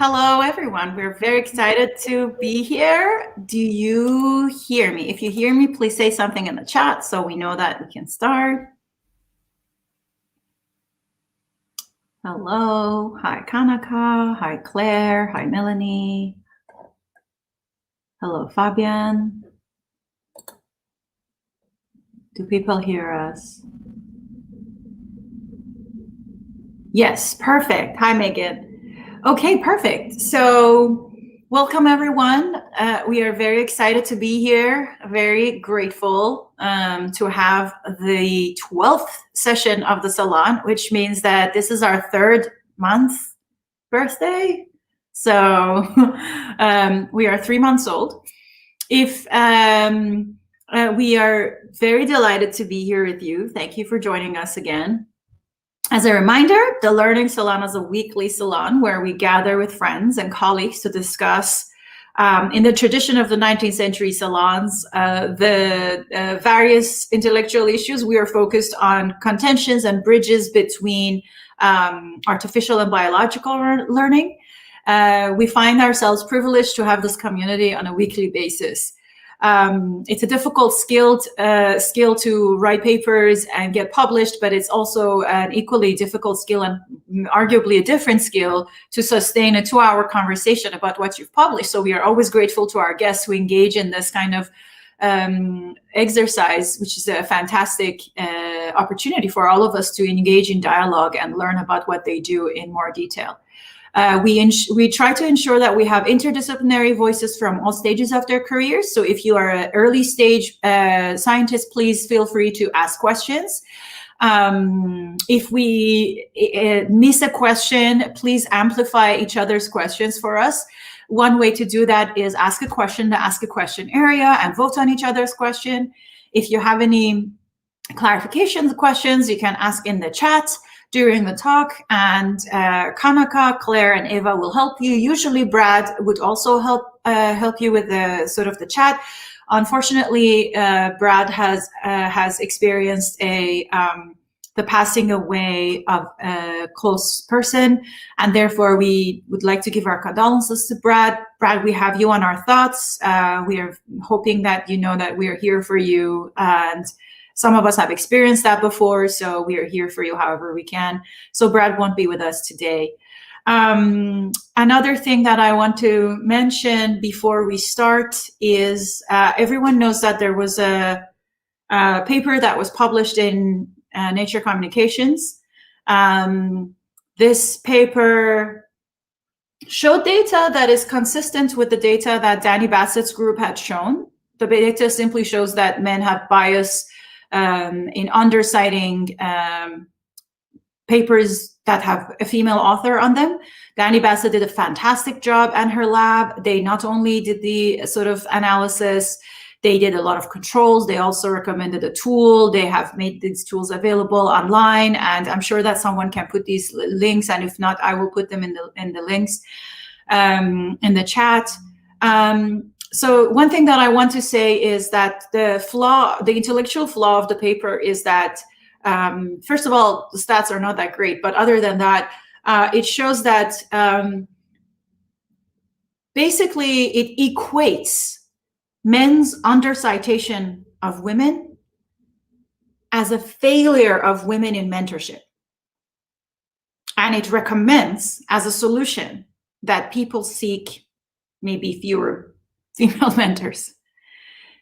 Hello, everyone. We're very excited to be here. Do you hear me? If you hear me, please say something in the chat so we know that we can start. Hello. Hi, Kanaka. Hi, Claire. Hi, Melanie. Hello, Fabian. Do people hear us? Yes, perfect. Hi, Megan. Okay, perfect. So welcome, everyone. We are very excited to be here, very grateful to have the 12th session of the Salon, which means that this is our 3rd month birthday. So we are 3 months old. We are very delighted to be here with you. Thank you for joining us again. As a reminder, the Learning Salon is a weekly salon where we gather with friends and colleagues to discuss, in the tradition of the 19th century salons, the various intellectual issues. We are focused on contentions and bridges between artificial and biological learning. We find ourselves privileged to have this community on a weekly basis. It's a difficult skill to write papers and get published, but it's also an equally difficult skill and arguably a different skill to sustain a 2-hour conversation about what you've published. So we are always grateful to our guests who engage in this kind of exercise, which is a fantastic opportunity for all of us to engage in dialogue and learn about what they do in more detail. We try to ensure that we have interdisciplinary voices from all stages of their careers. So if you are an early stage scientist, please feel free to ask questions. If we miss a question, please amplify each other's questions for us. One way to do that is ask a question to ask a question area and vote on each other's question. If you have any clarification questions, you can ask in the chat during the talk, and Kanaka, Claire, and Eva will help you. Usually Brad would also help you with the sort of the chat. Unfortunately, Brad has experienced the passing away of a close person, and therefore we would like to give our condolences to Brad. Brad, we have you on our thoughts. We are hoping that you know that we are here for you, and some of us have experienced that before, so we are here for you however we can. So Brad won't be with us today. Another thing that I want to mention before we start is everyone knows that there was a paper that was published in Nature Communications. This paper showed data that is consistent with the data that Danny Bassett's group had shown. The data simply shows that men have bias in underciting papers that have a female author on them. Danny Bassett did a fantastic job and her lab. They not only did the sort of analysis, they did a lot of controls. They also recommended a tool. They have made these tools available online, and I'm sure that someone can put these links, and if not, I will put them in the links in the chat. So one thing that I want to say is that the intellectual flaw of the paper is that, first of all, the stats are not that great, but other than that, it shows that basically it equates men's undercitation of women as a failure of women in mentorship. And it recommends as a solution that people seek maybe fewer female mentors,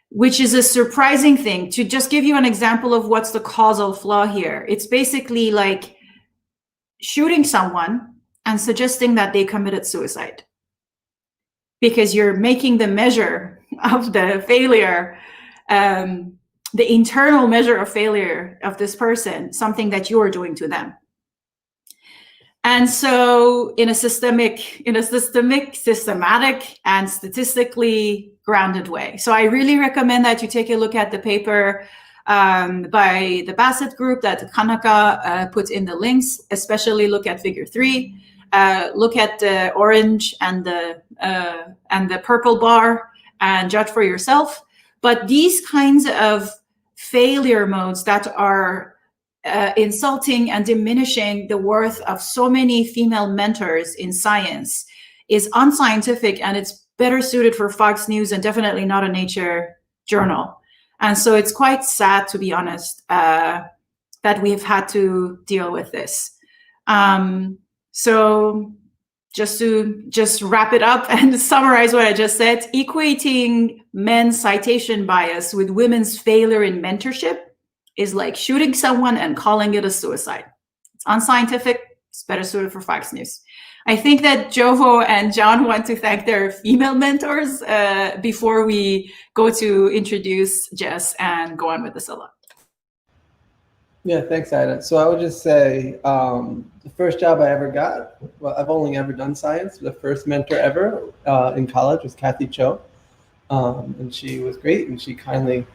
which is a surprising thing. To just give you an example of what's the causal flaw here, it's basically like shooting someone and suggesting that they committed suicide, because you're making the measure of the failure, the internal measure of failure of this person, something that you're doing to them. And so in a systematic and statistically grounded way. So I really recommend that you take a look at the paper by the Bassett group that Kanaka put in the links, especially look at figure 3, look at the orange and the purple bar and judge for yourself. But these kinds of failure modes that are insulting and diminishing the worth of so many female mentors in science is unscientific, and it's better suited for Fox News and definitely not a Nature journal. And so it's quite sad, to be honest, that we've had to deal with this. So just wrap it up and summarize what I just said, equating men's citation bias with women's failure in mentorship is like shooting someone and calling it a suicide. It's unscientific. It's better suited for Fox News. I think that Jovo and John want to thank their female mentors before we go to introduce Jess and go on with the Salon. Yeah, thanks, Ida. So I would just say the first job I ever got, well, I've only ever done science. The first mentor ever in college was Kathy Cho. And she was great, and she kindly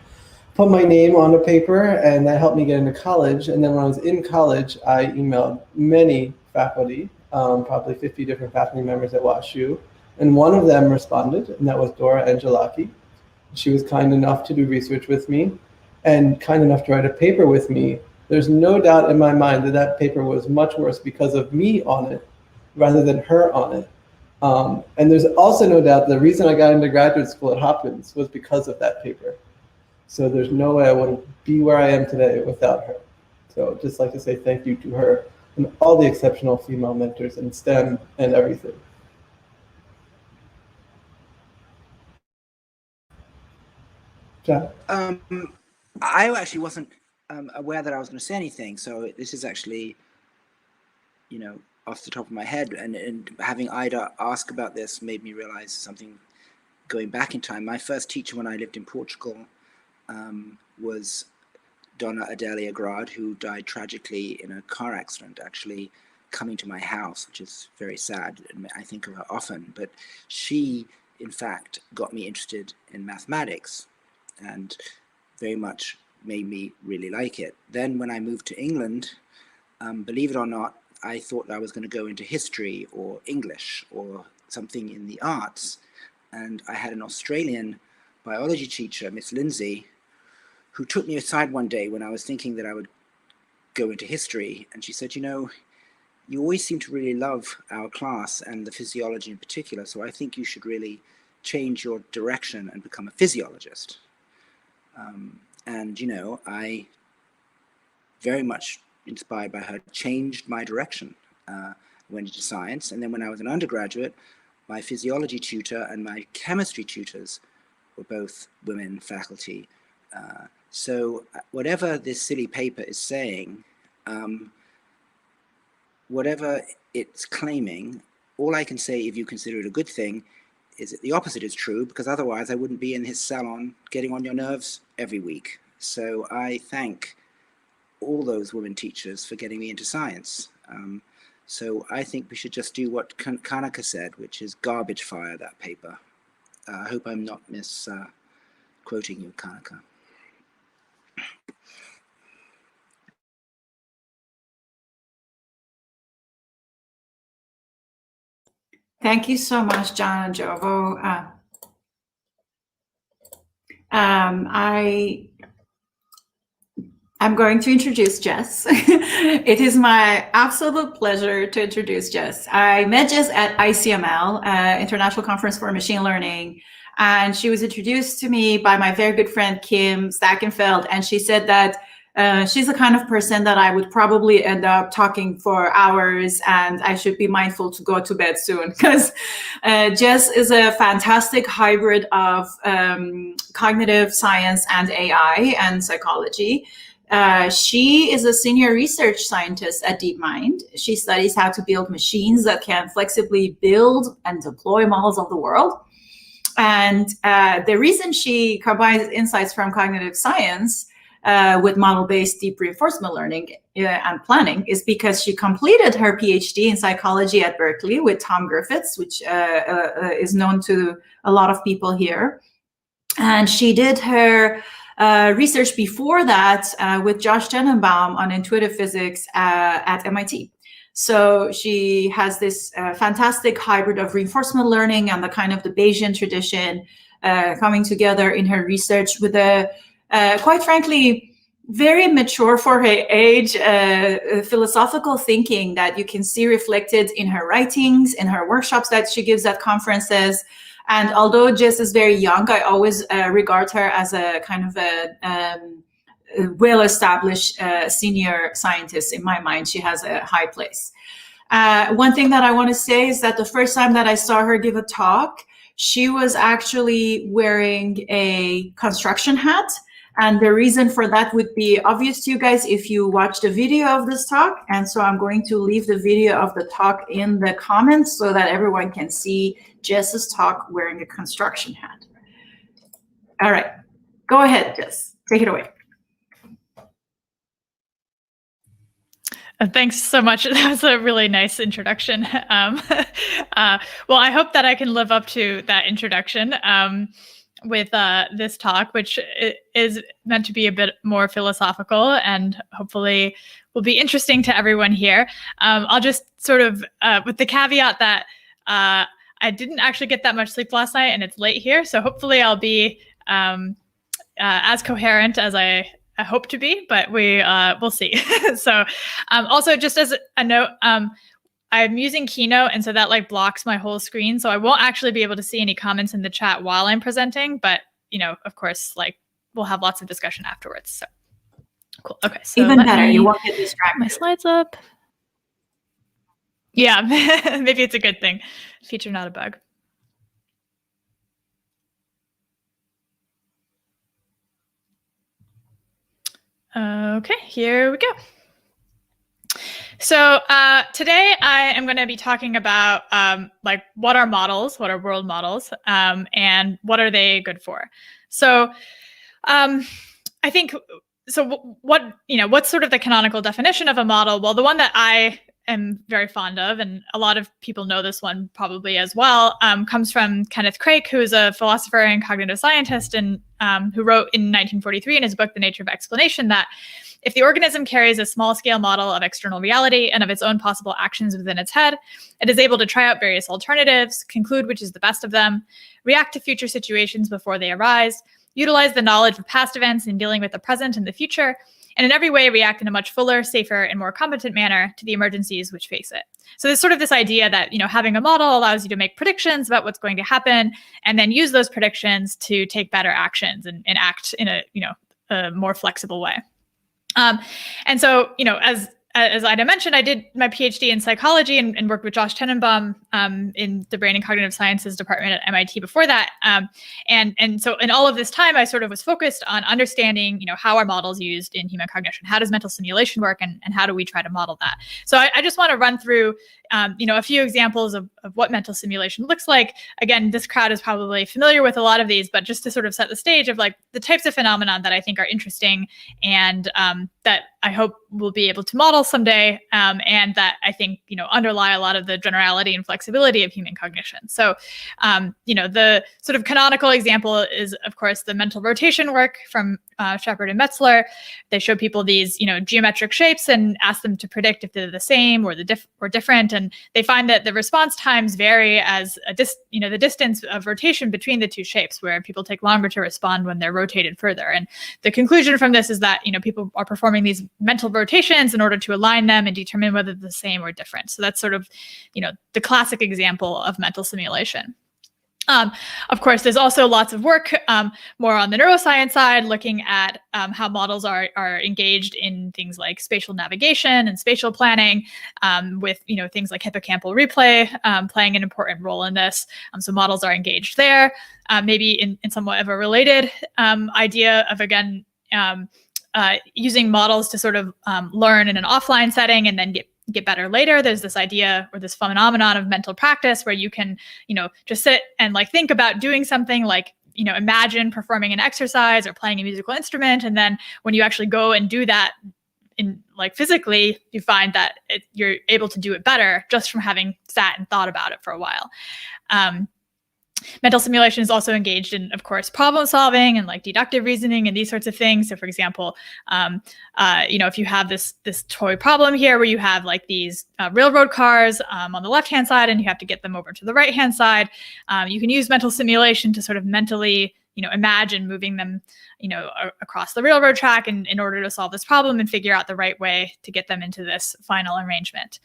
put my name on a paper, and that helped me get into college. And then when I was in college, I emailed many faculty, probably 50 different faculty members at WashU. And one of them responded, and that was Dora Angelaki. She was kind enough to do research with me and kind enough to write a paper with me. There's no doubt in my mind that that paper was much worse because of me on it rather than her on it. And there's also no doubt the reason I got into graduate school at Hopkins was because of that paper. So there's no way I wouldn't be where I am today without her. So I'd just like to say thank you to her and all the exceptional female mentors in STEM and everything. John? I actually wasn't aware that I was going to say anything, so this is actually, you know, off the top of my head, and having Ida ask about this made me realize something going back in time. My first teacher when I lived in Portugal was Donna Adelia Grad, who died tragically in a car accident, actually coming to my house, which is very sad, and I think of her often. But she, in fact, got me interested in mathematics and very much made me really like it. Then when I moved to England, believe it or not, I thought I was going to go into history or English or something in the arts. And I had an Australian biology teacher, Miss Lindsay, who took me aside one day when I was thinking that I would go into history. And she said, you know, you always seem to really love our class and the physiology in particular. So I think you should really change your direction and become a physiologist. And, you know, I very much inspired by her, changed my direction, went into science. And then when I was an undergraduate, my physiology tutor and my chemistry tutors were both women faculty. So whatever this silly paper is saying, whatever it's claiming, all I can say, if you consider it a good thing, is that the opposite is true, because otherwise I wouldn't be in his salon getting on your nerves every week. So I thank all those women teachers for getting me into science. So I think we should just do what Kanaka said, which is garbage fire that paper. I hope I'm not misquoting you, Kanaka. Thank you so much, John and Jovo. I'm going to introduce Jess. It is my absolute pleasure to introduce Jess. I met Jess at ICML, International Conference for Machine Learning, and she was introduced to me by my very good friend, Kim Stackenfeld, and she said that she's the kind of person that I would probably end up talking for hours, and I should be mindful to go to bed soon, because Jess is a fantastic hybrid of cognitive science and AI and psychology. She is a senior research scientist at DeepMind. She studies how to build machines that can flexibly build and deploy models of the world. And the reason she combines insights from cognitive science with model-based deep reinforcement learning and planning is because she completed her PhD in psychology at Berkeley with Tom Griffiths, which is known to a lot of people here. And she did her research before that with Josh Tenenbaum on intuitive physics at MIT. So she has this fantastic hybrid of reinforcement learning and the kind of the Bayesian tradition coming together in her research with a quite frankly, very mature for her age, philosophical thinking that you can see reflected in her writings, in her workshops that she gives at conferences. And although Jess is very young, I always regard her as a kind of a well-established senior scientist in my mind. She has a high place. One thing that I want to say is that the first time that I saw her give a talk, she was actually wearing a construction hat. And the reason for that would be obvious to you guys if you watch the video of this talk. And so I'm going to leave the video of the talk in the comments so that everyone can see Jess's talk wearing a construction hat. All right, go ahead, Jess, take it away. Thanks so much. That was a really nice introduction. Well, I hope that I can live up to that introduction with this talk, which is meant to be a bit more philosophical and hopefully will be interesting to everyone here. I'll just sort of, with the caveat that I didn't actually get that much sleep last night and it's late here, so hopefully I'll be as coherent as I hope to be, but we'll see. So also just as a note, I'm using Keynote, and so that like blocks my whole screen. So I won't actually be able to see any comments in the chat while I'm presenting, but you know, of course, like we'll have lots of discussion afterwards. So cool. Okay. So even better, you won't get distracted. My slides up. Yeah, maybe it's a good thing. Feature, not a bug. Okay, here we go. So today I am going to be talking about like what are models, what are world models, and what are they good for. So I think, so what's sort of the canonical definition of a model? Well, the one that I am very fond of, and a lot of people know this one probably as well, comes from Kenneth Craik, who's a philosopher and cognitive scientist, and who wrote in 1943 in his book, The Nature of Explanation, that if the organism carries a small-scale model of external reality and of its own possible actions within its head, it is able to try out various alternatives, conclude which is the best of them, react to future situations before they arise, utilize the knowledge of past events in dealing with the present and the future, and in every way react in a much fuller, safer, and more competent manner to the emergencies which face it. So there's sort of this idea that, you know, having a model allows you to make predictions about what's going to happen and then use those predictions to take better actions and act in a, you know, a more flexible way. And so, you know, as Ida mentioned, I did my PhD in psychology and worked with Josh Tenenbaum in the Brain and Cognitive Sciences department at MIT before that. And so in all of this time, I sort of was focused on understanding, you know, how are models used in human cognition? How does mental simulation work? And how do we try to model that? So I just want to run through, you know, a few examples of what mental simulation looks like. Again, this crowd is probably familiar with a lot of these, but just to sort of set the stage of like the types of phenomena that I think are interesting and that I hope we'll be able to model someday, and that I think, you know, underlie a lot of the generality and flexibility of human cognition. So, you know, the sort of canonical example is, of course, the mental rotation work from Shepard and Metzler. They show people these, you know, geometric shapes and ask them to predict if they're the same or different, and they find that the response times vary as the distance of rotation between the two shapes, where people take longer to respond when they're rotated further. And the conclusion from this is that, you know, people are performing these mental rotations in order to align them and determine whether they're the same or different. So that's sort of, you know, the classic example of mental simulation. Of course, there's also lots of work more on the neuroscience side, looking at how models are engaged in things like spatial navigation and spatial planning, with, you know, things like hippocampal replay playing an important role in this. So models are engaged there. Maybe in somewhat of a related idea of, again, using models to sort of learn in an offline setting and then get better later. There's this idea or this phenomenon of mental practice where you can, you know, just sit and like think about doing something, like, you know, imagine performing an exercise or playing a musical instrument. And then when you actually go and do that in like physically, you find that you're able to do it better just from having sat and thought about it for a while. Mental simulation is also engaged in, of course, problem solving and like deductive reasoning and these sorts of things. So, for example, you know, if you have this toy problem here where you have like these railroad cars on the left-hand side and you have to get them over to the right-hand side, you can use mental simulation to sort of mentally imagine moving them, across the railroad track in order to solve this problem and figure out the right way to get them into this final arrangement.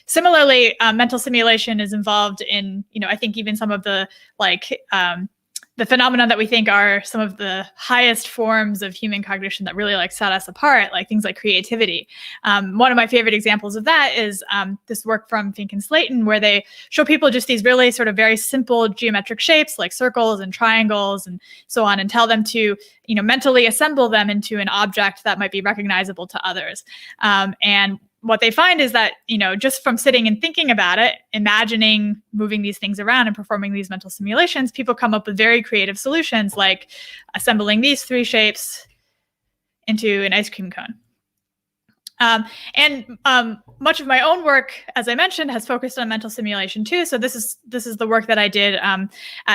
Similarly, mental simulation is involved in, I think even some of the the phenomena that we think are some of the highest forms of human cognition that really set us apart, like things like creativity. One of my favorite examples of that is this work from Fink and Slayton, where they show people just these really sort of very simple geometric shapes like circles and triangles and so on, and tell them to mentally assemble them into an object that might be recognizable to others. And what they find is that, just from sitting and thinking about it, imagining moving these things around and performing these mental simulations, people come up with very creative solutions, like assembling these 3 shapes into an ice cream cone. And much of my own work, as I mentioned, has focused on mental simulation too. So this is the work that I did at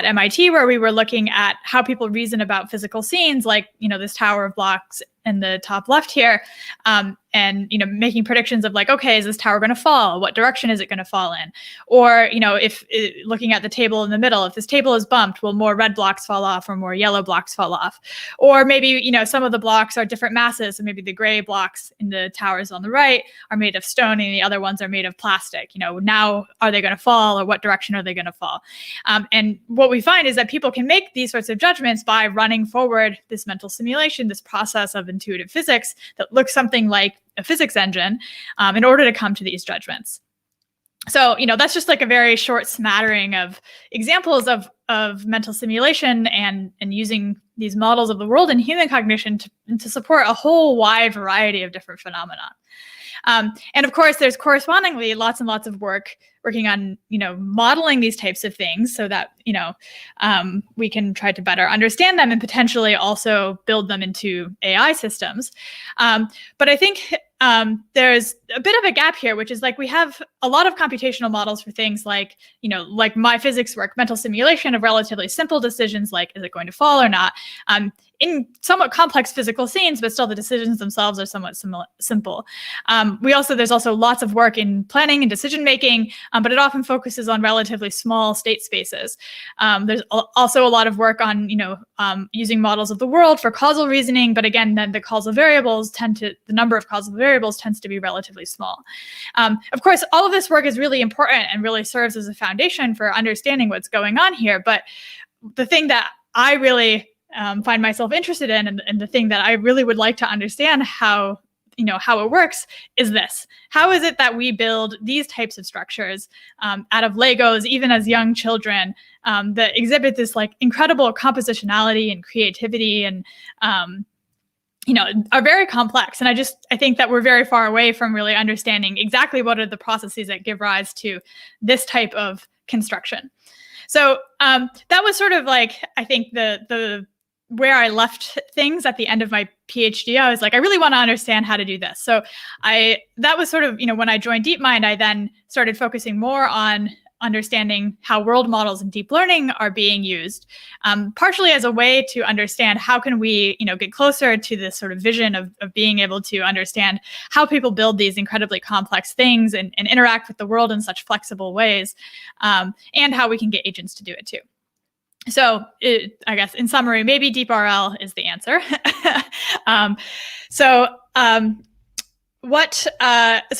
MIT, where we were looking at how people reason about physical scenes, like this tower of blocks in the top left here, and making predictions of okay, is this tower going to fall? What direction is it going to fall in? Or if looking at the table in the middle, if this table is bumped, will more red blocks fall off or more yellow blocks fall off? Or maybe some of the blocks are different masses, so maybe the gray blocks in the towers on the right are made of stone and the other ones are made of plastic. Now are they going to fall, or what direction are they going to fall? And what we find is that people can make these sorts of judgments by running forward this mental simulation, this process of intuitive physics that looks something like a physics engine, in order to come to these judgments. So, that's just a very short smattering of examples of mental simulation and using these models of the world and human cognition to support a whole wide variety of different phenomena. And of course, there's correspondingly lots and lots of working on, modeling these types of things so that, we can try to better understand them and potentially also build them into AI systems. But I think there's a bit of a gap here, which is we have a lot of computational models for things like my physics work, mental simulation of relatively simple decisions, like is it going to fall or not, in somewhat complex physical scenes, but still the decisions themselves are somewhat simple. There's also lots of work in planning and decision making, but it often focuses on relatively small state spaces. There's also a lot of work on using models of the world for causal reasoning, but again, then the number of causal variables tends to be relatively small. Of course, all of this work is really important and really serves as a foundation for understanding what's going on here. But the thing that I really find myself interested in, and the thing that I really would like to understand how it works is this. How is it that we build these types of structures out of Legos, even as young children, that exhibit this incredible compositionality and creativity and are very complex. And I think that we're very far away from really understanding exactly what are the processes that give rise to this type of construction. So that was sort of I think the where I left things at the end of my PhD. I was I really want to understand how to do this. So that was sort of, when I joined DeepMind, I then started focusing more on understanding how world models and deep learning are being used, partially as a way to understand how can we, get closer to this sort of vision of being able to understand how people build these incredibly complex things and interact with the world in such flexible ways, and how we can get agents to do it too. So I guess in summary, maybe DeepRL is the answer. So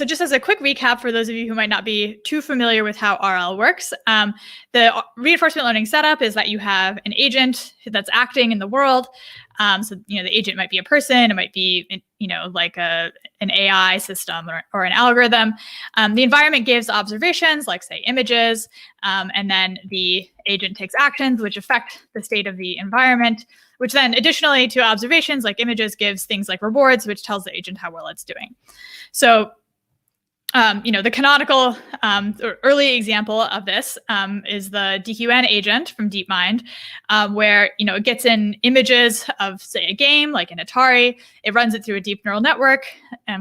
just as a quick recap for those of you who might not be too familiar with how RL works, the reinforcement learning setup is that you have an agent that's acting in the world. So the agent might be a person, it might be an AI system or an algorithm. The environment gives observations, like say images, and then the agent takes actions which affect the state of the environment, which then additionally to observations like images gives things like rewards, which tells the agent how well it's doing. So the canonical or early example of this is the DQN agent from DeepMind, where it gets in images of, say, a game like an Atari. It runs it through a deep neural network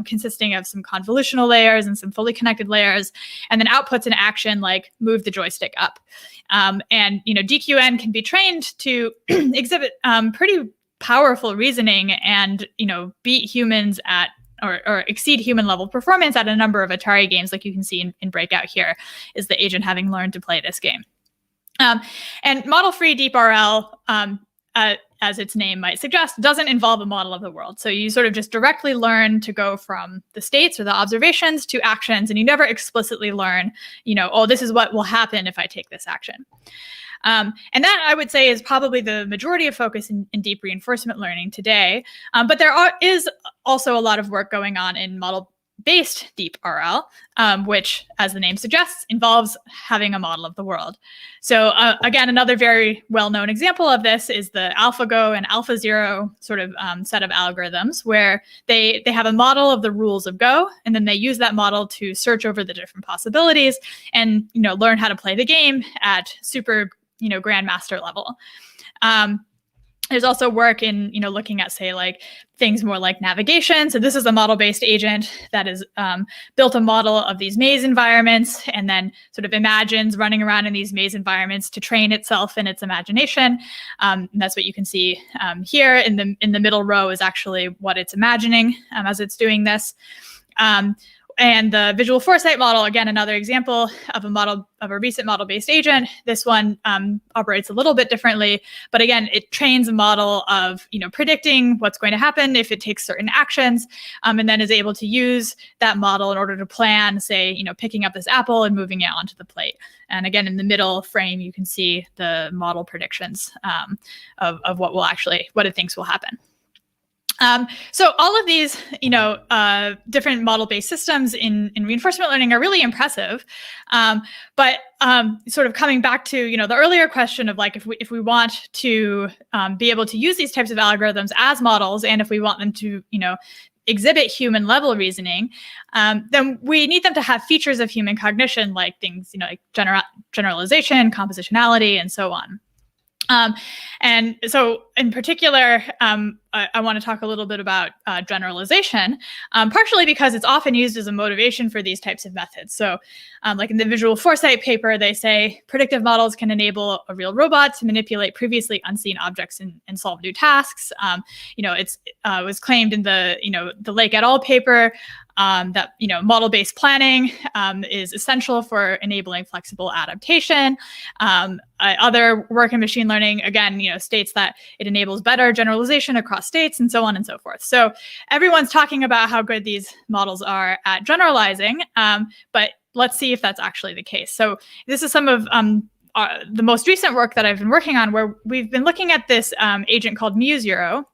consisting of some convolutional layers and some fully connected layers, and then outputs an action like move the joystick up. And DQN can be trained to exhibit pretty powerful reasoning and beat humans at or exceed human level performance at a number of Atari games, like you can see in Breakout here, is the agent having learned to play this game. And model-free DeepRL as its name might suggest, doesn't involve a model of the world. So you sort of just directly learn to go from the states or the observations to actions, and you never explicitly learn, oh, this is what will happen if I take this action. And that, I would say, is probably the majority of focus in deep reinforcement learning today. But there is also a lot of work going on in model-based deep RL, which, as the name suggests, involves having a model of the world. So again, another very well-known example of this is the AlphaGo and AlphaZero sort of set of algorithms, where they have a model of the rules of Go, and then they use that model to search over the different possibilities and learn how to play the game at super grandmaster level. There's also work in, looking at, say, like things more like navigation. So this is a model-based agent that is built a model of these maze environments and then sort of imagines running around in these maze environments to train itself in its imagination. And that's what you can see here in the middle row is actually what it's imagining as it's doing this. And the visual foresight model, again, another example of a recent model-based agent. This one operates a little bit differently, but again, it trains a model of predicting what's going to happen if it takes certain actions, and then is able to use that model in order to plan, say, picking up this apple and moving it onto the plate. And again, in the middle frame, you can see the model predictions of what it thinks will happen. So all of these, different model-based systems in reinforcement learning are really impressive. But sort of coming back to, the earlier question of like, if we want to be able to use these types of algorithms as models, and if we want them to, exhibit human level reasoning, then we need them to have features of human cognition, like things, like generalization, compositionality, and so on. And so in particular, I want to talk a little bit about generalization, partially because it's often used as a motivation for these types of methods. So like in the visual foresight paper, they say predictive models can enable a real robot to manipulate previously unseen objects and solve new tasks. It was claimed in the Lake et al. Paper that model-based planning is essential for enabling flexible adaptation. Other work in machine learning, again, states that it enables better generalization across states and so on and so forth. So everyone's talking about how good these models are at generalizing, but let's see if that's actually the case. So this is some of the most recent work that I've been working on, where we've been looking at this agent called mu0,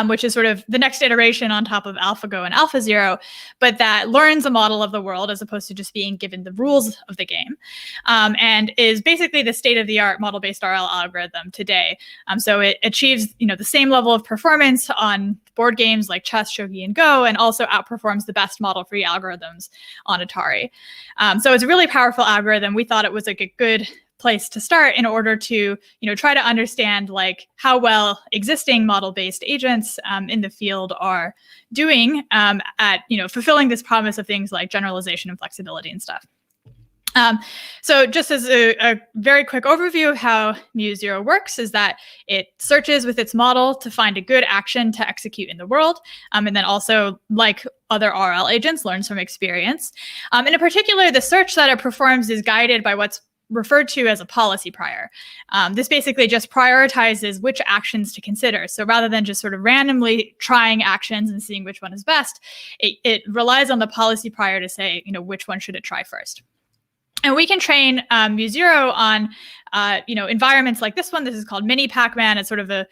which is sort of the next iteration on top of AlphaGo and AlphaZero, but that learns a model of the world as opposed to just being given the rules of the game, and is basically the state-of-the-art model-based RL algorithm today. So it achieves, the same level of performance on board games like chess, shogi, and Go, and also outperforms the best model-free algorithms on Atari. So it's a really powerful algorithm. We thought it was like a good place to start in order to try to understand like how well existing model-based agents in the field are doing at fulfilling this promise of things like generalization and flexibility and stuff. So just as a very quick overview of how mu0 works is that it searches with its model to find a good action to execute in the world, and then also, like other RL agents, learns from experience. And in particular, the search that it performs is guided by what's referred to as a policy prior. This basically just prioritizes which actions to consider. So rather than just sort of randomly trying actions and seeing which one is best, it relies on the policy prior to say, which one should it try first. And we can train mu0 on, environments like this one. This is called Mini Pac-Man. It's sort of a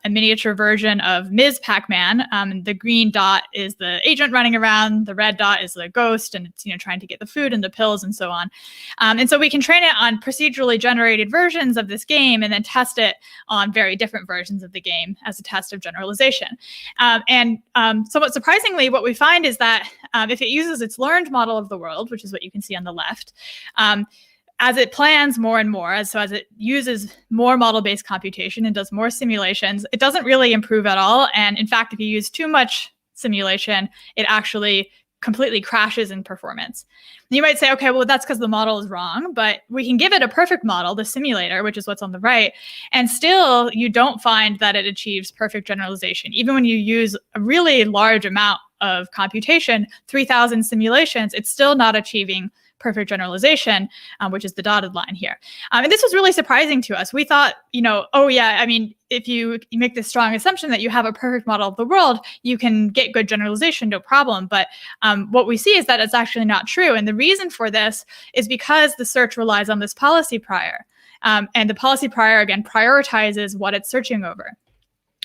miniature version of Ms. Pac-Man. The green dot is the agent running around. The red dot is the ghost, and it's trying to get the food and the pills and so on. And so we can train it on procedurally generated versions of this game and then test it on very different versions of the game as a test of generalization. And somewhat surprisingly, what we find is that if it uses its learned model of the world, which is what you can see on the left, as it plans more and more, as it uses more model-based computation and does more simulations, it doesn't really improve at all. And in fact, if you use too much simulation, it actually completely crashes in performance. And you might say, okay, well, that's because the model is wrong, but we can give it a perfect model, the simulator, which is what's on the right, and still you don't find that it achieves perfect generalization. Even when you use a really large amount of computation, 3,000 simulations, it's still not achieving perfect generalization, which is the dotted line here. And this was really surprising to us. We thought, oh yeah, I mean, if you make this strong assumption that you have a perfect model of the world, you can get good generalization, no problem. But what we see is that it's actually not true. And the reason for this is because the search relies on this policy prior. And the policy prior, again, prioritizes what it's searching over.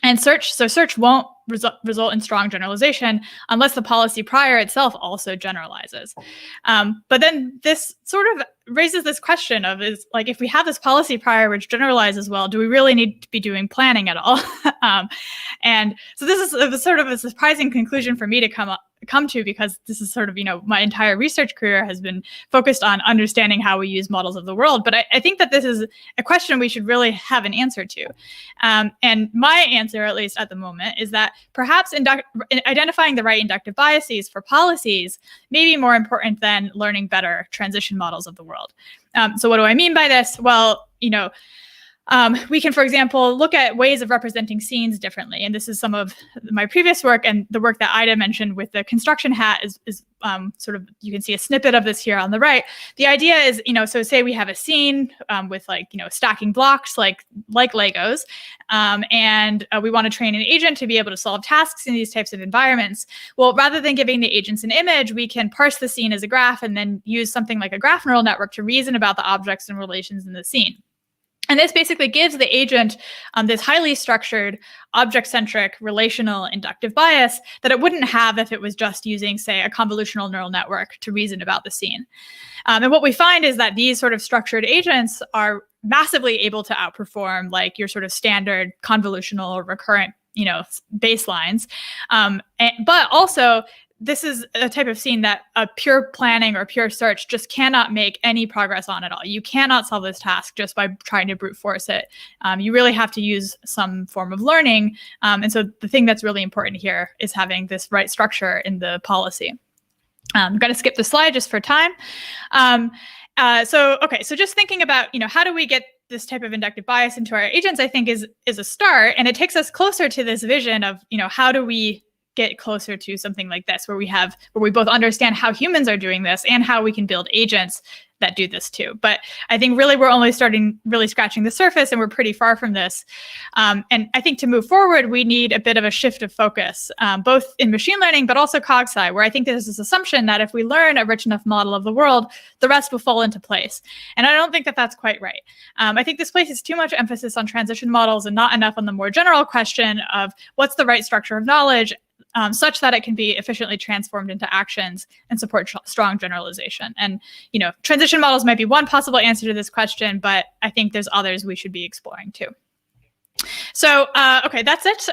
And search won't result in strong generalization unless the policy prior itself also generalizes. But then this sort of raises this question of, is like, if we have this policy prior which generalizes well, do we really need to be doing planning at all? And so this is sort of a surprising conclusion for me to come to, because this is sort of, my entire research career has been focused on understanding how we use models of the world. But I think that this is a question we should really have an answer to. And my answer, at least at the moment, is that perhaps identifying the right inductive biases for policies may be more important than learning better transition models of the world. So what do I mean by this? Well, we can, for example, look at ways of representing scenes differently. And this is some of my previous work, and the work that Ida mentioned with the construction hat is sort of, you can see a snippet of this here on the right. The idea is, so say we have a scene with stacking blocks like Legos, and we want to train an agent to be able to solve tasks in these types of environments. Well, rather than giving the agents an image, we can parse the scene as a graph and then use something like a graph neural network to reason about the objects and relations in the scene. And this basically gives the agent this highly structured, object-centric, relational inductive bias that it wouldn't have if it was just using, say, a convolutional neural network to reason about the scene. And what we find is that these sort of structured agents are massively able to outperform like your sort of standard convolutional or recurrent, baselines. But also, this is a type of scene that a pure planning or pure search just cannot make any progress on at all. You cannot solve this task just by trying to brute force it. You really have to use some form of learning. And so the thing that's really important here is having this right structure in the policy. I'm going to skip the slide just for time. So just thinking about, how do we get this type of inductive bias into our agents, I think is a start. And it takes us closer to this vision of, how do we get closer to something like this, where we both understand how humans are doing this and how we can build agents that do this too. But I think really we're only scratching the surface, and we're pretty far from this. And I think to move forward, we need a bit of a shift of focus, both in machine learning, but also cog-sci, where I think there's this assumption that if we learn a rich enough model of the world, the rest will fall into place. And I don't think that that's quite right. I think this places too much emphasis on transition models and not enough on the more general question of what's the right structure of knowledge, such that it can be efficiently transformed into actions and support strong generalization. And, transition models might be one possible answer to this question, but I think there's others we should be exploring too. So, that's it.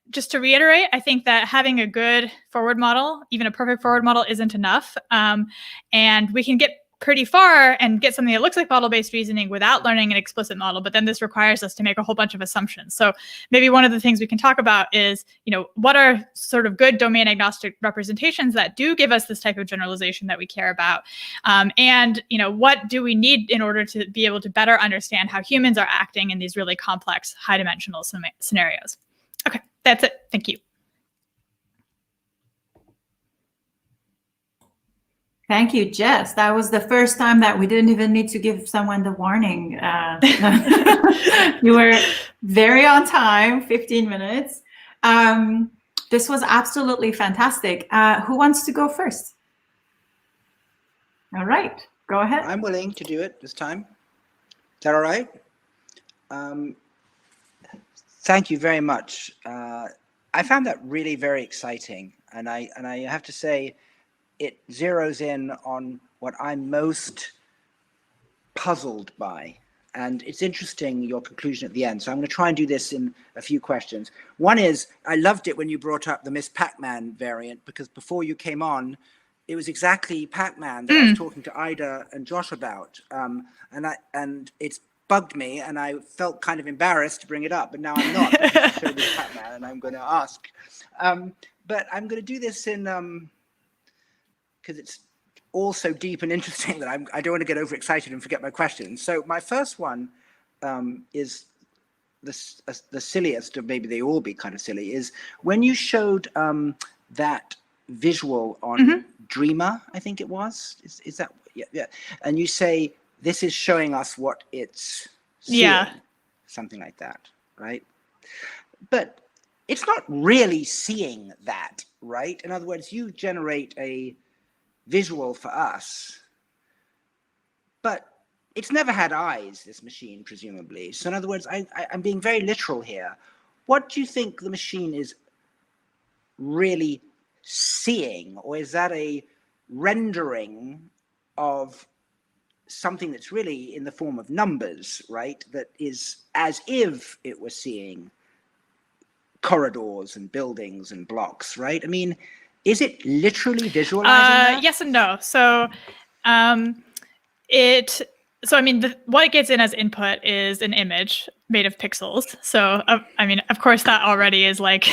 Just to reiterate, I think that having a good forward model, even a perfect forward model, isn't enough. And we can get pretty far and get something that looks like model-based reasoning without learning an explicit model, but then this requires us to make a whole bunch of assumptions. So maybe one of the things we can talk about is, what are sort of good domain agnostic representations that do give us this type of generalization that we care about? And, what do we need in order to be able to better understand how humans are acting in these really complex, high-dimensional scenarios? Okay, that's it. Thank you. Thank you, Jess. That was the first time that we didn't even need to give someone the warning. You were very on time, 15 minutes. This was absolutely fantastic. Who wants to go first? All right, go ahead. I'm willing to do it this time. Is that all right? Thank you very much. I found that really very exciting. And I have to say, it zeroes in on what I'm most puzzled by. And it's interesting, your conclusion at the end. So I'm going to try and do this in a few questions. One is, I loved it when you brought up the Miss Pac-Man variant, because before you came on, it was exactly Pac-Man that I was talking to Ida and Josh about. And it's bugged me, and I felt kind of embarrassed to bring it up, but now I'm not. I showed this Pac-Man, and I'm going to ask. But I'm going to do this in... because it's all so deep and interesting that I don't want to get overexcited and forget my questions. So my first one is the silliest, or maybe they all be kind of silly, is when you showed that visual on Mhm. Dreamer, I think it was. Is that, yeah. And you say, this is showing us what it's seeing, Yeah. something like that, right? But it's not really seeing that, right? In other words, you generate a visual for us, but it's never had eyes, this machine, presumably. So in other words, I'm being very literal here. What do you think the machine is really seeing? Or is that a rendering of something that's really in the form of numbers, right? That is as if it were seeing corridors and buildings and blocks, right? I mean, is it literally visualizing that? Yes and no. So I mean, what it gets in as input is an image made of pixels. So I mean, of course, that already is like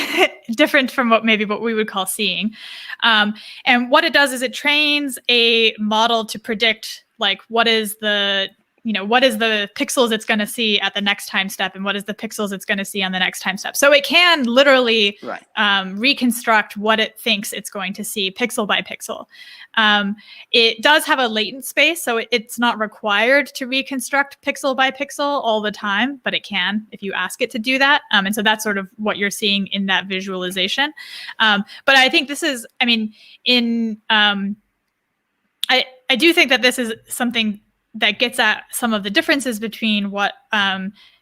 different from what we would call seeing. And what it does is it trains a model to predict like what is the pixels it's going to see at the next time step, and what is the pixels it's going to see on the next time step. So it can literally reconstruct what it thinks it's going to see pixel by pixel. It does have a latent space, so it's not required to reconstruct pixel by pixel all the time, but it can if you ask it to do that. And so that's sort of what you're seeing in that visualization. But I think this is, I mean, I do think that this is something that gets at some of the differences between what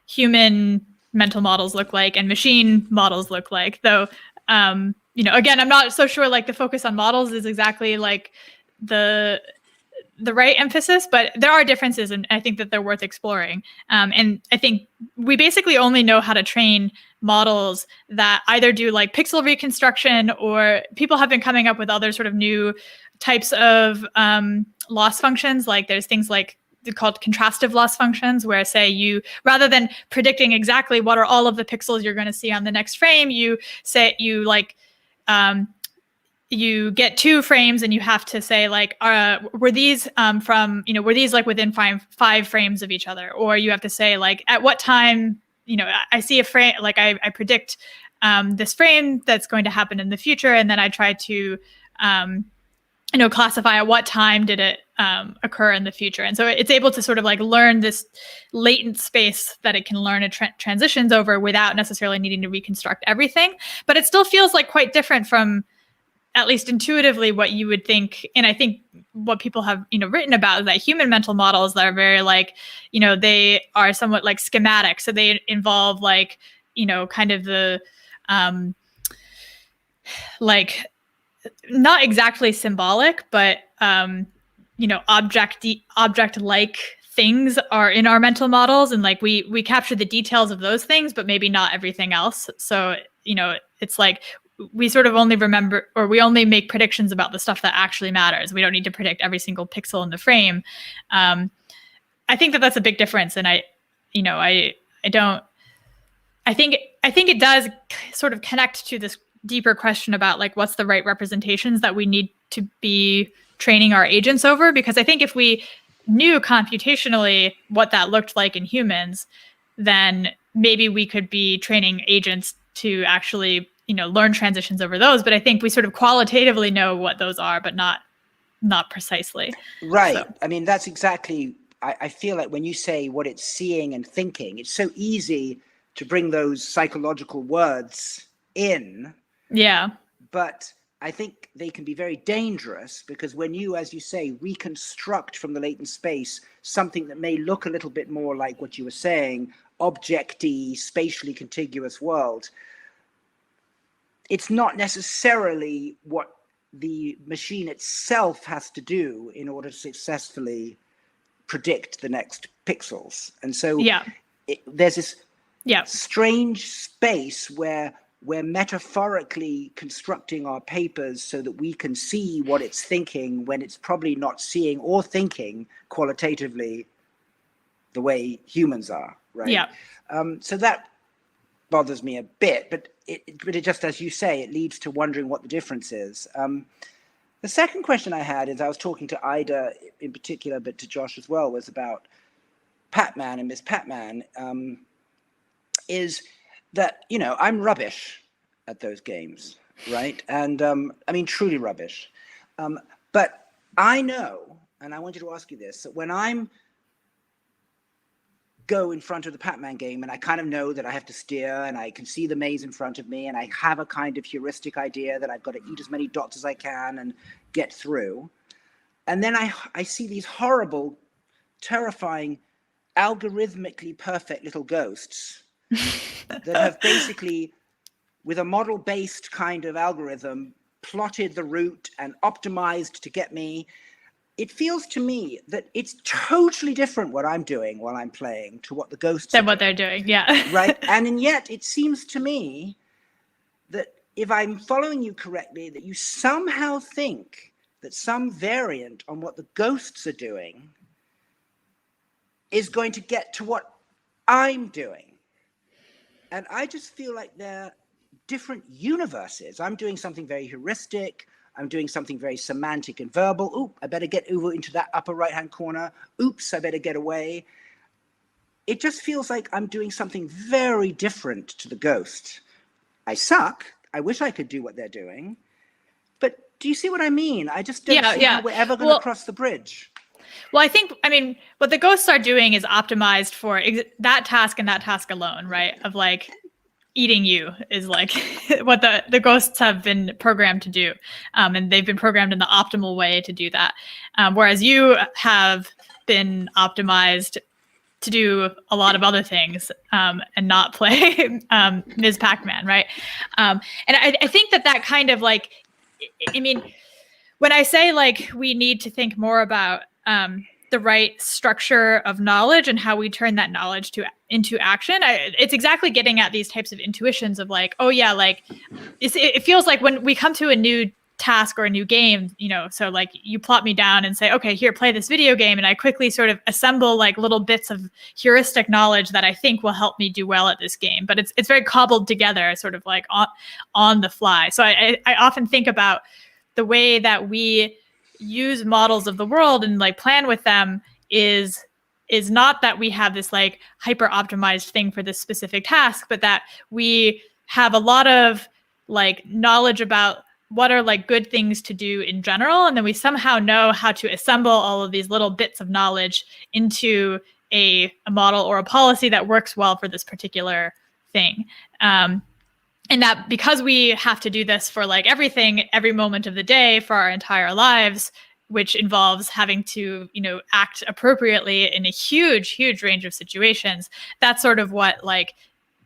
human mental models look like and machine models look like. Though, again, I'm not so sure like the focus on models is exactly like the right emphasis, but there are differences, and I think that they're worth exploring. And I think we basically only know how to train models that either do like pixel reconstruction, or people have been coming up with other sort of new types of loss functions. Like there's things like they're called contrastive loss functions, where say you, rather than predicting exactly what are all of the pixels you're going to see on the next frame, you say you like you get 2 frames and you have to say like, were these were these like within five frames of each other? Or you have to say like, at what time, I see a frame, like I predict this frame that's going to happen in the future. And then I try to, classify at what time did it occur in the future. And so it's able to sort of like learn this latent space that it can learn and transitions over without necessarily needing to reconstruct everything. But it still feels like quite different from, at least intuitively, what you would think. And I think what people have, written about is that human mental models that are very like, they are somewhat like schematic. So they involve like, kind of the, like, not exactly symbolic, but, object-like things are in our mental models. And like, we capture the details of those things, but maybe not everything else. So, it's like, we sort of only remember, or we only make predictions about the stuff that actually matters. We don't need to predict every single pixel in the frame. I think that that's a big difference. And I think it does sort of connect to this deeper question about like, what's the right representations that we need to be training our agents over? Because I think if we knew computationally what that looked like in humans, then maybe we could be training agents to actually learn transitions over those. But I think we sort of qualitatively know what those are, but not precisely. Right. So. I mean, that's exactly, I feel like when you say what it's seeing and thinking, it's so easy to bring those psychological words in. Yeah. But I think they can be very dangerous, because when you, as you say, reconstruct from the latent space something that may look a little bit more like what you were saying, objecty, spatially contiguous world, it's not necessarily what the machine itself has to do in order to successfully predict the next pixels. And so there's this strange space where we're metaphorically constructing our papers so that we can see what it's thinking, when it's probably not seeing or thinking qualitatively the way humans are, right? Yeah. So that bothers me a bit, but it just, as you say, it leads to wondering what the difference is. The second question I had is, I was talking to Ida in particular, but to Josh as well, was about Pac-Man and Miss Pac-Man, is that, I'm rubbish at those games. right? And I mean, truly rubbish. But I know, and I wanted to ask you this, that when I'm go in front of the Pac-Man game and I kind of know that I have to steer and I can see the maze in front of me and I have a kind of heuristic idea that I've got to eat as many dots as I can and get through. And then I see these horrible, terrifying, algorithmically perfect little ghosts that have basically, with a model-based kind of algorithm, plotted the route and optimized to get me. It feels to me that it's totally different what I'm doing while I'm playing to what the ghosts Than what they're doing, yeah. Right? And yet it seems to me that if I'm following you correctly, that you somehow think that some variant on what the ghosts are doing is going to get to what I'm doing. And I just feel like they're different universes. I'm doing something very heuristic. I'm doing something very semantic and verbal. Oop, I better get over into that upper right-hand corner. Oops, I better get away. It just feels like I'm doing something very different to the ghost. I suck. I wish I could do what they're doing. But do you see what I mean? I just don't see how we're ever going to cross the bridge. Well, I mean, what the ghosts are doing is optimized for that task and that task alone, right? Of like, eating you is like what the ghosts have been programmed to do. And they've been programmed in the optimal way to do that. Whereas you have been optimized to do a lot of other things and not play Ms. Pac-Man, right? And I think that kind of like, I mean, when I say like we need to think more about the right structure of knowledge and how we turn that knowledge into action, it's exactly getting at these types of intuitions of like, oh yeah, like it feels like when we come to a new task or a new game, you know, so like you plot me down and say, okay, here, play this video game, and I quickly sort of assemble like little bits of heuristic knowledge that I think will help me do well at this game, but it's very cobbled together, sort of like on the fly. So I often think about the way that we use models of the world and like plan with them is not that we have this like hyper optimized thing for this specific task, but that we have a lot of like knowledge about what are like good things to do in general, and then we somehow know how to assemble all of these little bits of knowledge into a model or a policy that works well for this particular thing. And that because we have to do this for like everything, every moment of the day for our entire lives, which involves having to, you know, act appropriately in a huge, huge range of situations, that's sort of what like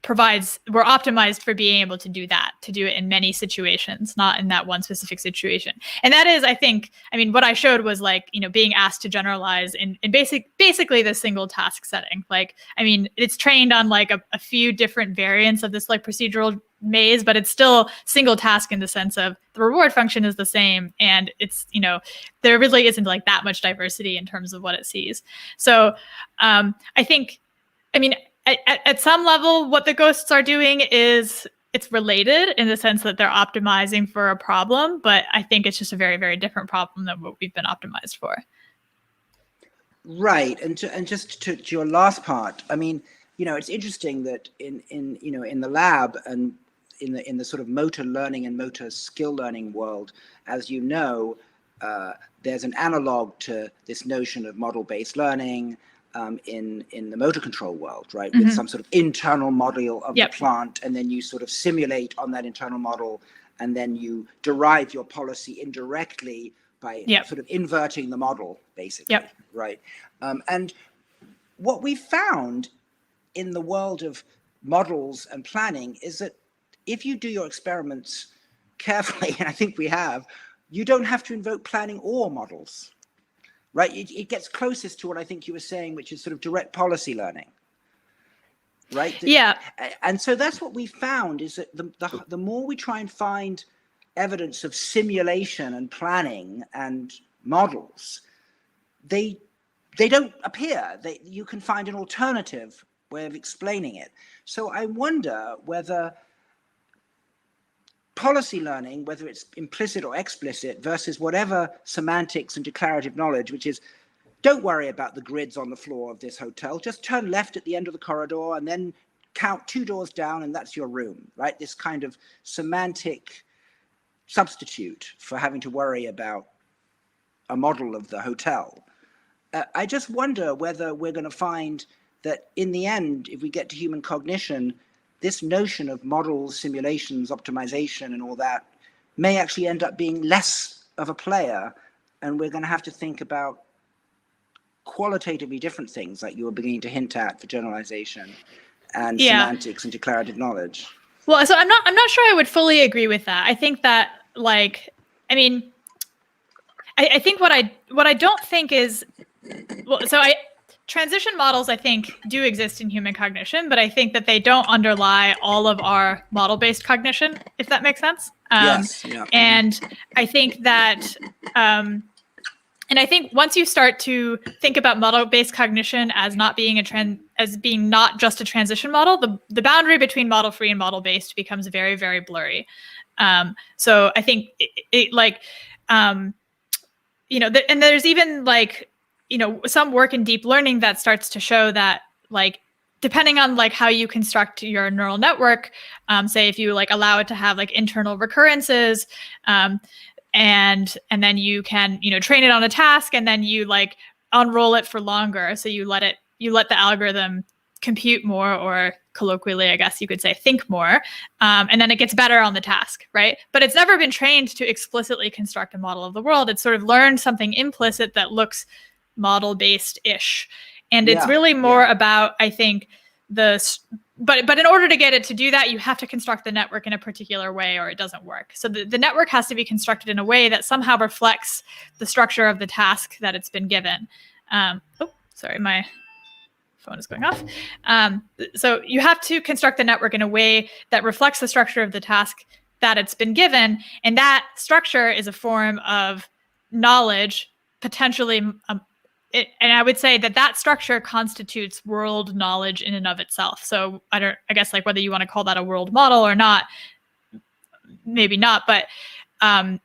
provides, we're optimized for being able to do that, to do it in many situations, not in that one specific situation. And that is, I think, I mean, what I showed was like, you know, being asked to generalize in basically the single task setting. Like, I mean, it's trained on like a few different variants of this like procedural maze, but it's still single task in the sense of the reward function is the same. And it's, you know, there really isn't like that much diversity in terms of what it sees. So I think, I mean, at some level, what the ghosts are doing is it's related in the sense that they're optimizing for a problem, but I think it's just a very, very different problem than what we've been optimized for. Right, and just to your last part, I mean, you know, it's interesting that in the lab and in the sort of motor learning and motor skill learning world, as you know, there's an analog to this notion of model-based learning. In the motor control world, right? With some sort of internal model of the plant, and then you sort of simulate on that internal model, and then you derive your policy indirectly by sort of inverting the model, basically, right? And what we found in the world of models and planning is that if you do your experiments carefully, and I think we have, you don't have to invoke planning or models. Right, it gets closest to what I think you were saying, which is sort of direct policy learning, right? Yeah. And so that's what we found is that the more we try and find evidence of simulation and planning and models, they don't appear. You can find an alternative way of explaining it. So I wonder whether policy learning, whether it's implicit or explicit, versus whatever semantics and declarative knowledge, which is, don't worry about the grids on the floor of this hotel, just turn left at the end of the corridor and then count 2 doors down and that's your room, right? This kind of semantic substitute for having to worry about a model of the hotel. I just wonder whether we're going to find that in the end, if we get to human cognition, this notion of models, simulations, optimization, and all that may actually end up being less of a player, and we're going to have to think about qualitatively different things, like you were beginning to hint at, for generalization and semantics and declarative knowledge. Well, so I'm not sure I would fully agree with that. I think that, like, I mean, I think what I don't think is, well, so transition models, I think, do exist in human cognition, but I think that they don't underlie all of our model-based cognition, if that makes sense. Yes. Yeah. And I think that, and I think once you start to think about model-based cognition as not being not just a transition model, the boundary between model-free and model-based becomes very, very blurry. So I think and there's even some work in deep learning that starts to show that, like, depending on like how you construct your neural network, say if you like allow it to have like internal recurrences, and then you can train it on a task, and then you like unroll it for longer, so you let the algorithm compute more, or colloquially, I guess you could say, think more, and then it gets better on the task, right? But it's never been trained to explicitly construct a model of the world. It's sort of learned something implicit that looks model-based-ish, and it's really more about, I think, but in order to get it to do that, you have to construct the network in a particular way, or it doesn't work. So the network has to be constructed in a way that somehow reflects the structure of the task that it's been given. Sorry, my phone is going off. So you have to construct the network in a way that reflects the structure of the task that it's been given, and that structure is a form of knowledge, potentially. And I would say that structure constitutes world knowledge in and of itself. So I guess like whether you want to call that a world model or not, maybe not. But I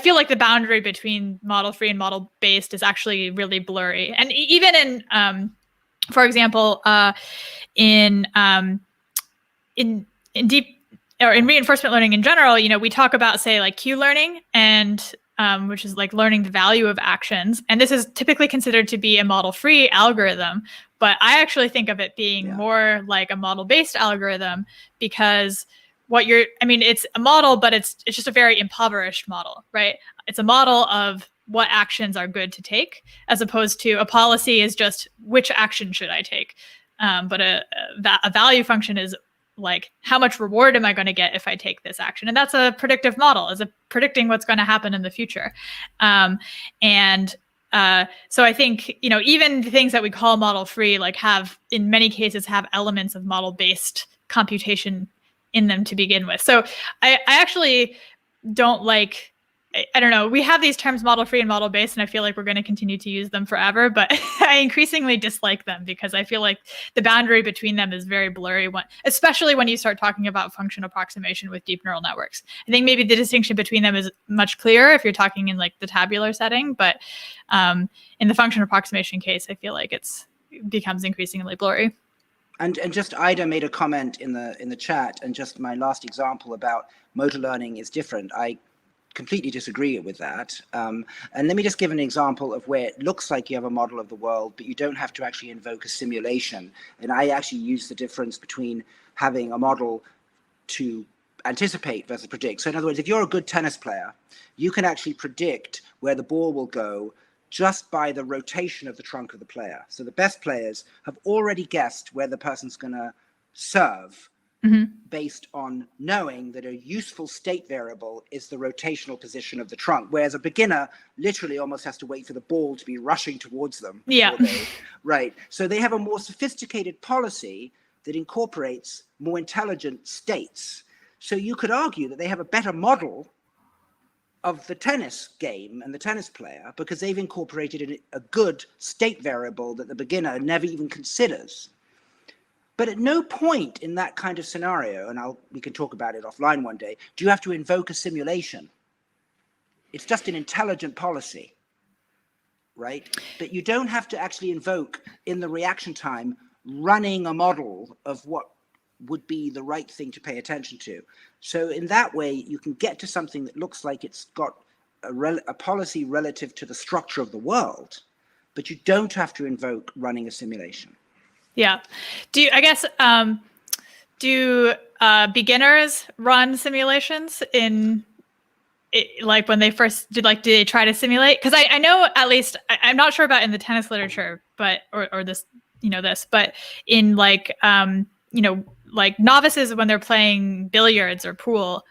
feel like the boundary between model free and model based is actually really blurry. And even in, for example, in deep or in reinforcement learning in general, we talk about, say, like Q learning, and which is like learning the value of actions. And this is typically considered to be a model-free algorithm, but I actually think of it being more like a model-based algorithm, because it's a model, but it's just a very impoverished model, right? It's a model of what actions are good to take, as opposed to a policy is just which action should I take. But a value function is like, how much reward am I going to get if I take this action? And that's a predictive model, is predicting what's going to happen in the future. So I think, even the things that we call model free, like in many cases have elements of model based computation in them to begin with. So I actually don't like, I don't know, we have these terms model free and model based, and I feel like we're going to continue to use them forever, but I increasingly dislike them because I feel like the boundary between them is very blurry, especially when you start talking about function approximation with deep neural networks. I think maybe the distinction between them is much clearer if you're talking in like the tabular setting, but in the function approximation case, I feel like it becomes increasingly blurry. And just Ida made a comment in the chat, and just my last example about motor learning is different. I completely disagree with that. And let me just give an example of where it looks like you have a model of the world, but you don't have to actually invoke a simulation. And I actually use the difference between having a model to anticipate versus predict. So in other words, if you're a good tennis player, you can actually predict where the ball will go just by the rotation of the trunk of the player. So the best players have already guessed where the person's going to serve, based on knowing that a useful state variable is the rotational position of the trunk, whereas a beginner literally almost has to wait for the ball to be rushing towards them. Right. So they have a more sophisticated policy that incorporates more intelligent states. So you could argue that they have a better model of the tennis game and the tennis player because they've incorporated a good state variable that the beginner never even considers. But at no point in that kind of scenario, and we can talk about it offline one day, do you have to invoke a simulation. It's just an intelligent policy, right? But you don't have to actually invoke, in the reaction time, running a model of what would be the right thing to pay attention to. So in that way, you can get to something that looks like it's got a policy relative to the structure of the world, but you don't have to invoke running a simulation. Yeah. Do beginners run simulations like when they first do they try to simulate? Because I know, at least I'm not sure about in the tennis literature, but or this, but in like novices when they're playing billiards or pool,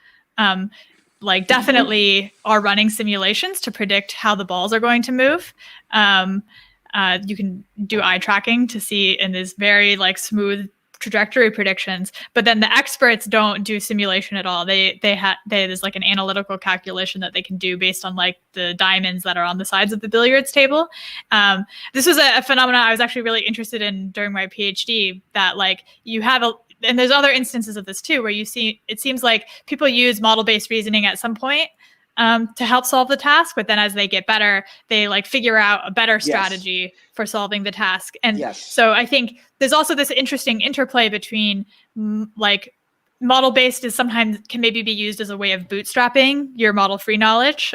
like definitely are running simulations to predict how the balls are going to move. You can do eye tracking to see in this very like smooth trajectory predictions, but then the experts don't do simulation at all. There's like an analytical calculation that they can do based on like the diamonds that are on the sides of the billiards table. This was a phenomenon I was actually really interested in during my PhD, that like you have and there's other instances of this too, where you see, it seems like people use model-based reasoning at some point to help solve the task, but then as they get better, they like figure out a better strategy for solving the task. And so I think there's also this interesting interplay between like model-based is sometimes can maybe be used as a way of bootstrapping your model-free knowledge,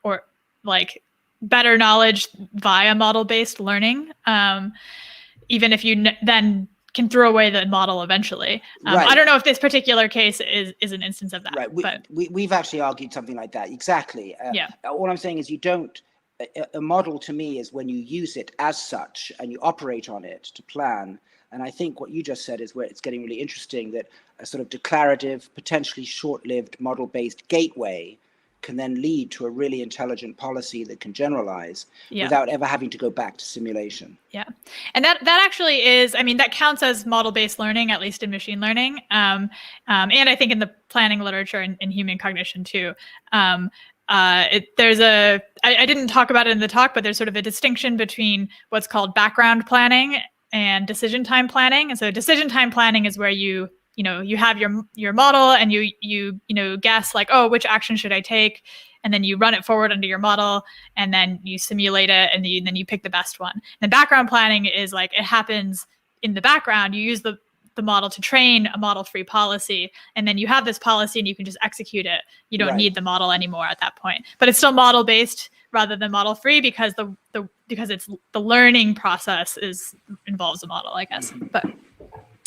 or like better knowledge via model-based learning, even if you then can throw away the model eventually. I don't know if this particular case is an instance of that. Right. We've actually argued something like that. Exactly. All I'm saying is you don't, a model to me is when you use it as such and you operate on it to plan. And I think what you just said is where it's getting really interesting, that a sort of declarative, potentially short-lived model-based gateway can then lead to a really intelligent policy that can generalize without ever having to go back to simulation. Yeah. And that actually is, I mean, that counts as model-based learning, at least in machine learning. And I think in the planning literature and in human cognition too. I didn't talk about it in the talk, but there's sort of a distinction between what's called background planning and decision time planning. And so decision time planning is where you have your model and you guess like, oh, which action should I take? And then you run it forward under your model and then you simulate it and then you pick the best one. And background planning is like, it happens in the background. You use the model to train a model-free policy, and then you have this policy and you can just execute it. You don't need the model anymore at that point, but it's still model-based rather than model-free because because it's the learning process involves a model, I guess. But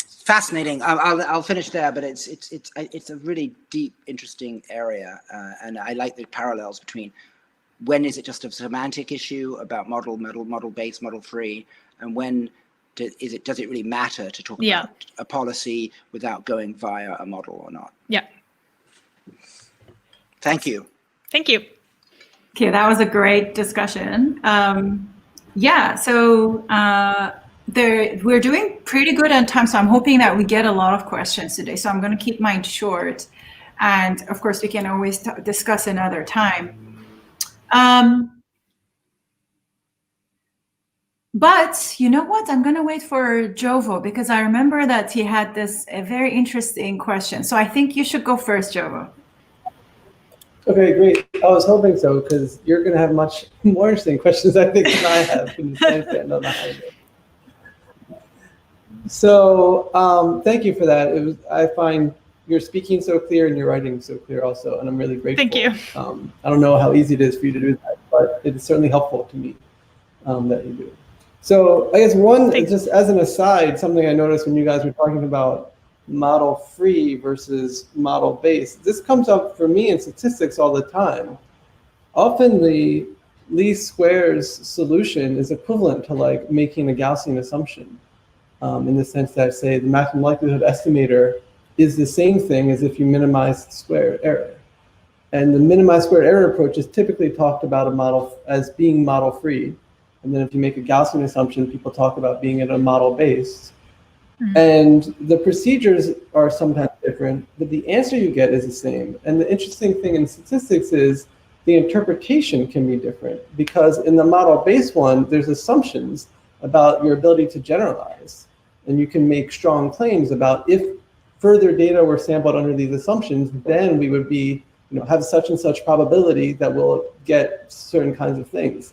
fascinating. I'll finish there, but it's a really deep, interesting area, and I like the parallels between when is it just a semantic issue about model-based, model-free, and when does it really matter to talk about a policy without going via a model or not? Yeah. Thank you. Thank you. Okay, that was a great discussion. So we're doing pretty good on time, so I'm hoping that we get a lot of questions today. So I'm going to keep mine short, and of course we can always discuss another time. But you know what? I'm going to wait for Jovo because I remember that he had a very interesting question. So I think you should go first, Jovo. Okay, great. I was hoping so because you're going to have much more interesting questions, I think, than I have in the stand on the highway. So thank you for that. I find you're speaking so clear and your writing so clear also, and I'm really grateful. Thank you. I don't know how easy it is for you to do that, but it's certainly helpful to me that you do. So I guess just as an aside, something I noticed when you guys were talking about model-free versus model-based, this comes up for me in statistics all the time. Often the least squares solution is equivalent to like making a Gaussian assumption, in the sense that, say, the maximum likelihood estimator is the same thing as if you minimize the square error. And the minimized square error approach is typically talked about a model as being model-free. And then if you make a Gaussian assumption, people talk about being at a model-based. Mm-hmm. And the procedures are sometimes different, but the answer you get is the same. And the interesting thing in statistics is the interpretation can be different, because in the model-based one, there's assumptions about your ability to generalize. And you can make strong claims about if further data were sampled under these assumptions, then we would have such and such probability that we'll get certain kinds of things.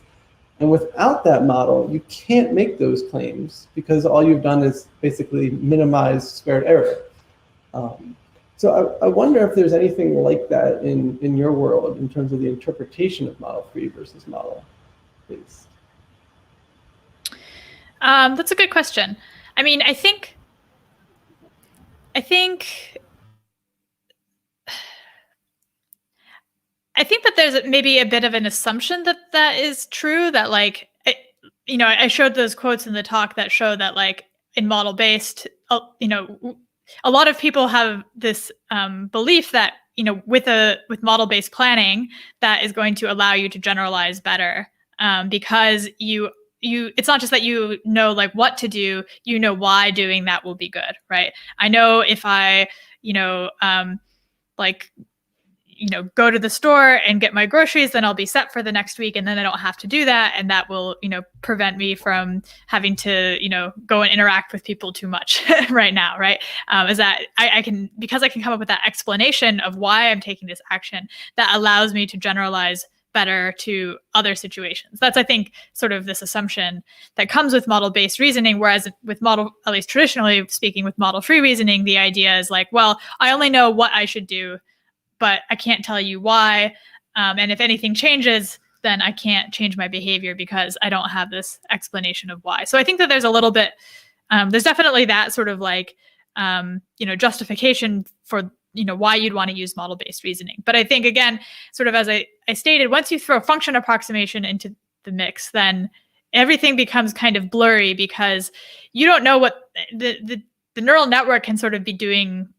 And without that model, you can't make those claims because all you've done is basically minimize squared error. So I wonder if there's anything like that in your world in terms of the interpretation of model-free versus model-based. That's a good question. I mean, I think that there's maybe a bit of an assumption that that is true, that like, I showed those quotes in the talk that show that like in model-based, a lot of people have this belief that, with model-based planning, that is going to allow you to generalize better, because it's not just that you know like what to do, you know why doing that will be good, right? I know if I, go to the store and get my groceries, then I'll be set for the next week, and then I don't have to do that, and that will, prevent me from having to, go and interact with people too much right now, right? Is that I can, because I can come up with that explanation of why I'm taking this action, that allows me to generalize better to other situations. That's, I think, sort of this assumption that comes with model-based reasoning, whereas with at least traditionally speaking, with model-free reasoning, the idea is like, well, I only know what I should do, but I can't tell you why. And if anything changes, then I can't change my behavior because I don't have this explanation of why. So I think that there's a little bit, there's definitely that sort of like, justification for, why you'd want to use model-based reasoning. But I think, again, sort of as I stated, once you throw function approximation into the mix, then everything becomes kind of blurry because you don't know what the neural network can sort of be doing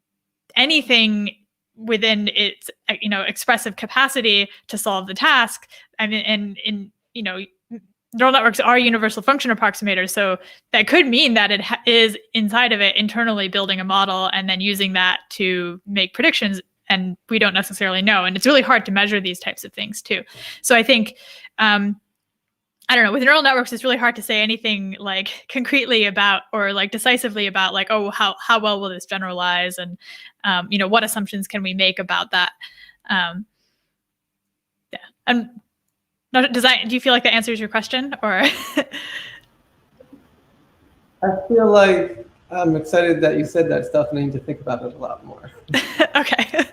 anything within its expressive capacity to solve the task. I mean, and neural networks are universal function approximators, so that could mean that it is inside of it internally building a model and then using that to make predictions, and we don't necessarily know. And it's really hard to measure these types of things too. So I think I don't know, with neural networks, it's really hard to say anything like concretely about or like decisively about like, oh, how well will this generalize, and what assumptions can we make about that? Yeah. And do you feel like that answers your question, or? I feel like I'm excited that you said that stuff, and I need to think about it a lot more. Okay.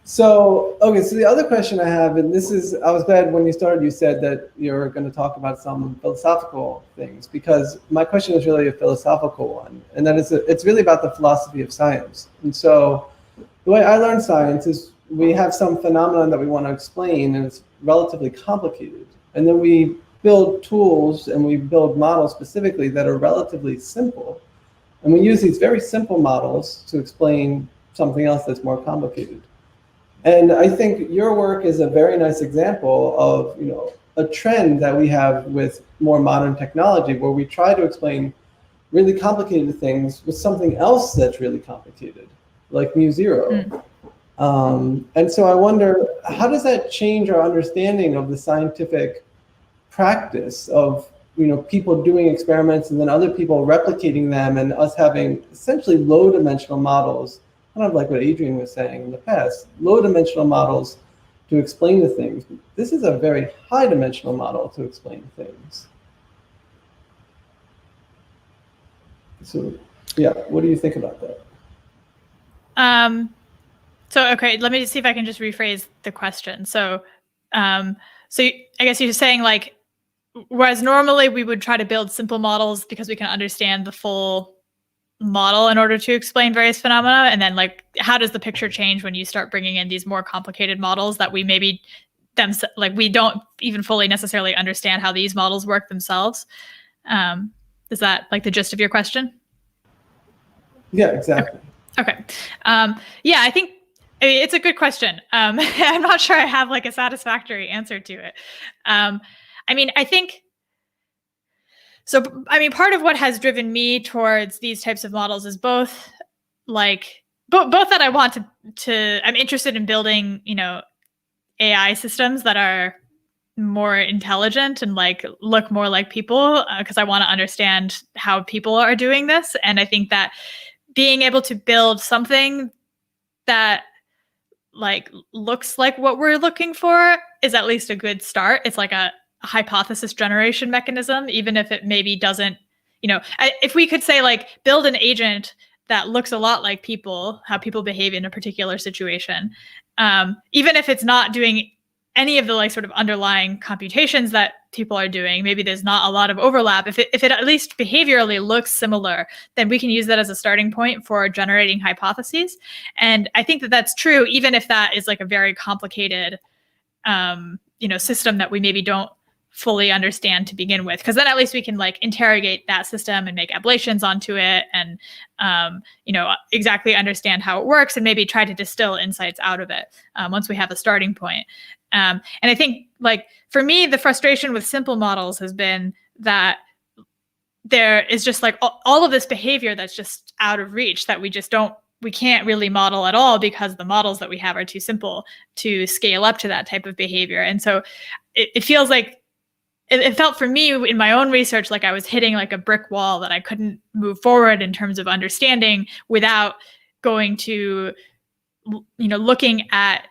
So the other question I have, and this is, I was glad when you started, you said that you're going to talk about some philosophical things, because my question is really a philosophical one, and that is, it's really about the philosophy of science. And so the way I learn science is we have some phenomenon that we want to explain, and it's relatively complicated. And then we build tools and we build models specifically that are relatively simple. And we use these very simple models to explain something else that's more complicated. And I think your work is a very nice example of, a trend that we have with more modern technology, where we try to explain really complicated things with something else that's really complicated, like mu0. And so I wonder, how does that change our understanding of the scientific practice of, people doing experiments and then other people replicating them, and us having essentially low-dimensional models, kind of like what Adrian was saying in the past, low-dimensional models to explain the things. This is a very high-dimensional model to explain things. So, yeah, what do you think about that? So, okay, let me just see if I can just rephrase the question. So, I guess you're saying like, whereas normally we would try to build simple models because we can understand the full model in order to explain various phenomena, and then like, how does the picture change when you start bringing in these more complicated models that we maybe we don't even fully necessarily understand how these models work themselves? Is that like the gist of your question? Yeah, exactly. Okay. Yeah, I think it's a good question. I'm not sure I have like a satisfactory answer to it. Part of what has driven me towards these types of models is both that I want I'm interested in building, AI systems that are more intelligent and like look more like people, because I want to understand how people are doing this. And I think that being able to build something that like looks like what we're looking for is at least a good start. It's like a hypothesis generation mechanism, even if it maybe doesn't, if we could say like build an agent that looks a lot like people, how people behave in a particular situation, even if it's not doing any of the like sort of underlying computations that people are doing, maybe there's not a lot of overlap. If it at least behaviorally looks similar, then we can use that as a starting point for generating hypotheses. And I think that that's true, even if that is like a very complicated, system that we maybe don't fully understand to begin with, because then at least we can like interrogate that system and make ablations onto it and exactly understand how it works and maybe try to distill insights out of it once we have a starting point. And I think like for me, the frustration with simple models has been that there is just like all of this behavior that's just out of reach that we can't really model at all because the models that we have are too simple to scale up to that type of behavior. And so it feels like it felt for me in my own research like I was hitting like a brick wall that I couldn't move forward in terms of understanding without going to, looking at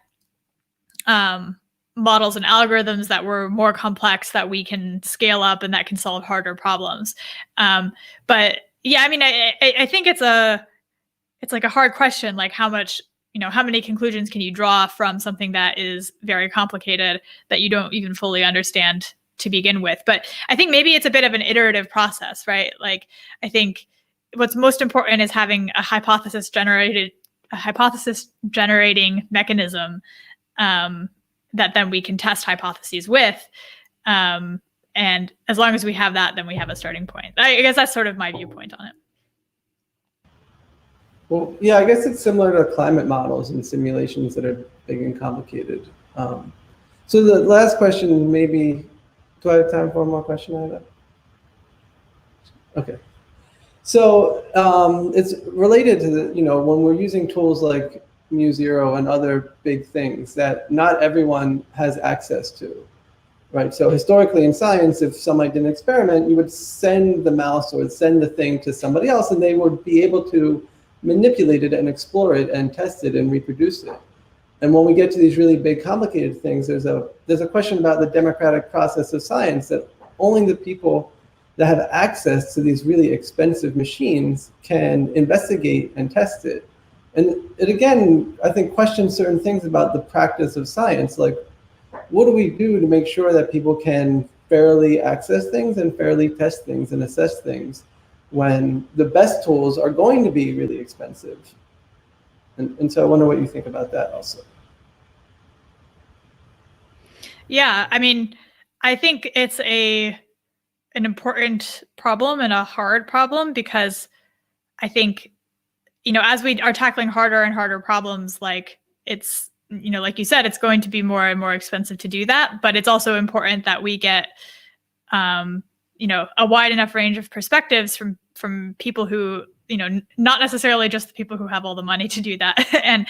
models and algorithms that were more complex that we can scale up and that can solve harder problems. But yeah, I mean, I think it's like a hard question, like how much, how many conclusions can you draw from something that is very complicated that you don't even fully understand to begin with. But I think maybe it's a bit of an iterative process, right? Like I think what's most important is having a hypothesis generating mechanism that then we can test hypotheses with. And as long as we have that, then we have a starting point. I guess that's sort of my viewpoint on it. Well, yeah, I guess it's similar to climate models and simulations that are big and complicated. So the last question, maybe, do I have time for one more question, Ida? Okay. So it's related to the, when we're using tools like mu0 and other big things that not everyone has access to, right? So historically in science, if somebody did an experiment, you would send the mouse or send the thing to somebody else and they would be able to manipulate it and explore it and test it and reproduce it. And when we get to these really big, complicated things, there's a question about the democratic process of science that only the people that have access to these really expensive machines can investigate and test it. And it again, I think, questions certain things about the practice of science, like what do we do to make sure that people can fairly access things and fairly test things and assess things when the best tools are going to be really expensive? And so I wonder what you think about that also. Yeah, I mean, I think it's an important problem and a hard problem because I think, as we are tackling harder and harder problems, like it's, like you said, it's going to be more and more expensive to do that. But it's also important that we get, a wide enough range of perspectives from people who, not necessarily just the people who have all the money to do that. And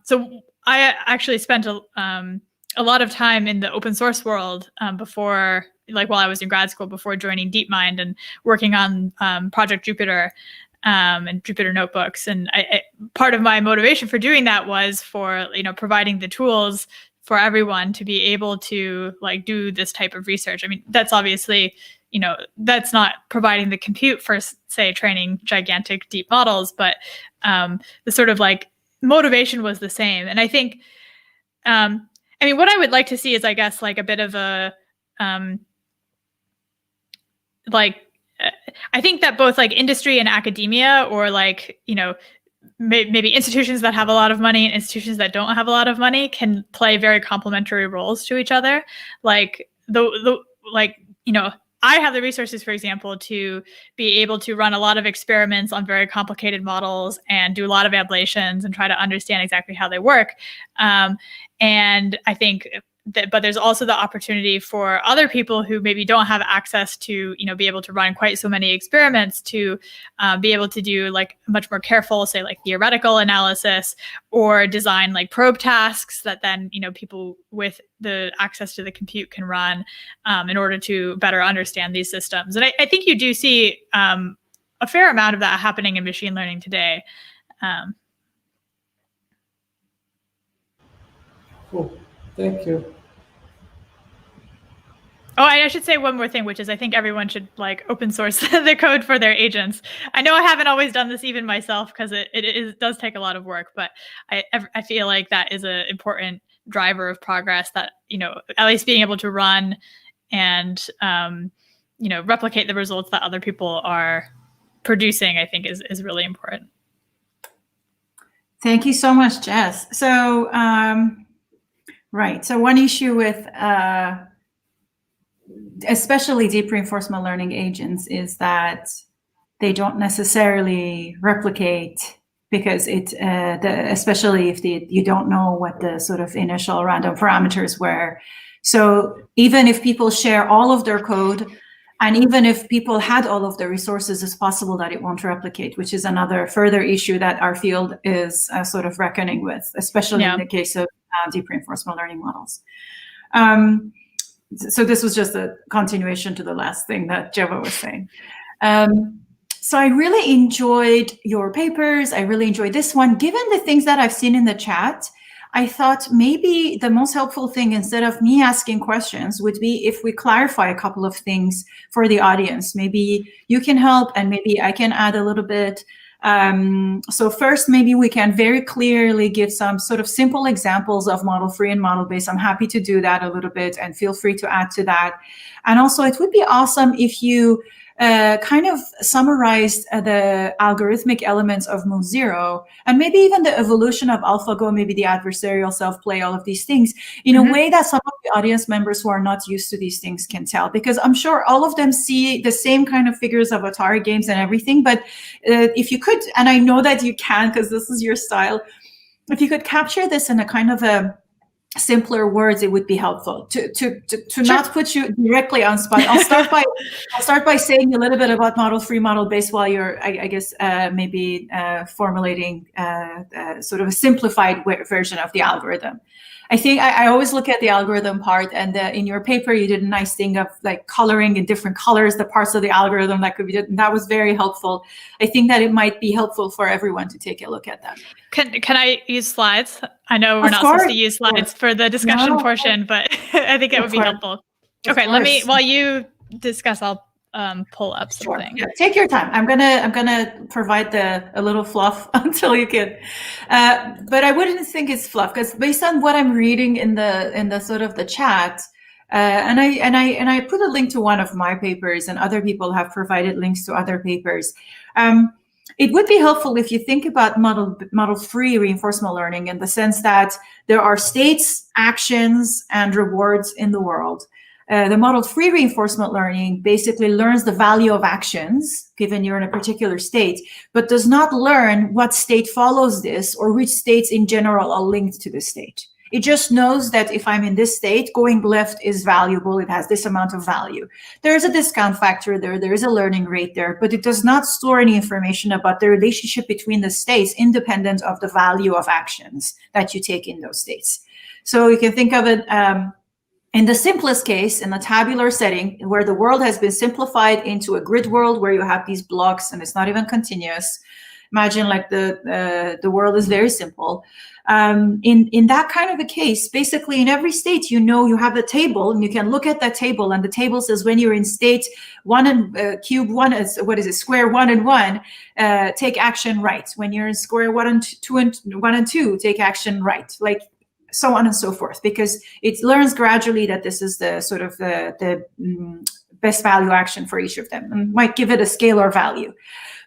so I actually spent a lot of time in the open source world before, like while I was in grad school, before joining DeepMind and working on Project Jupyter and Jupyter Notebooks. And part of my motivation for doing that was for, providing the tools for everyone to be able to like do this type of research. I mean, that's obviously, that's not providing the compute for, say, training gigantic deep models, but the sort of like motivation was the same. And I think, what I would like to see is, I guess, like a bit of a, I think that both like industry and academia, or like, maybe institutions that have a lot of money and institutions that don't have a lot of money, can play very complementary roles to each other. Like I have the resources, for example, to be able to run a lot of experiments on very complicated models and do a lot of ablations and try to understand exactly how they work. And I think that, but there's also the opportunity for other people who maybe don't have access to, be able to run quite so many experiments to be able to do like much more careful, say, like theoretical analysis, or design like probe tasks that then, people with the access to the compute can run in order to better understand these systems. And I think you do see a fair amount of that happening in machine learning today. Cool. Thank you. Oh, I should say one more thing, which is I think everyone should like open source the code for their agents. I know I haven't always done this even myself because it does take a lot of work, but I feel like that is an important driver of progress that, you know, at least being able to run and, you know, replicate the results that other people are producing, I think is really important. Thank you so much, Jess. So, right. So one issue with especially deep reinforcement learning agents is that they don't necessarily replicate because especially if you don't know what the sort of initial random parameters were. So even if people share all of their code, and even if people had all of the resources, it's possible that it won't replicate, which is another further issue that our field is sort of reckoning with, especially in the case of deep reinforcement learning models. So this was just a continuation to the last thing that Jeva was saying. So I really enjoyed your papers. I really enjoyed this one. Given the things that I've seen in the chat, I thought maybe the most helpful thing, instead of me asking questions, would be if we clarify a couple of things for the audience. Maybe you can help and maybe I can add a little bit. So first, maybe we can very clearly give some sort of simple examples of model free and model based. I'm happy to do that a little bit and feel free to add to that. And also it would be awesome if you kind of summarized the algorithmic elements of Move Zero and maybe even the evolution of AlphaGo, maybe the adversarial self-play, all of these things in a way that some of the audience members who are not used to these things can tell, because I'm sure all of them see the same kind of figures of Atari games and everything. But if you could, and I know that you can because this is your style, if you could capture this in a kind of a simpler words, it would be helpful to sure. Not put you directly on spot. I'll start by saying a little bit about model free, model based while you're, I guess, maybe formulating sort of a simplified version of the algorithm. I think I always look at the algorithm part, and in your paper you did a nice thing of like coloring in different colors the parts of the algorithm that could be done. And that was very helpful. I think that it might be helpful for everyone to take a look at that. Can I use slides? I know we're not supposed to use slides for the discussion portion, but I think it would be helpful. Okay, let me, while you discuss, I'll pull up something. Yeah, take your time. I'm gonna provide a little fluff until you can. But I wouldn't think it's fluff because based on what I'm reading in the sort of the chat, and I put a link to one of my papers, and other people have provided links to other papers. It would be helpful if you think about model-free reinforcement learning in the sense that there are states, actions, and rewards in the world. The model-free reinforcement learning basically learns the value of actions, given you're in a particular state, but does not learn what state follows this or which states in general are linked to the state. It just knows that if I'm in this state, going left is valuable. It has this amount of value. There is a discount factor there. There is a learning rate there, but it does not store any information about the relationship between the states independent of the value of actions that you take in those states. So you can think of it in the simplest case, in the tabular setting, where the world has been simplified into a grid world where you have these blocks and it's not even continuous. Imagine like the world is very simple. In that kind of a case, basically in every state, you have a table and you can look at that table, and the table says when you're in state 1 and cube 1 is square 1 and 1, take action right. When you're in square 1 and 2 and 1 and 2, take action right. Like so on and so forth, because it learns gradually that this is the sort of the best value action for each of them, and might give it a scalar value.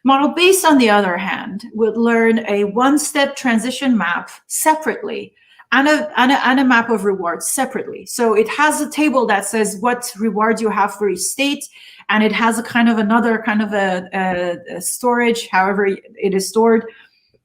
Model based, on the other hand, would learn a one-step transition map separately and a map of rewards separately. So it has a table that says what reward you have for each state, and it has a kind of another kind of a storage, however it is stored,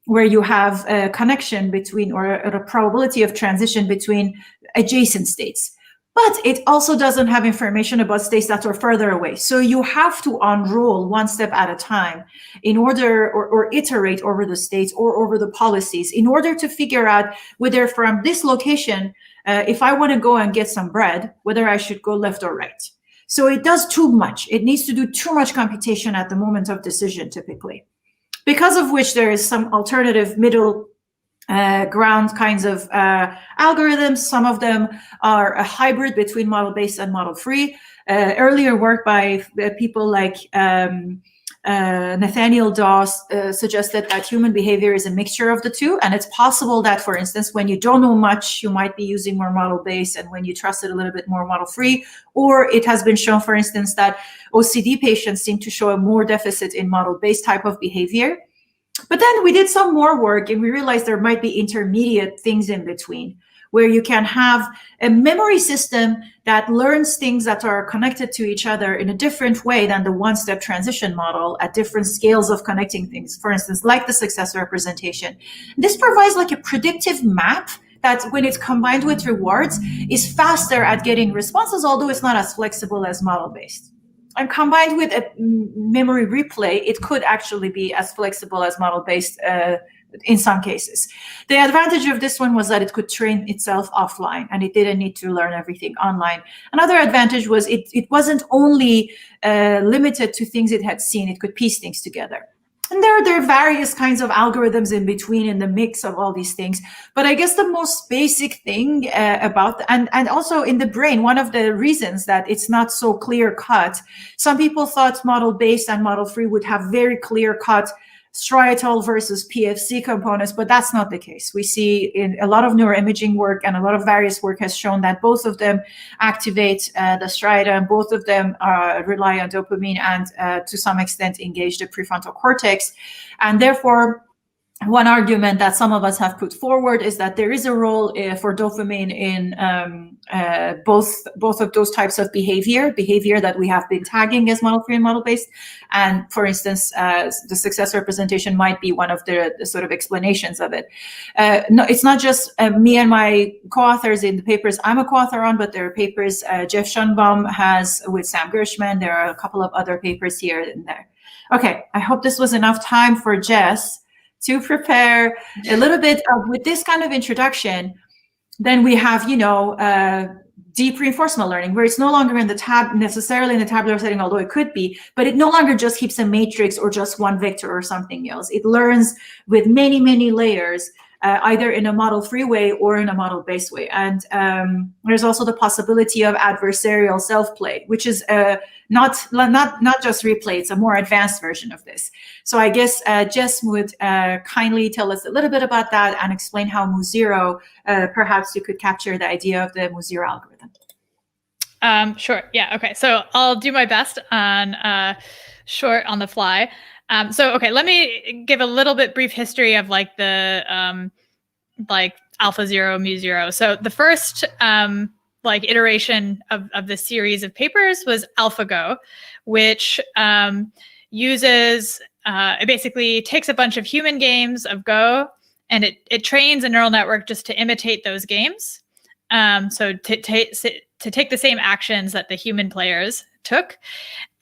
where you have a connection between, or a probability of transition between adjacent states. But it also doesn't have information about states that are further away. So you have to unroll one step at a time in order, or iterate over the states or over the policies in order to figure out whether from this location, if I want to go and get some bread, whether I should go left or right. So it does too much. It needs to do too much computation at the moment of decision, typically. Because of which there is some alternative middle ground kinds of algorithms. Some of them are a hybrid between model-based and model-free. Earlier work by people like Nathaniel Dawes suggested that human behavior is a mixture of the two, and it's possible that, for instance, when you don't know much, you might be using more model-based, and when you trust it a little bit more model-free. Or it has been shown, for instance, that OCD patients seem to show a more deficit in model-based type of behavior. But then we did some more work and we realized there might be intermediate things in between, where you can have a memory system that learns things that are connected to each other in a different way than the one-step transition model at different scales of connecting things, for instance, like the successor representation. This provides like a predictive map that, when it's combined with rewards, is faster at getting responses, although it's not as flexible as model-based. And combined with a memory replay, it could actually be as flexible as model-based in some cases. The advantage of this one was that it could train itself offline and it didn't need to learn everything online. Another advantage was it wasn't only limited to things it had seen, it could piece things together. And there are various kinds of algorithms in between in the mix of all these things. But I guess the most basic thing about, and also in the brain, one of the reasons that it's not so clear cut, some people thought model-based and model-free would have very clear cut striatal versus PFC components, but that's not the case. We see in a lot of neuroimaging work and a lot of various work has shown that both of them activate the striata, and both of them rely on dopamine and to some extent engage the prefrontal cortex. And therefore, one argument that some of us have put forward is that there is a role for dopamine in both of those types of behavior that we have been tagging as model-free and model-based. And for instance, the success representation might be one of the sort of explanations of it. No, it's not just me and my co-authors in the papers I'm a co-author on, but there are papers Jeff Schonbaum has with Sam Gershman. There are a couple of other papers here and there. Okay, I hope this was enough time for Jess to prepare a little bit with this kind of introduction. Then we have, deep reinforcement learning, where it's no longer in the necessarily in the tabular setting, although it could be, but it no longer just keeps a matrix or just one vector or something else. It learns with many, many layers, either in a model-free way or in a model-based way. And there's also the possibility of adversarial self-play, which is not just replay, it's a more advanced version of this. So I guess Jess would kindly tell us a little bit about that and explain how Mu0, perhaps you could capture the idea of the Mu0 algorithm. Sure, yeah, okay. So I'll do my best on short on the fly. Okay, let me give a little bit brief history of like the AlphaZero, Mu0. So the first iteration of the series of papers was AlphaGo, which uses it basically takes a bunch of human games of Go and it trains a neural network just to imitate those games. So to take the same actions that the human players took,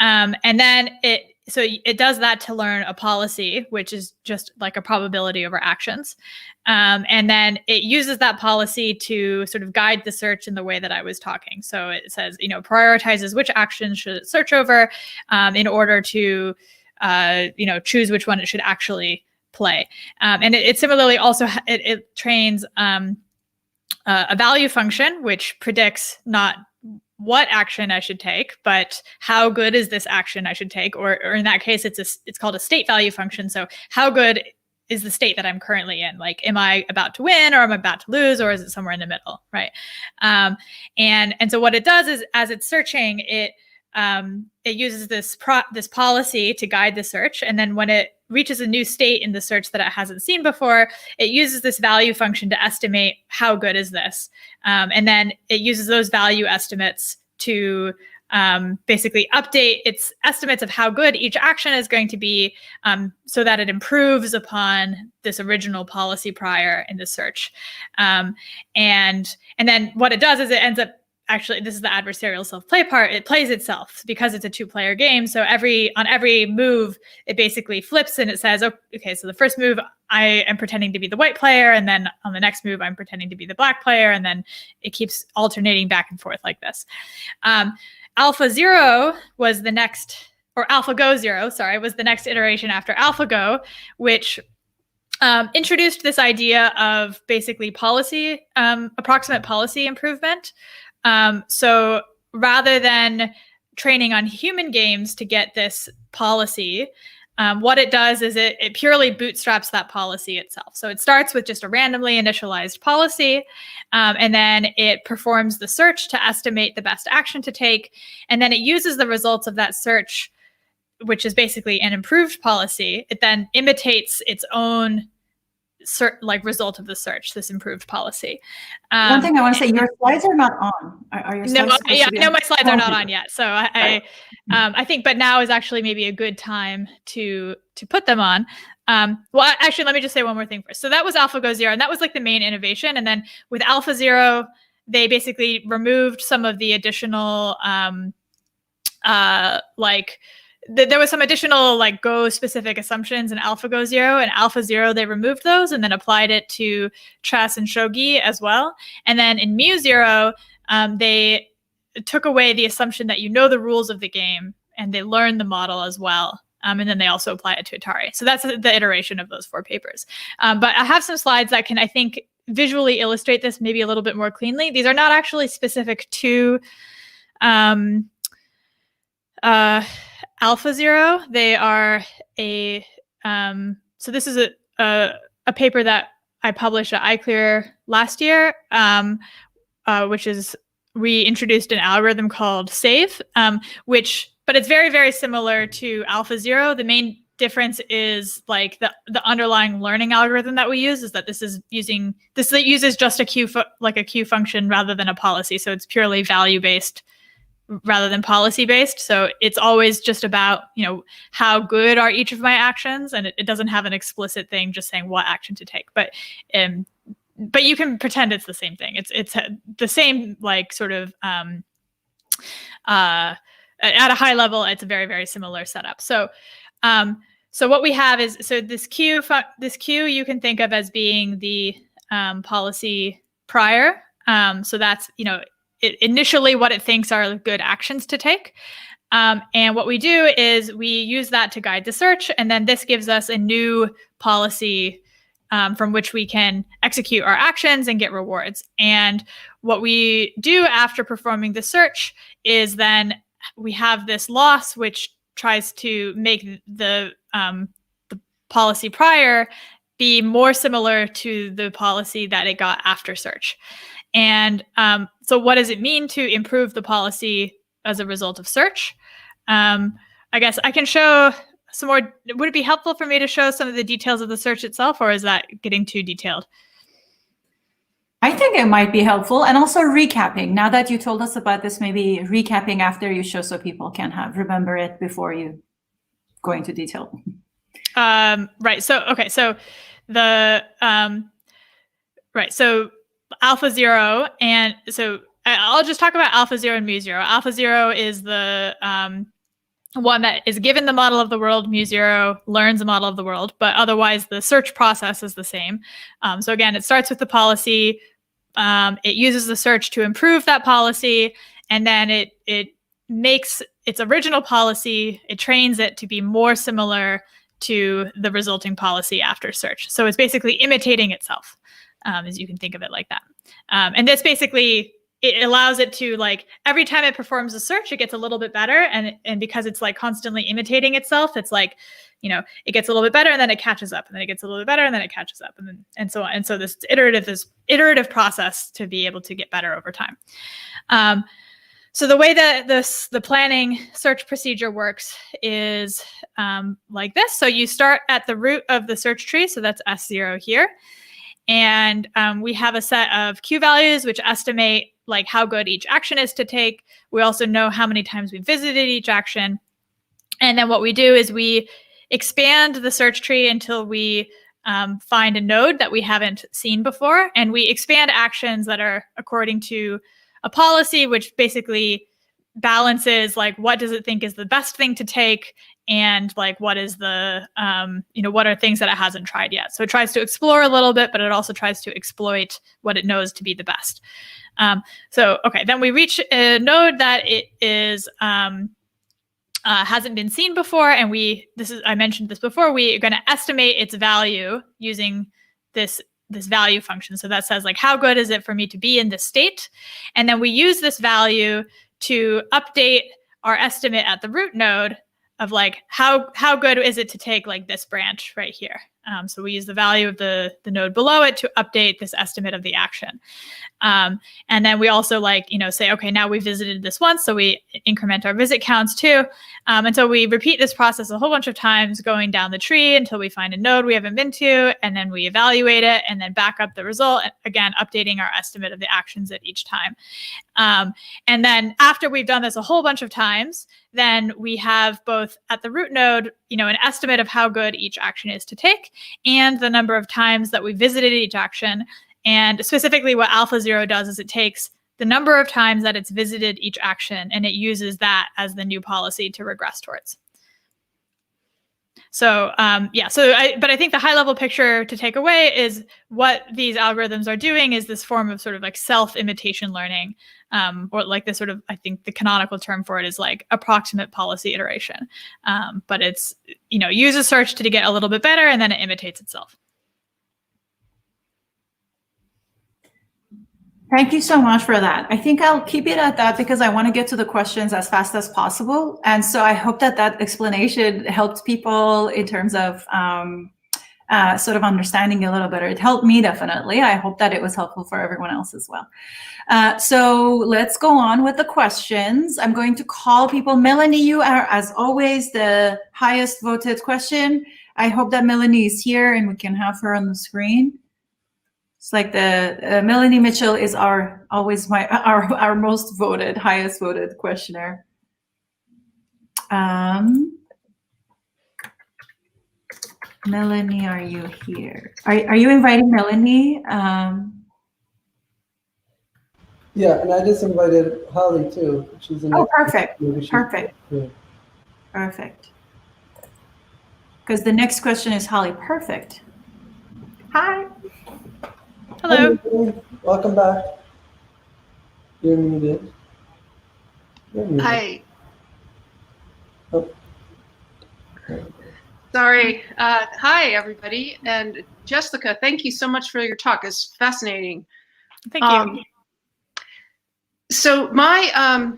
and then it does that to learn a policy, which is just like a probability over actions. And then it uses that policy to sort of guide the search in the way that I was talking. So it says, prioritizes which actions should it search over in order to, choose which one it should actually play. And it similarly also, it trains a value function, which predicts not what action I should take, but how good is this action I should take? Or in that case, it's called a state value function. So how good is the state that I'm currently in? Like, am I about to win or am I about to lose, or is it somewhere in the middle, right? And so what it does is, as it's searching, it uses this policy to guide the search, and then when it reaches a new state in the search that it hasn't seen before, it uses this value function to estimate how good is this, and then it uses those value estimates to basically update its estimates of how good each action is going to be, so that it improves upon this original policy prior in the search. And then what it does is it ends up, actually, this is the adversarial self-play part. It plays itself because it's a two-player game. So on every move, it basically flips and it says, okay, so the first move, I am pretending to be the white player. And then on the next move, I'm pretending to be the black player. And then it keeps alternating back and forth like this. AlphaZero was the next, or AlphaGo 0, sorry, was the next iteration after AlphaGo, which introduced this idea of basically policy, approximate policy improvement. So rather than training on human games to get this policy, what it does is it purely bootstraps that policy itself. So it starts with just a randomly initialized policy, and then it performs the search to estimate the best action to take, and then it uses the results of that search, which is basically an improved policy. It then imitates its own result of the search, this improved policy. One thing I want to say, your slides are not on. Are your slides I know my slides are not on yet. So I think, but now is actually maybe a good time to put them on. Well, actually, let me just say one more thing first. So that was AlphaGo 0, and that was like the main innovation. And then with Alpha 0, they basically removed some of the additional, there was some additional like Go specific assumptions in AlphaGo 0, and Alpha 0, they removed those and then applied it to chess and shogi as well. And then in Mu 0, they took away the assumption that you know the rules of the game, and they learned the model as well. And then they also apply it to Atari. So that's the iteration of those 4 papers. But I have some slides that can, I think, visually illustrate this maybe a little bit more cleanly. These are not actually specific to Alpha 0. They are so this is a paper that I published at iClear last year, which is we introduced an algorithm called SAVE, but it's very, very similar to Alpha 0. The main difference is like the underlying learning algorithm that we use is that this uses just a queue function rather than a policy. So it's purely value based rather than policy based. So it's always just about, how good are each of my actions, and it doesn't have an explicit thing just saying what action to take. But you can pretend it's the same thing. It's the same like sort of at a high level. It's a very, very similar setup. So what we have is this queue you can think of as being the policy prior. So that's initially what it thinks are good actions to take. And what we do is we use that to guide the search. And then this gives us a new policy from which we can execute our actions and get rewards. And what we do after performing the search is then we have this loss, which tries to make the policy prior be more similar to the policy that it got after search. And so what does it mean to improve the policy as a result of search? I guess I can show some more. Would it be helpful for me to show some of the details of the search itself, or is that getting too detailed? I think it might be helpful. And also recapping. Now that you told us about this, maybe recapping after you show so people can remember it before you go into detail. Right. So, okay. So so Alpha 0, and so I'll just talk about Alpha 0 and Mu 0. Alpha 0 is the one that is given the model of the world. Mu 0 learns the model of the world, but otherwise the search process is the same. So again, it starts with the policy. It uses the search to improve that policy, and then it makes its original policy, it trains it to be more similar to the resulting policy after search. So it's basically imitating itself. As you can think of it like that. And this basically, it allows it to like, every time it performs a search, it gets a little bit better. And because it's like constantly imitating itself, it's like, it gets a little bit better and then it catches up, and then it gets a little bit better and then it catches up, and so on. And so this iterative process to be able to get better over time. So the way that the planning search procedure works is like this. So you start at the root of the search tree. So that's S0 here. And we have a set of Q values which estimate like how good each action is to take. We also know how many times we visited each action. And then what we do is we expand the search tree until we find a node that we haven't seen before. And we expand actions that are according to a policy, which basically balances like what does it think is the best thing to take, and like what is the what are things that it hasn't tried yet. So it tries to explore a little bit, but it also tries to exploit what it knows to be the best. So okay, then we reach a node that it is hasn't been seen before, and I mentioned this before, we are going to estimate its value using this value function. So that says, like, how good is it for me to be in this state? And then we use this value to update our estimate at the root node of, like, how good is it to take, like, this branch right here. So we use the value of the node below it to update this estimate of the action. And then we also, like, say, okay, now we visited this once, so we increment our visit counts too. And so we repeat this process a whole bunch of times, going down the tree until we find a node we haven't been to, and then we evaluate it and then back up the result, again, updating our estimate of the actions at each time. And then after we've done this a whole bunch of times, then we have both at the root node, an estimate of how good each action is to take, and the number of times that we visited each action. And specifically what AlphaZero does is it takes the number of times that it's visited each action, and it uses that as the new policy to regress towards. So but I think the high level picture to take away is what these algorithms are doing is this form of sort of like self-imitation learning, or like this sort of, I think the canonical term for it is like approximate policy iteration. But it's, uses search to get a little bit better, and then it imitates itself. Thank you so much for that. I think I'll keep it at that because I want to get to the questions as fast as possible. And so I hope that explanation helped people in terms of sort of understanding a little better. It helped me definitely. I hope that it was helpful for everyone else as well. So let's go on with the questions. I'm going to call people. Melanie, you are, as always, the highest voted question. I hope that Melanie is here and we can have her on the screen. It's like the Melanie Mitchell is our most voted, highest voted questioner. Melanie, are you here? Are you inviting Melanie? Yeah, and I just invited Holly too. She's in. Oh, perfect. Perfect. Yeah. Perfect. Because the next question is Holly. Perfect. Hi. Hello. Hi, welcome back. You're muted. Hi. Oh. Sorry. Hi, everybody. And Jessica, thank you so much for your talk. It's fascinating. Thank you. So my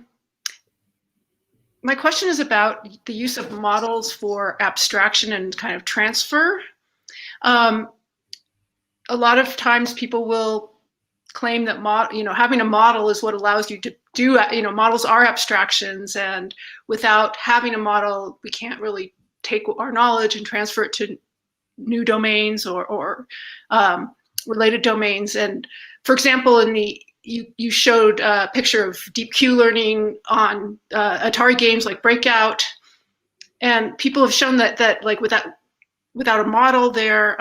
question is about the use of models for abstraction and kind of transfer. A lot of times people will claim that having a model is what allows you to do, models are abstractions, and without having a model, we can't really take our knowledge and transfer it to new domains or related domains. And for example, you showed a picture of deep Q learning on Atari games like Breakout, and people have shown that like without a model there,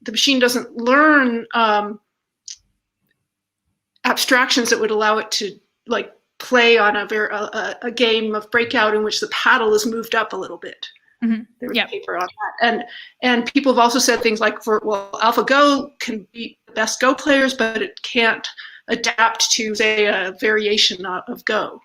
the machine doesn't learn abstractions that would allow it to like play on a game of Breakout in which the paddle is moved up a little bit. Mm-hmm. There was a paper on that, and people have also said things like, AlphaGo can beat the best Go players, but it can't adapt to, say, a variation of Go.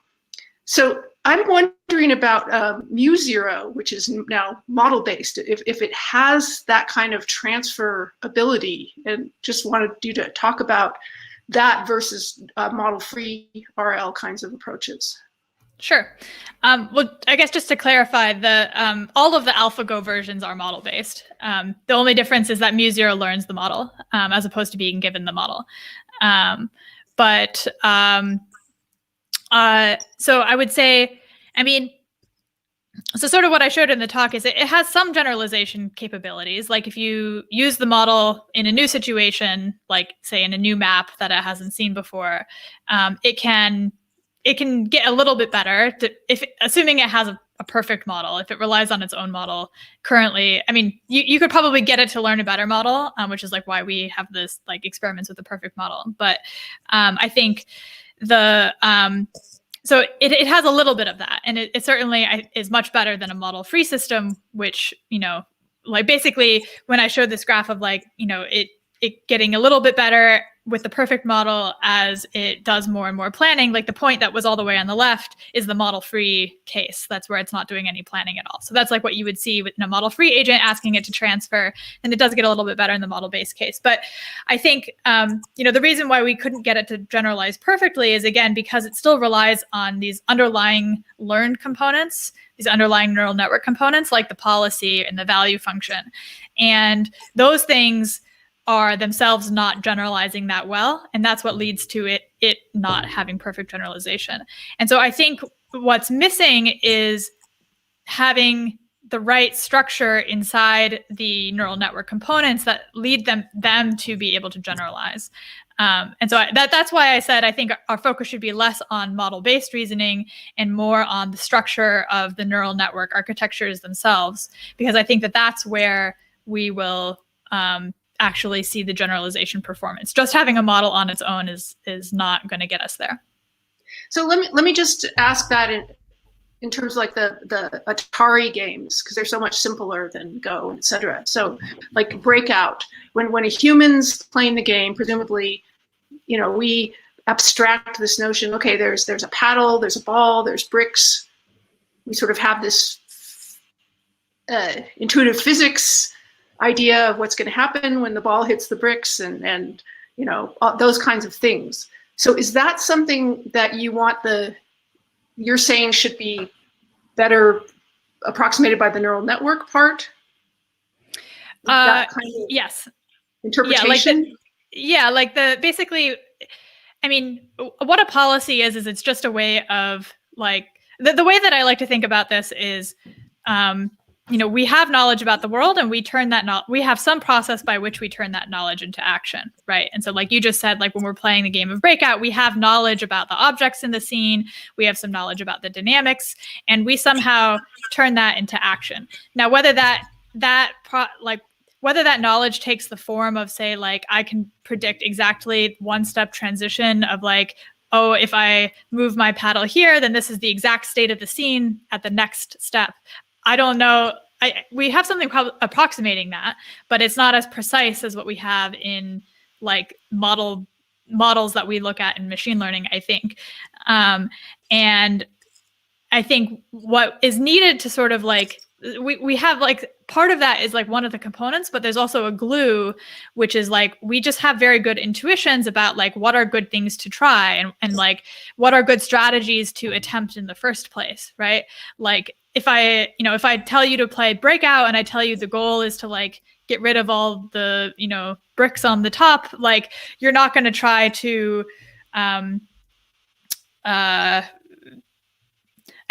So I'm wondering about MuZero, which is now model-based, if it has that kind of transfer ability, and just wanted you to talk about that versus model-free RL kinds of approaches. Sure. Well, I guess just to clarify, all of the AlphaGo versions are model-based. The only difference is that MuZero learns the model as opposed to being given the model. So I would say, so sort of what I showed in the talk is it has some generalization capabilities. Like if you use the model in a new situation, like say in a new map that it hasn't seen before, it can get a little bit better assuming it has a perfect model. If it relies on its own model currently, you could probably get it to learn a better model, which is like why we have this like experiments with the perfect model. But I think so it has a little bit of that, and it certainly is much better than a model-free system, which, like basically when I showed this graph of like, it getting a little bit better with the perfect model, as it does more and more planning, like the point that was all the way on the left is the model-free case. That's where it's not doing any planning at all. So that's like what you would see with a model-free agent asking it to transfer, and it does get a little bit better in the model-based case. But I think, the reason why we couldn't get it to generalize perfectly is, again, because it still relies on these underlying learned components, these underlying neural network components, like the policy and the value function. And those things are themselves not generalizing that well. And that's what leads to it not having perfect generalization. And so I think what's missing is having the right structure inside the neural network components that lead them to be able to generalize. And so that's why I said I think our focus should be less on model-based reasoning and more on the structure of the neural network architectures themselves, because I think that's where we will actually see the generalization performance. Just having a model on its own is not going to get us there. So let me just ask that in terms of like the Atari games, because they're so much simpler than Go, et cetera. So like Breakout, when a human's playing the game, presumably, we abstract this notion, okay, there's a paddle, there's a ball, there's bricks. We sort of have this intuitive physics idea of what's going to happen when the ball hits the bricks and those kinds of things. So is that something that you're saying should be better approximated by the neural network part? That kind of yes. interpretation? Basically, I mean, what a policy is it's just a way of like, the way that I like to think about this is, we have knowledge about the world, and we have some process by which we turn that knowledge into action, right? And so like you just said, like when we're playing the game of Breakout, we have knowledge about the objects in the scene, we have some knowledge about the dynamics, and we somehow turn that into action. Now, whether that knowledge takes the form of, say, like I can predict exactly one-step transition of like, oh, if I move my paddle here, then this is the exact state of the scene at the next step. I don't know. We have something approximating that, but it's not as precise as what we have in like models that we look at in machine learning, I think. And I think what is needed to sort of like, we have like part of that is like one of the components, but there's also a glue, which is like we just have very good intuitions about like what are good things to try and like what are good strategies to attempt in the first place, right? Like if I tell you to play Breakout and I tell you the goal is to like get rid of all the bricks on the top, like you're not going to try to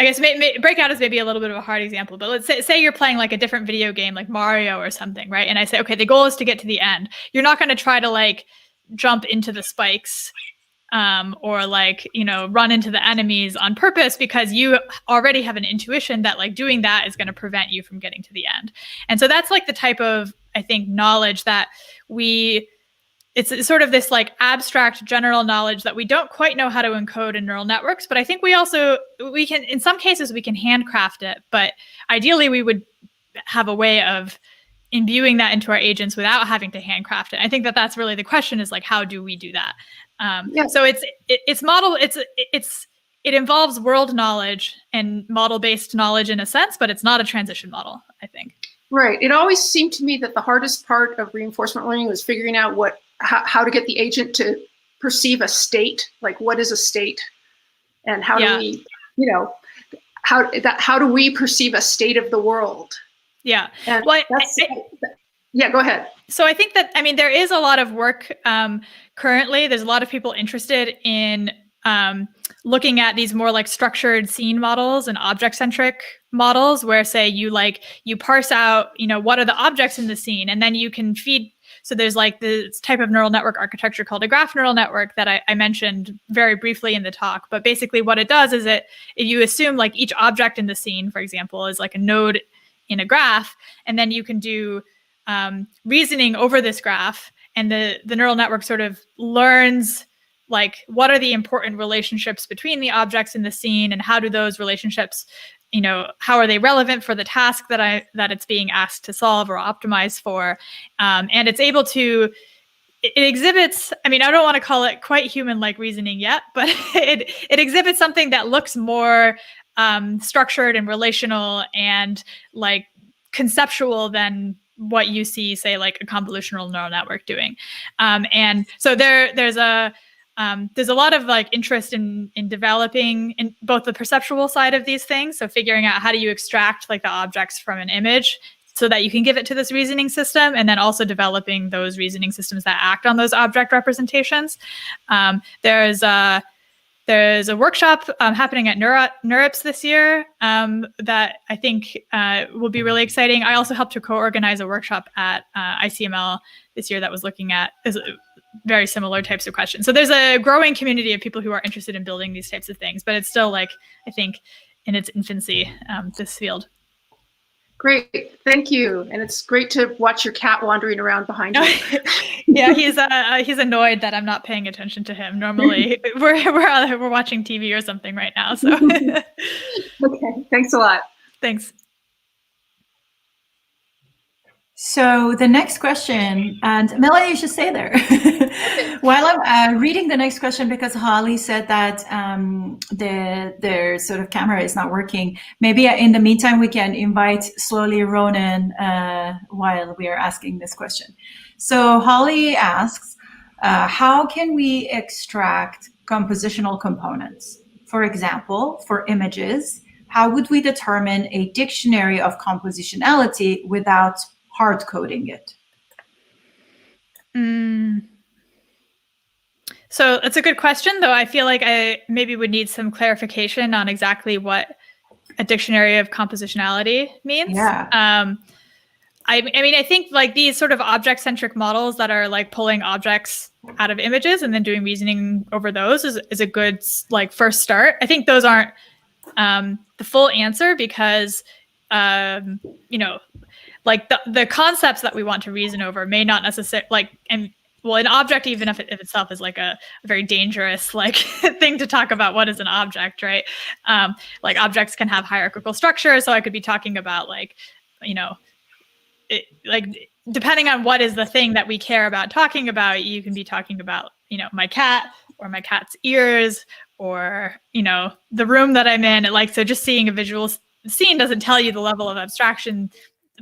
I guess Breakout is maybe a little bit of a hard example, but let's say you're playing like a different video game like Mario or something, right? And I say, okay, the goal is to get to the end. You're not going to try to like jump into the spikes or like, run into the enemies on purpose, because you already have an intuition that like doing that is going to prevent you from getting to the end. And so that's like the type of, I think, knowledge that it's sort of this like abstract general knowledge that we don't quite know how to encode in neural networks. But I think we can, in some cases, we can handcraft it. But ideally, we would have a way of imbuing that into our agents without having to handcraft it. I think that's really the question, is like, how do we do that? So it involves world knowledge and model-based knowledge in a sense, but it's not a transition model, I think. Right. It always seemed to me that the hardest part of reinforcement learning was figuring out how to get the agent to perceive a state, like what is a state, and how do we, how do we perceive a state of the world? Yeah. And go ahead. So I think that, there is a lot of work currently. There's a lot of people interested in looking at these more like structured scene models and object-centric models, where say you parse out, what are the objects in the scene, and then you can feed. So there's like this type of neural network architecture called a graph neural network that I mentioned very briefly in the talk. But basically what it does is you assume like each object in the scene, for example, is like a node in a graph, and then you can do reasoning over this graph, and the neural network sort of learns like what are the important relationships between the objects in the scene, and how do those relationships, how are they relevant for the task that it's being asked to solve or optimize for, and it's able to it exhibits, I mean, I don't want to call it quite human-like reasoning yet, but it exhibits something that looks more structured and relational and like conceptual than what you see, say, like a convolutional neural network doing. And so there's a lot of like interest in developing in both the perceptual side of these things. So figuring out how do you extract like the objects from an image so that you can give it to this reasoning system, and then also developing those reasoning systems that act on those object representations. There's a workshop happening at NeurIPS this year that I think will be really exciting. I also helped to co-organize a workshop at ICML this year that was looking at very similar types of questions. So there's a growing community of people who are interested in building these types of things, but it's still like, I think, in its infancy, this field. Great, thank you. And it's great to watch your cat wandering around behind you. Yeah, he's annoyed that I'm not paying attention to him. Normally, we're watching TV or something right now. So, okay, thanks a lot. Thanks. So the next question, and Melanie, you should stay there while I'm reading the next question, because Holly said that their sort of camera is not working. Maybe in the meantime, we can invite slowly Ronan while we are asking this question. So Holly asks, how can we extract compositional components? For example, for images, how would we determine a dictionary of compositionality without hard coding it? So it's a good question, though I feel like I maybe would need some clarification on exactly what a dictionary of compositionality means. Yeah. I mean, I think like these sort of object-centric models that are like pulling objects out of images and then doing reasoning over those is a good like first start. I think those aren't the full answer because, you know, like the concepts that we want to reason over may not necessarily like, and well, an object, even if itself is like a very dangerous like thing to talk about, what is an object, right? Like objects can have hierarchical structure. So I could be talking about like, you know, like depending on what is the thing that we care about talking about, you can be talking about, you know, my cat or my cat's ears or, you know, the room that I'm in. Like, so just seeing a visual scene doesn't tell you the level of abstraction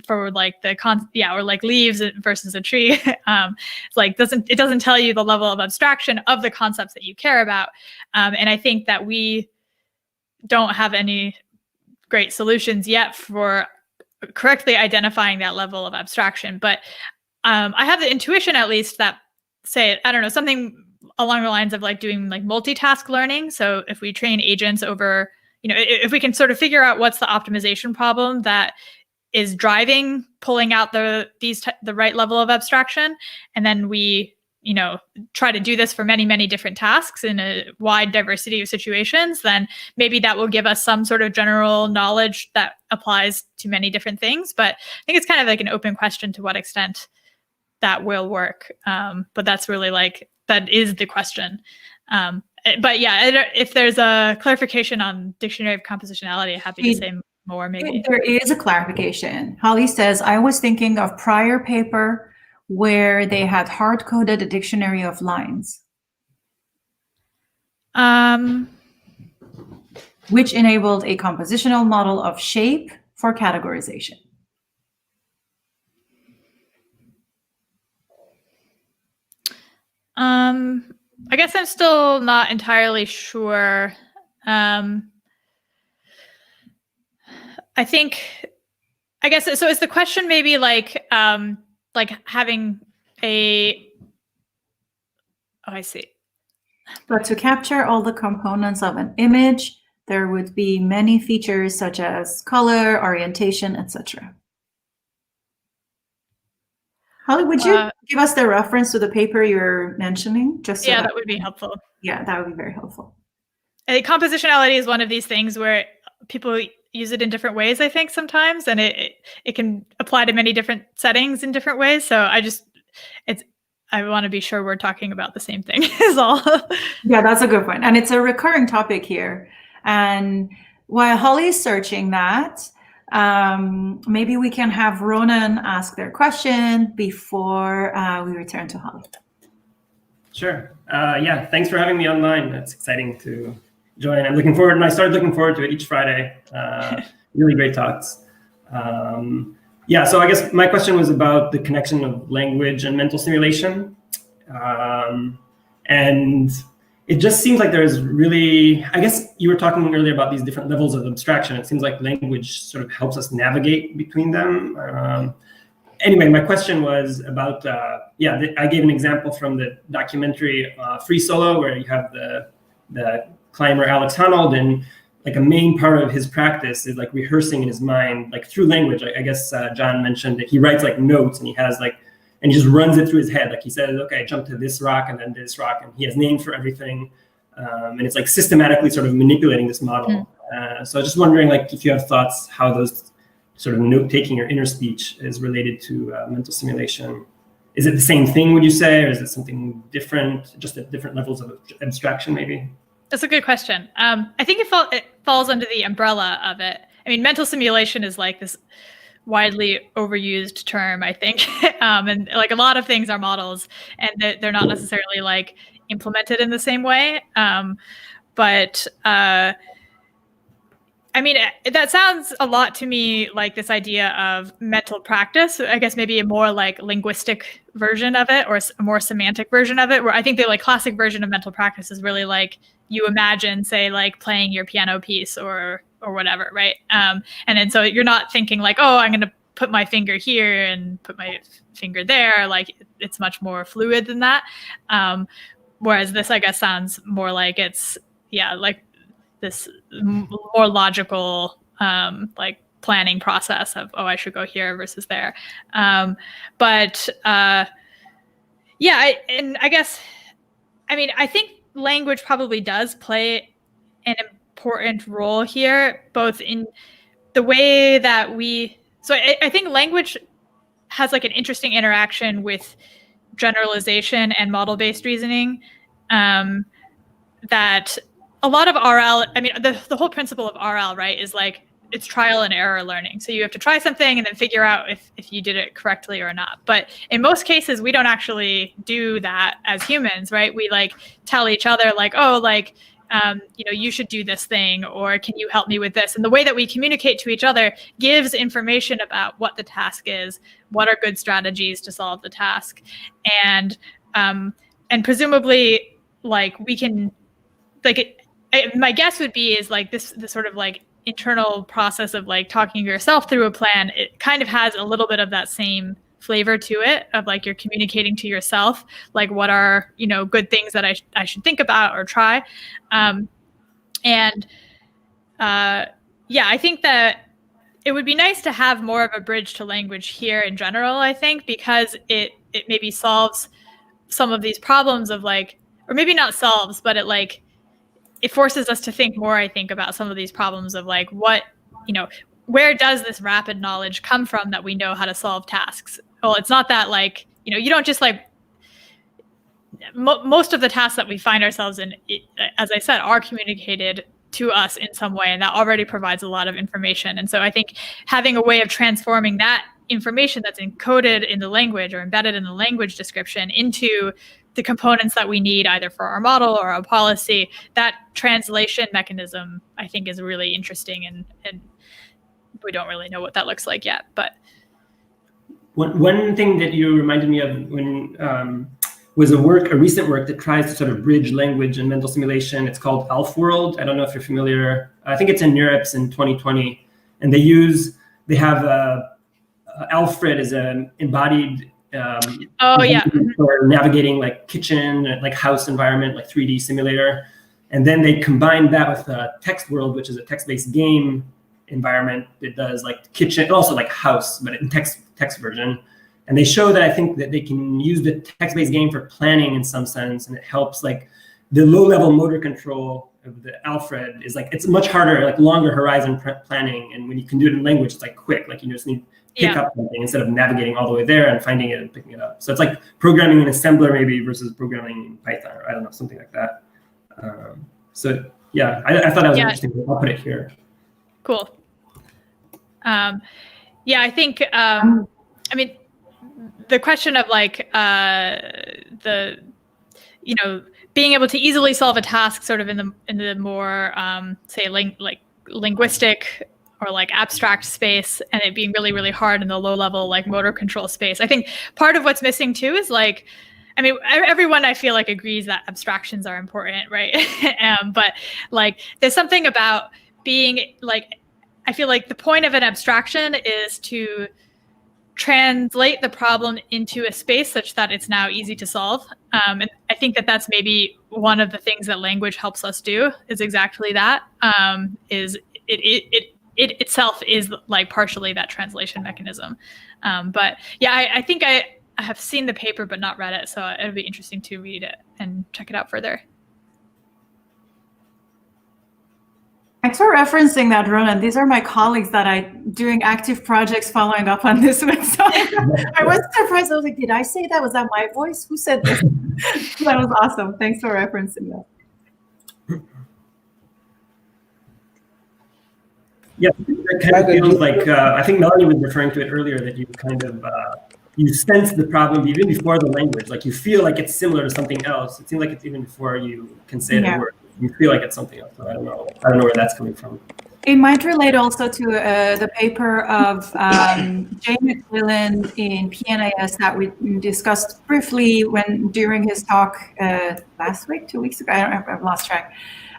for like or like leaves versus a tree. It's like it doesn't tell you the level of abstraction of the concepts that you care about. And I think that we don't have any great solutions yet for correctly identifying that level of abstraction. But I have the intuition, at least, that say, I don't know, something along the lines of like doing like multitask learning. So if we train agents over, you know, if we can sort of figure out what's the optimization problem that is driving pulling out the right level of abstraction, and then we, you know, try to do this for many, many different tasks in a wide diversity of situations, then maybe that will give us some sort of general knowledge that applies to many different things. But I think it's kind of like an open question to what extent that will work. But that's really like, that is the question. But yeah, if there's a clarification on dictionary of compositionality, I'm happy to say more maybe. There is a clarification. Holly says, I was thinking of prior paper where they had hard-coded a dictionary of lines. Which enabled a compositional model of shape for categorization. I guess I'm still not entirely sure. I guess, so is the question maybe like having I see. But to capture all the components of an image, there would be many features such as color, orientation, etc. Holly, would you give us the reference to the paper you're mentioning? Just so yeah, that would be helpful. Yeah, that would be very helpful. Compositionality is one of these things where people use it in different ways, I think, sometimes, and it can apply to many different settings in different ways. So I want to be sure we're talking about the same thing is all. Yeah, that's a good point. And it's a recurring topic here. And while Holly is searching that, maybe we can have Ronan ask their question before we return to Holly. Sure. Yeah, thanks for having me online. It's exciting to join. I'm looking forward, and I started looking forward to it each Friday. Really great talks. Yeah, so I guess my question was about the connection of language and mental stimulation. And it just seems like there's really, I guess you were talking earlier about these different levels of abstraction. It seems like language sort of helps us navigate between them. Anyway, my question was about, I gave an example from the documentary Free Solo, where you have the climber Alex Honnold, and like a main part of his practice is like rehearsing in his mind, like through language. I guess John mentioned that he writes like notes, and he has like, and he just runs it through his head. Like he says, okay, jump to this rock and then this rock, and he has names for everything. And it's like systematically sort of manipulating this model. So I was just wondering, like, if you have thoughts how those sort of note-taking or inner speech is related to mental simulation. Is it the same thing, would you say, or is it something different, just at different levels of abstraction, maybe? That's a good question. I think it falls under the umbrella of it. I mean, mental simulation is like this widely overused term, I think. And like a lot of things are models, and they're not necessarily like implemented in the same way. But I mean, that sounds a lot to me like this idea of mental practice. I guess maybe a more like linguistic version of it, or a more semantic version of it, where I think the like classic version of mental practice is really like you imagine, say, like playing your piano piece or whatever, right? And then so you're not thinking like, oh, I'm going to put my finger here and put my finger there. Like it's much more fluid than that. Whereas this, I guess, sounds more like it's, like this more logical, like planning process of, oh, I should go here versus there. And I guess, I mean, I think language probably does play an important role here, both in the way that I think language has like an interesting interaction with generalization and model-based reasoning, that a lot of RL, I mean, the whole principle of RL, right, is like it's trial and error learning. So you have to try something and then figure out if you did it correctly or not. But in most cases, we don't actually do that as humans, right? We like tell each other like, oh, like, you should do this thing, or can you help me with this? And the way that we communicate to each other gives information about what the task is, what are good strategies to solve the task. And presumably, like, we can, like, my guess would be is like this sort of like internal process of like talking yourself through a plan. It kind of has a little bit of that same flavor to it, of like you're communicating to yourself, like what are, good things that I should think about or try. I think that it would be nice to have more of a bridge to language here in general, I think, because it maybe solves some of these problems of like, or maybe not solves, but it forces us to think more, I think, about some of these problems of like what, where does this rapid knowledge come from that we know how to solve tasks? Well, it's not that like, you don't just like, most of the tasks that we find ourselves in, as I said, are communicated to us in some way, and that already provides a lot of information. And so I think having a way of transforming that information that's encoded in the language or embedded in the language description into the components that we need either for our model or our policy, that translation mechanism, I think, is really interesting, and we don't really know what that looks like yet. But one thing that you reminded me of when was a recent work that tries to sort of bridge language and mental simulation. It's called AlfWorld. I don't know if you're familiar. I think it's in Europe's in 2020, and they have Alfred as an embodied for navigating like kitchen, like house environment, like 3D simulator. And then they combined that with Text World, which is a text-based game environment that does like kitchen, also like house, but in text version. And they show that I think that they can use the text-based game for planning in some sense, and it helps like the low-level motor control of the Alfred is like, it's much harder, like longer horizon planning. And when you can do it in language, it's like quick, like you just need pick up something instead of navigating all the way there and finding it and picking it up. So it's like programming in assembler maybe versus programming in Python, or I don't know, something like that. I thought that was interesting. I'll put it here. Cool. I think, I mean, the question of like the being able to easily solve a task sort of in the more say linguistic or like abstract space, and it being really, really hard in the low level like motor control space. I think part of what's missing too is like, I mean, everyone I feel like agrees that abstractions are important, right? But like there's something about being like, I feel like the point of an abstraction is to translate the problem into a space such that it's now easy to solve. And I think that that's maybe one of the things that language helps us do, is exactly that. Is it itself is like partially that translation mechanism. But yeah, I think I have seen the paper but not read it, so it'll be interesting to read it and check it out further. Thanks for referencing that, Ronan. These are my colleagues that I'm doing active projects following up on this with. So I was surprised. I was like, did I say that? Was that my voice? Who said this? That was awesome. Thanks for referencing that. Yeah, it kind of feels like, I think Melanie was referring to it earlier, that you kind of, you sense the problem even before the language. Like you feel like it's similar to something else. It seems like it's even before you can say the word. You feel like it's something else. So I don't know where that's coming from. It might relate also to the paper of Jay McClellan in PNAS that we discussed briefly during his talk last week, 2 weeks ago. I don't know, I've lost track.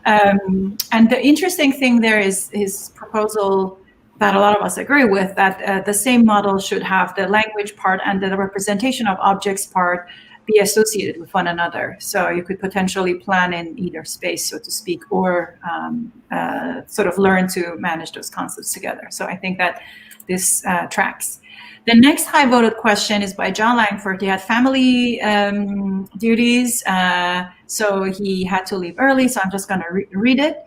And the interesting thing there is his proposal that a lot of us agree with, that the same model should have the language part and the representation of objects part be associated with one another. So you could potentially plan in either space, so to speak, or sort of learn to manage those concepts together. So I think that this tracks. The next high voted question is by John Langford. He had family duties, so he had to leave early, so I'm just going to read it.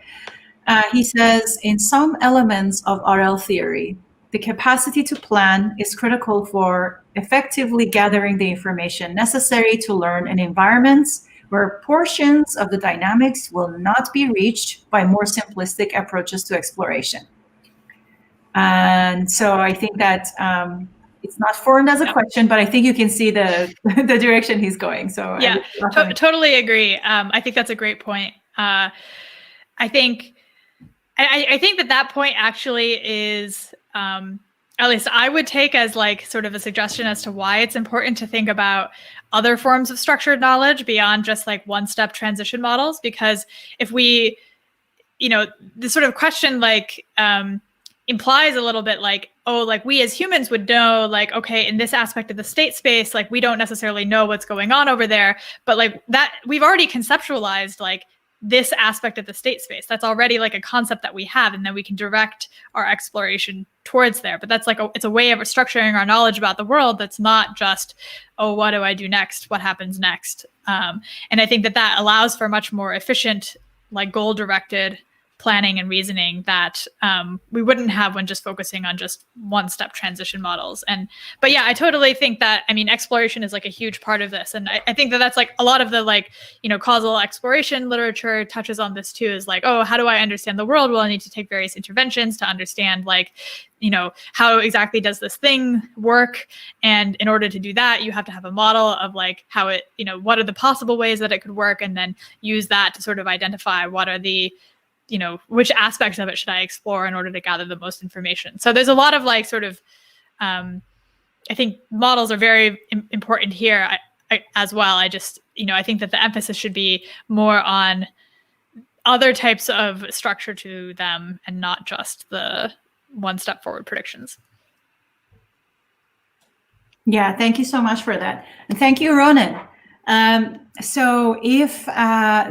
He says, in some elements of RL theory, the capacity to plan is critical for effectively gathering the information necessary to learn in environments where portions of the dynamics will not be reached by more simplistic approaches to exploration. And so I think that it's not formed as a question, but I think you can see the direction he's going. So yeah, totally agree. I think that's a great point. I think that point actually is, at least I would take as like sort of a suggestion as to why it's important to think about other forms of structured knowledge beyond just like one-step transition models. Because if we, the sort of question like implies a little bit like, oh, like we as humans would know, like, okay, in this aspect of the state space, like we don't necessarily know what's going on over there, but like that we've already conceptualized like this aspect of the state space. That's already like a concept that we have, and then we can direct our exploration towards there. But that's like it's a way of structuring our knowledge about the world that's not just, oh, what do I do next? What happens next? And I think that allows for much more efficient, like goal-directed planning and reasoning that we wouldn't have when just focusing on just one-step transition models. But yeah, I totally think that, I mean, exploration is like a huge part of this. And I think that that's like a lot of the like, causal exploration literature touches on this too, is like, oh, how do I understand the world? Well, I need to take various interventions to understand like, how exactly does this thing work? And in order to do that, you have to have a model of like how it, what are the possible ways that it could work? And then use that to sort of identify what are the which aspects of it should I explore in order to gather the most information. So there's a lot of like sort of, I think models are very important here as well. I just, I think that the emphasis should be more on other types of structure to them and not just the one step forward predictions. Yeah, thank you so much for that. And thank you, Ronan. So if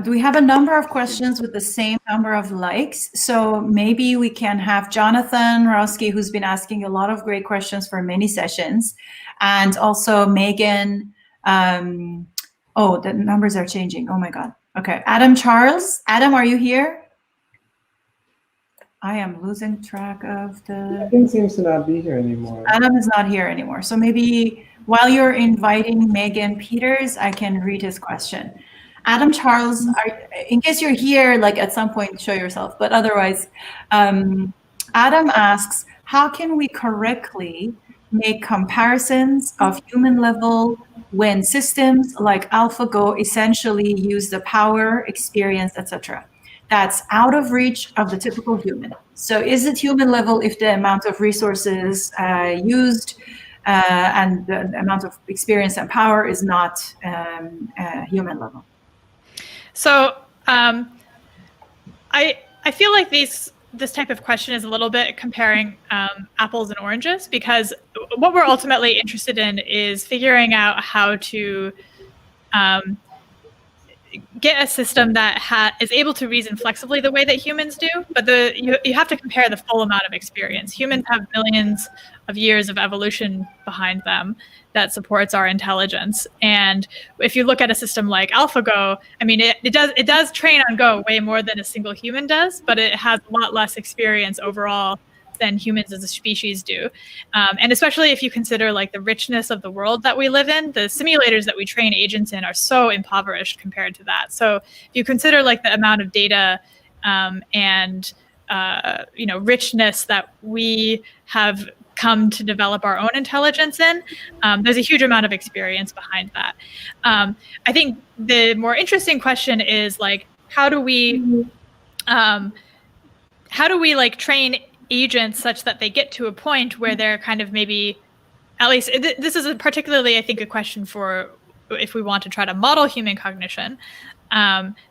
we have a number of questions with the same number of likes, so maybe we can have Jonathan Rowski, who's been asking a lot of great questions for many sessions, and also Megan. Oh, the numbers are changing. Oh my God. Okay, Adam Charles. Adam, are you here? I am losing track of the... Adam seems to not be here anymore. Adam is not here anymore. So maybe while you're inviting Megan Peters, I can read his question. Adam Charles, in case you're here, like at some point, show yourself. But otherwise, Adam asks, how can we correctly make comparisons of human level when systems like AlphaGo essentially use the power, experience, etc. That's out of reach of the typical human. So is it human level if the amount of resources used and the amount of experience and power is not human level? So I feel like this type of question is a little bit comparing apples and oranges, because what we're ultimately interested in is figuring out how to get a system that is able to reason flexibly the way that humans do, but you have to compare the full amount of experience. Humans have millions of years of evolution behind them that supports our intelligence. And if you look at a system like AlphaGo, I mean, it does train on Go way more than a single human does, but it has a lot less experience overall than humans as a species do. And especially if you consider like the richness of the world that we live in, the simulators that we train agents in are so impoverished compared to that. So if you consider like the amount of data and richness that we have come to develop our own intelligence in, there's a huge amount of experience behind that. I think the more interesting question is like, how do we like train agents such that they get to a point where they're kind of maybe, at least this is particularly, I think, a question for if we want to try to model human cognition,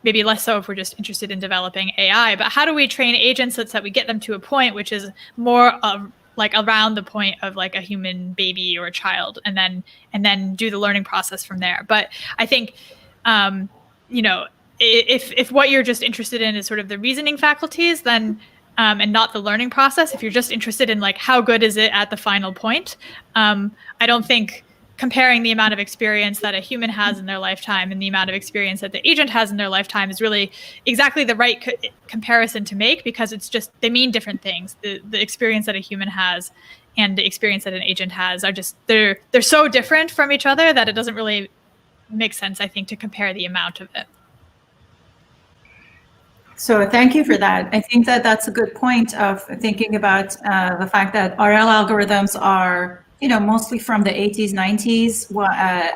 maybe less so if we're just interested in developing AI, but how do we train agents such that we get them to a point which is more like around the point of like a human baby or a child, and then do the learning process from there. But I think, if what you're just interested in is sort of the reasoning faculties, then and not the learning process, if you're just interested in like how good is it at the final point, I don't think comparing the amount of experience that a human has in their lifetime and the amount of experience that the agent has in their lifetime is really exactly the right comparison to make, because it's just, they mean different things. The experience that a human has and the experience that an agent has are just, they're so different from each other that it doesn't really make sense, I think, to compare the amount of it. So thank you for that. I think that that's a good point of thinking about the fact that RL algorithms are, mostly from the 80s, 90s.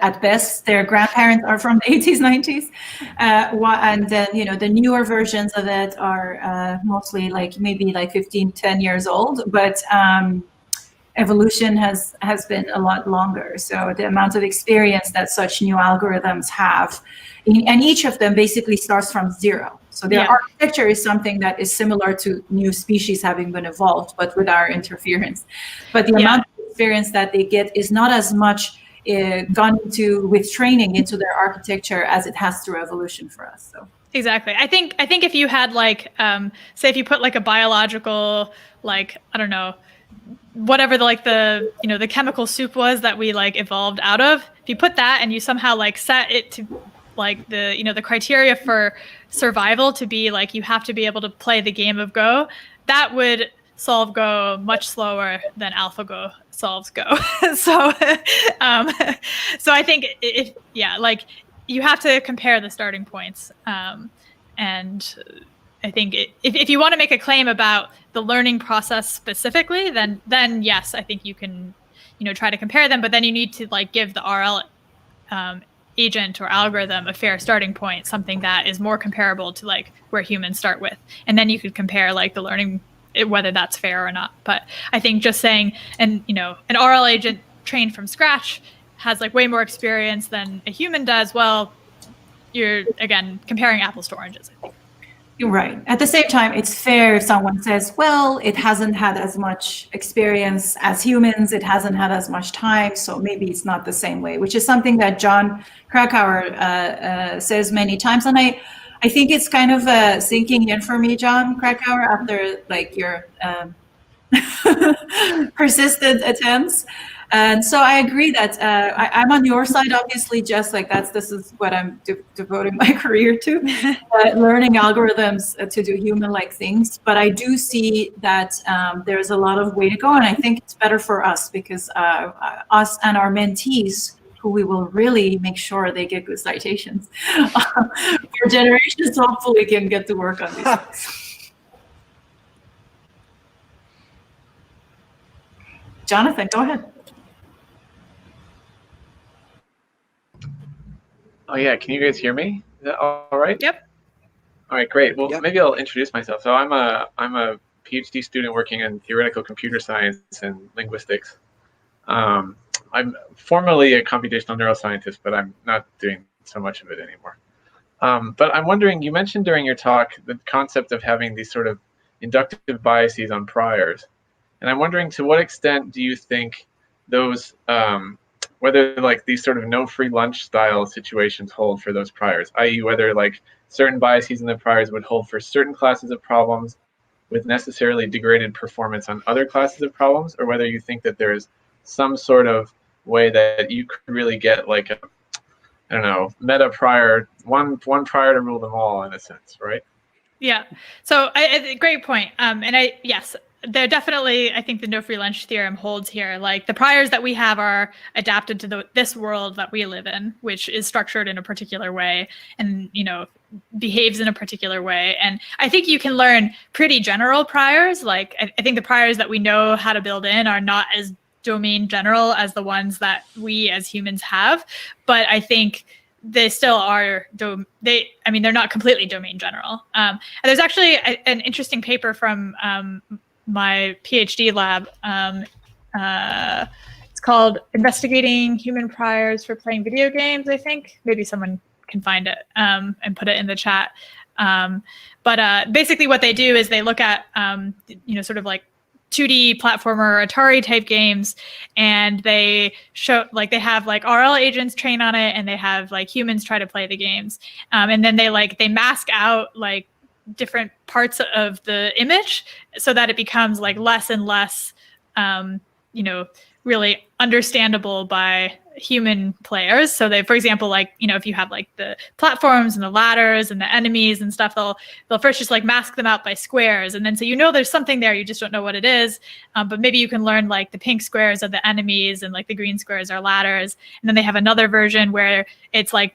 At best, their grandparents are from the 80s, 90s. And then, the newer versions of it are mostly maybe 15, 10 years old. But evolution has been a lot longer. So the amount of experience that such new algorithms have, and each of them basically starts from zero. So their architecture is something that is similar to new species having been evolved, but with our interference. But the amount of experience that they get is not as much gone into with training into their architecture as it has through evolution for us. So exactly. I think if you had say if you put a biological, I don't know, whatever the chemical soup was that we evolved out of, if you put that and you somehow set it to the criteria for survival to be you have to be able to play the game of Go, that would solve Go much slower than AlphaGo solves Go. So I think you have to compare the starting points. And I think if you want to make a claim about the learning process specifically, then yes, I think you can, try to compare them, but then you need to give the RL agent or algorithm a fair starting point, something that is more comparable to where humans start with. And then you could compare the learning, whether that's fair or not. But I think just saying, an RL agent trained from scratch has way more experience than a human does, well, you're again comparing apples to oranges, I think. You're right. At the same time, it's fair if someone says, well, it hasn't had as much experience as humans, it hasn't had as much time, so maybe it's not the same way, which is something that John Krakauer says many times. And I think it's kind of sinking in for me, John Krakauer, after your persistent attempts. And so I agree that I'm on your side, obviously, Jess, this is what I'm devoting my career to, learning algorithms to do human-like things. But I do see that there's a lot of way to go. And I think it's better for us because us and our mentees, who we will really make sure they get good citations, for generations, hopefully can get to work on these things. Jonathan, go ahead. yeah, can you guys hear me? Is that all right? Yep. All right, great. Well, Yep. maybe I'll introduce myself. So I'm a PhD student working in theoretical computer science and linguistics. I'm formerly a computational neuroscientist, but I'm not doing so much of it anymore. But I'm wondering, you mentioned during your talk the concept of having these sort of inductive biases on priors. And I'm wondering, to what extent do you think those, whether like these sort of no free lunch style situations hold for those priors, i.e. whether like certain biases in the priors would hold for certain classes of problems with necessarily degraded performance on other classes of problems, or whether you think that there's some sort of way that you could really get like a, I don't know, meta prior, one prior to rule them all in a sense, right? Yeah. So great point. Yes, there definitely, I think the no free lunch theorem holds here. Like the priors that we have are adapted to this world that we live in, which is structured in a particular way and, behaves in a particular way. And I think you can learn pretty general priors. Like I think the priors that we know how to build in are not as domain general as the ones that we as humans have. But I think they still are, they're not completely domain general. And there's actually an interesting paper from my PhD lab. It's called Investigating Human Priors for Playing Video Games, I think. Maybe someone can find it and put it in the chat. But basically what they do is they look at, sort of like 2D platformer Atari type games, and they show like they have like RL agents train on it, and they have like humans try to play the games, and then they mask out like different parts of the image so that it becomes like less and less really understandable by human players. So they, for example, like, if you have like the platforms and the ladders and the enemies and stuff, they'll first just like mask them out by squares. And then, so there's something there, you just don't know what it is. But maybe you can learn like the pink squares are the enemies and like the green squares are ladders. And then they have another version where it's like,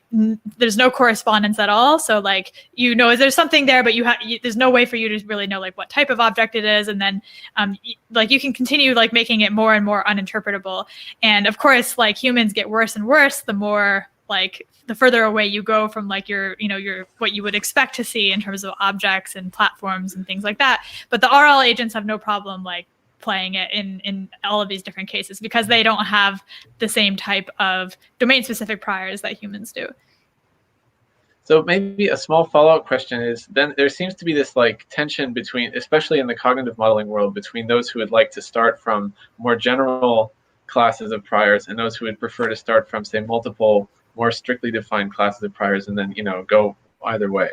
there's no correspondence at all. So like, is there something there, but there's no way for you to really know like what type of object it is. And then like you can continue like making it more and more uninterpretable. And of course, like humans get worse and worse the more like the further away you go from like your what you would expect to see in terms of objects and platforms and things like that. But the RL agents have no problem like playing it in all of these different cases because they don't have the same type of domain specific priors that humans do. So maybe a small follow-up question is, then there seems to be this like tension between, especially in the cognitive modeling world, between those who would like to start from more general classes of priors and those who would prefer to start from, say, multiple more strictly defined classes of priors and then, go either way,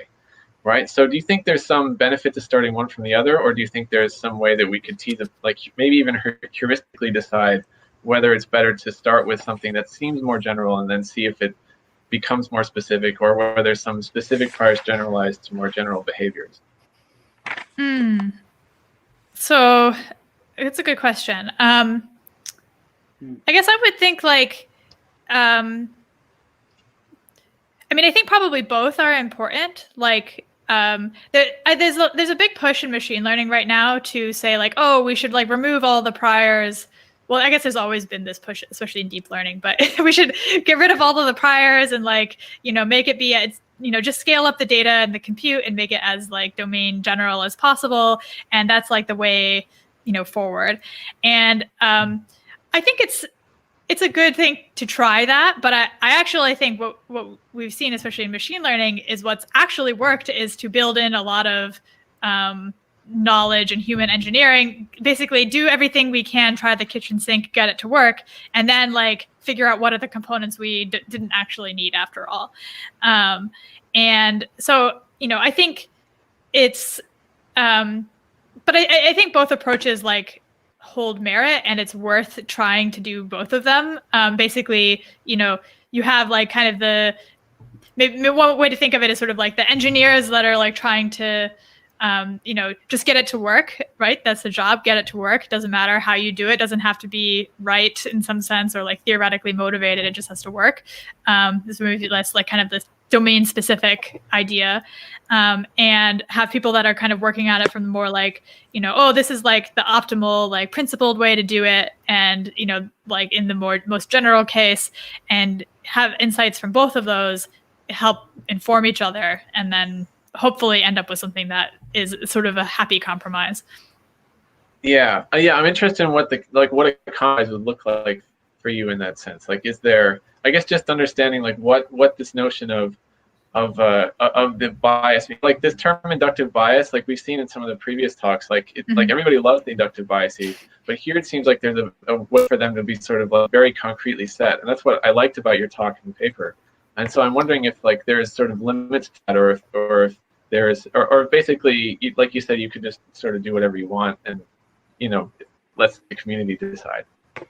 right? So do you think there's some benefit to starting one from the other, or do you think there's some way that we could tease, like maybe even heuristically decide whether it's better to start with something that seems more general and then see if it becomes more specific, or whether some specific priors generalized to more general behaviors? So it's a good question. I guess I would think like, I think probably both are important. Like, there's a big push in machine learning right now to say like, oh, we should like remove all the priors. Well, I guess there's always been this push, especially in deep learning, but we should get rid of all of the priors and like, make it be, just scale up the data and the compute and make it as like domain general as possible. And that's like the way, forward. And I think it's a good thing to try that, but I actually think what we've seen, especially in machine learning, is what's actually worked is to build in a lot of knowledge and human engineering, basically do everything we can, try the kitchen sink, get it to work, and then like figure out what are the components we didn't actually need after all. And so, I think it's, but I think both approaches like hold merit, and it's worth trying to do both of them. Basically, you have like kind of maybe one way to think of it is sort of like the engineers that are like trying to, just get it to work, right? That's the job, get it to work. Doesn't matter how you do it. Doesn't have to be right in some sense or like theoretically motivated. It just has to work. This maybe less like kind of this domain specific idea, and have people that are kind of working on it from the more like, oh, this is like the optimal, like principled way to do it. And, like in the most general case, and have insights from both of those help inform each other, and then hopefully end up with something that is sort of a happy compromise. Yeah, I'm interested in what a compromise would look like for you in that sense. Like, is there, I guess, just understanding like what this notion of the bias, like this term inductive bias, like we've seen in some of the previous talks, like like everybody loves the inductive biases, but here it seems like there's a way for them to be sort of like very concretely set, and that's what I liked about your talk and paper. And so I'm wondering if like there's sort of limits to that, or if there's, or basically, like you said, you could just sort of do whatever you want, and let the community decide.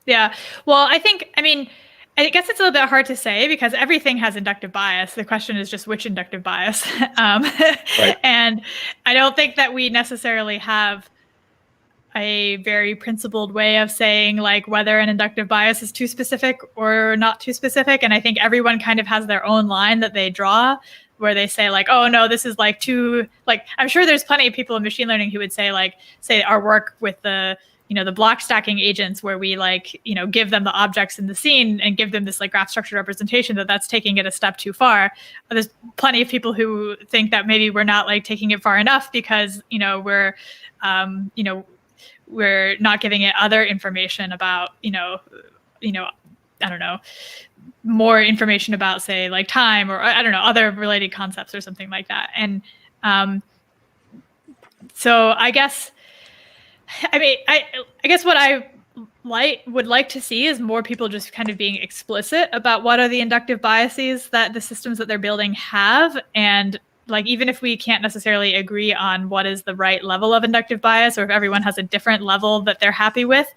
Yeah. Well, I guess it's a little bit hard to say because everything has inductive bias. The question is just which inductive bias. Right. And I don't think that we necessarily have a very principled way of saying like whether an inductive bias is too specific or not too specific. And I think everyone kind of has their own line that they draw where they say like, oh no, this is like too, like, I'm sure there's plenty of people in machine learning who would say our work with the block stacking agents where we give them the objects in the scene and give them this like graph structure representation, that's taking it a step too far. But there's plenty of people who think that maybe we're not like taking it far enough because, we're not giving it other information about, I don't know, more information about say like time or I don't know, other related concepts or something like that. And so I guess, I guess what I would like to see is more people just kind of being explicit about what are the inductive biases that the systems that they're building have. And like, even if we can't necessarily agree on what is the right level of inductive bias, or if everyone has a different level that they're happy with,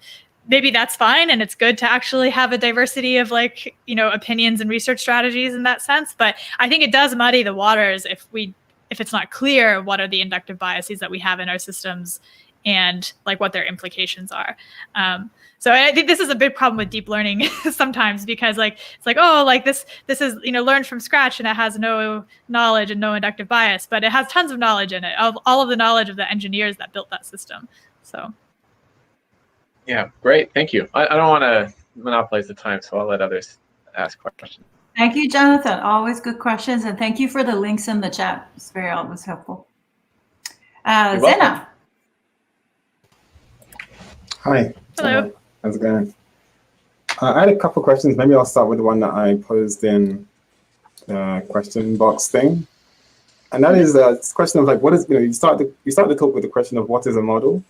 maybe that's fine. And it's good to actually have a diversity of like, opinions and research strategies in that sense. But I think it does muddy the waters if it's not clear what are the inductive biases that we have in our systems and like what their implications are. So I think this is a big problem with deep learning sometimes because like it's like, oh, like this is learned from scratch and it has no knowledge and no inductive bias, but it has tons of knowledge in it, of all of the knowledge of the engineers that built that system. So yeah, great, thank you. I don't want to monopolize the time, so I'll let others ask questions. Thank you, Jonathan. Always good questions, and thank you for the links in the chat. It's always helpful. Zena. Hi. Hello. How's it going? I had a couple of questions. Maybe I'll start with the one that I posed in the question box thing. And that is this question of like, what is, you start the talk with the question of what is a model?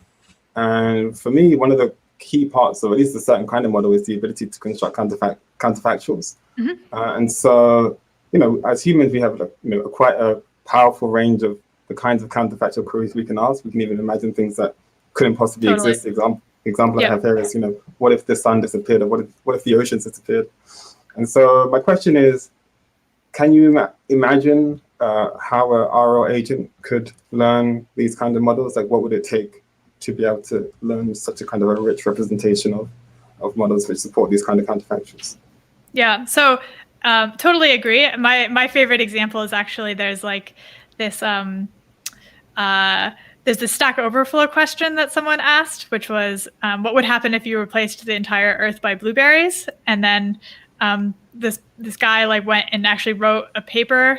And for me, one of the key parts of at least a certain kind of model is the ability to construct counterfactuals. Mm-hmm. And so, as humans, we have quite a powerful range of the kinds of counterfactual queries we can ask. We can even imagine things that couldn't possibly exist. Example I have here is, what if the sun disappeared, or what if the oceans disappeared? And so my question is, can you imagine how a RL agent could learn these kind of models? Like, what would it take to be able to learn such a kind of a rich representation of models which support these kind of counterfactuals? Yeah, so totally agree. My favorite example is actually there's like this there's this Stack Overflow question that someone asked, which was, what would happen if you replaced the entire Earth by blueberries? And then this guy like went and actually wrote a paper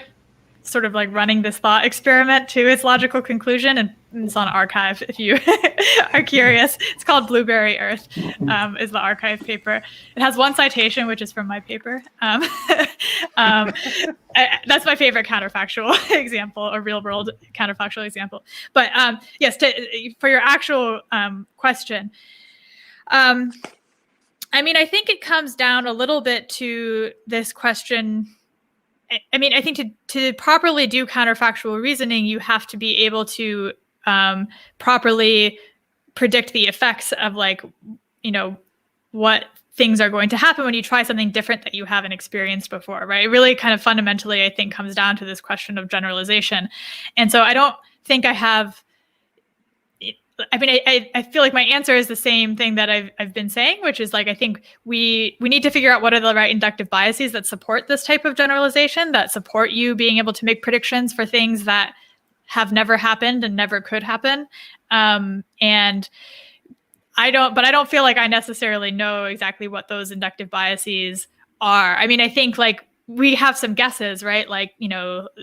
sort of like running this thought experiment to its logical conclusion, and it's on arXiv if you are curious. It's called Blueberry Earth, is the arXiv paper. It has one citation, which is from my paper. That's my favorite counterfactual example, or real world counterfactual example. But yes, for your actual question, I think it comes down a little bit to this question. I think to properly do counterfactual reasoning, you have to be able to properly predict the effects of what things are going to happen when you try something different that you haven't experienced before, right? It really kind of fundamentally, I think, comes down to this question of generalization. And so I don't think I have, I feel like my answer is the same thing that I've been saying, which is like, I think we need to figure out what are the right inductive biases that support this type of generalization, that support you being able to make predictions for things that have never happened and never could happen. And I don't feel like I necessarily know exactly what those inductive biases are. I think like we have some guesses, right? Like,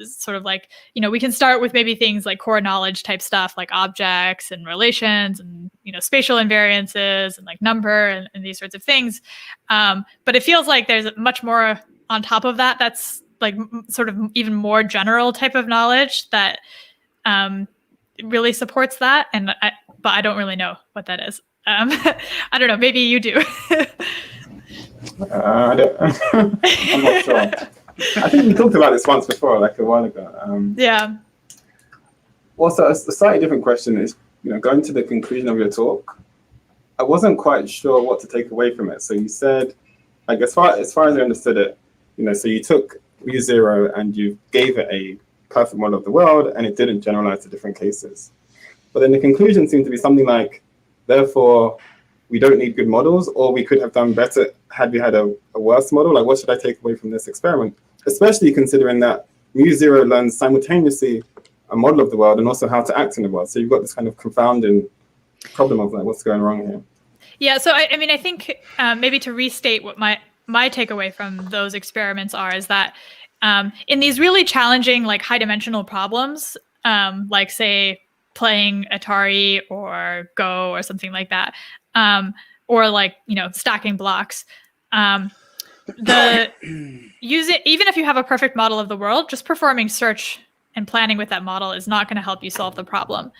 sort of like, we can start with maybe things like core knowledge type stuff, like objects and relations and, spatial invariances and like number and these sorts of things. But it feels like there's much more on top of that. That's like sort of even more general type of knowledge that really supports that. But I don't really know what that is. I don't know. Maybe you do. I'm not sure. I think we talked about this once before, like a while ago. Yeah. Also, a slightly different question is, going to the conclusion of your talk, I wasn't quite sure what to take away from it. So you said, like, as far as I understood it, so you took mu0 and you gave it a perfect model of the world, and it didn't generalize to different cases. But then the conclusion seemed to be something like, therefore, we don't need good models, or we could have done better had we had a worse model. Like, what should I take away from this experiment? Especially considering that mu0 learns simultaneously a model of the world and also how to act in the world. So you've got this kind of confounding problem of like, what's going wrong here? Yeah, so I think maybe to restate what my takeaway from those experiments is that in these really challenging, like high-dimensional problems, like say playing Atari or Go or something like that, or like stacking blocks, even if you have a perfect model of the world, just performing search and planning with that model is not going to help you solve the problem,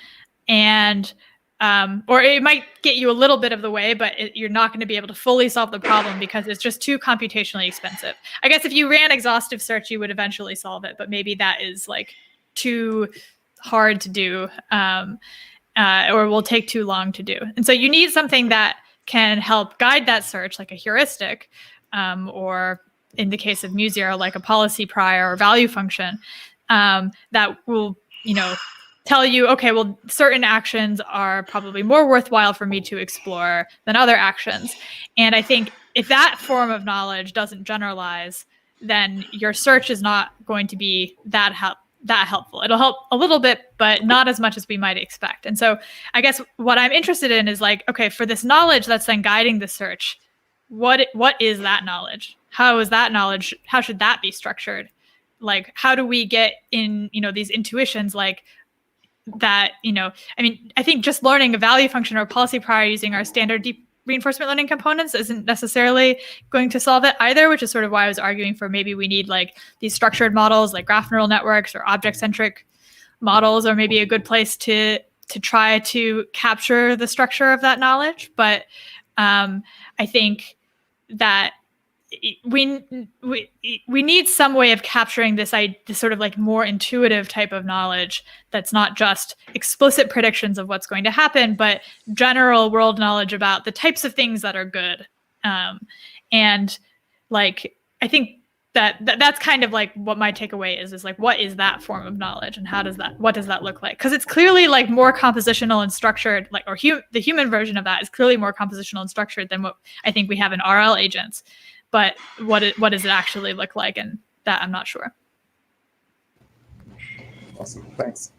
and or it might get you a little bit of the way, but you're not going to be able to fully solve the problem because it's just too computationally expensive. I guess if you ran exhaustive search, you would eventually solve it, but maybe that is like too hard to do, or will take too long to do. And so you need something that can help guide that search, like a heuristic, or in the case of mu0, like a policy prior or value function, that will, tell you, okay, well, certain actions are probably more worthwhile for me to explore than other actions. And I think if that form of knowledge doesn't generalize, then your search is not going to be that helpful. It'll help a little bit, but not as much as we might expect. And so I guess what I'm interested in is like, okay, for this knowledge that's then guiding the search, what is that knowledge? How is that knowledge? How should that be structured? Like, how do we get in, these intuitions like that, I think just learning a value function or a policy prior using our standard deep reinforcement learning components isn't necessarily going to solve it either, which is sort of why I was arguing for maybe we need like these structured models like graph neural networks or object-centric models, or maybe a good place to try to capture the structure of that knowledge. But I think that we need some way of capturing this sort of like more intuitive type of knowledge that's not just explicit predictions of what's going to happen, but general world knowledge about the types of things that are good. And like, I think that's kind of like what my takeaway is like, what is that form of knowledge and what does that look like? Because it's clearly like more compositional and structured, like, or the human version of that is clearly more compositional and structured than what I think we have in RL agents. But what does it actually look like? And that I'm not sure. Awesome, thanks.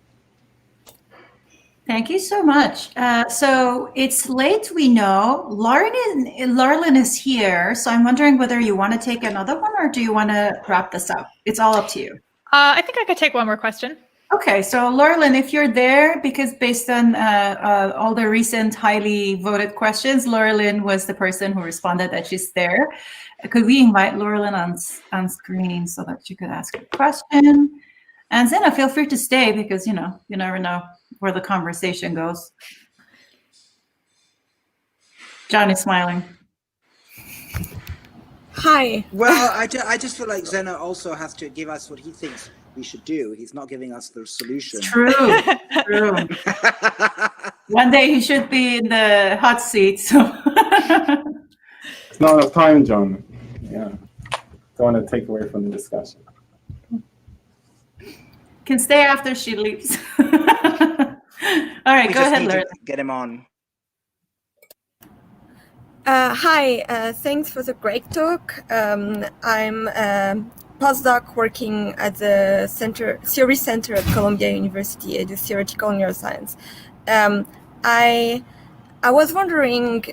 Thank you so much. So it's late, we know. Lauren is here, so I'm wondering whether you want to take another one or do you want to wrap this up? It's all up to you. I think I could take one more question. Okay, so Lauren, if you're there, because based on all the recent highly voted questions, Lauren was the person who responded that she's there. Could we invite Lauren on screen so that she could ask a question? And Zena, feel free to stay because, you never know where the conversation goes. John is smiling. Hi. Well, I just feel like Zena also has to give us what he thinks we should do. He's not giving us the solution. True. One day he should be in the hot seat. So. It's not enough time, John. Yeah. Don't want to take away from the discussion. Can stay after she leaves. All right, go ahead, Lauren. Get him on. Hi, thanks for the great talk. I'm a postdoc working at the Theory Center at Columbia University. I do theoretical neuroscience. I was wondering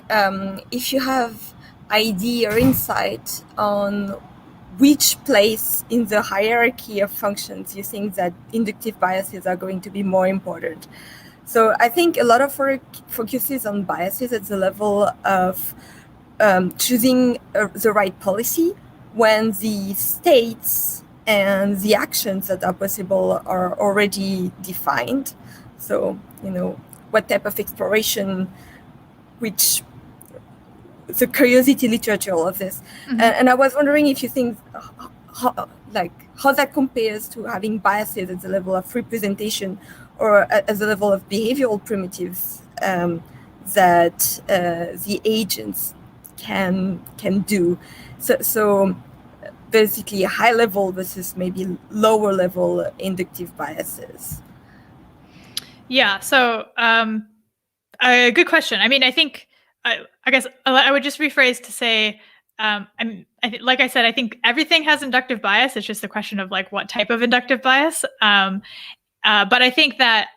if you have idea or insight on which place in the hierarchy of functions you think that inductive biases are going to be more important. So I think a lot of work focuses on biases at the level of choosing the right policy when the states and the actions that are possible are already defined. So, what type of exploration, which the curiosity literature, all of this. Mm-hmm. And I was wondering if you think how that compares to having biases at the level of representation or at the level of behavioral primitives that the agents can do. So basically high level versus maybe lower level inductive biases. Yeah, so a good question. I mean, I think, I guess I would just rephrase to say, like I said, I think everything has inductive bias. It's just a question of like what type of inductive bias. But I think that,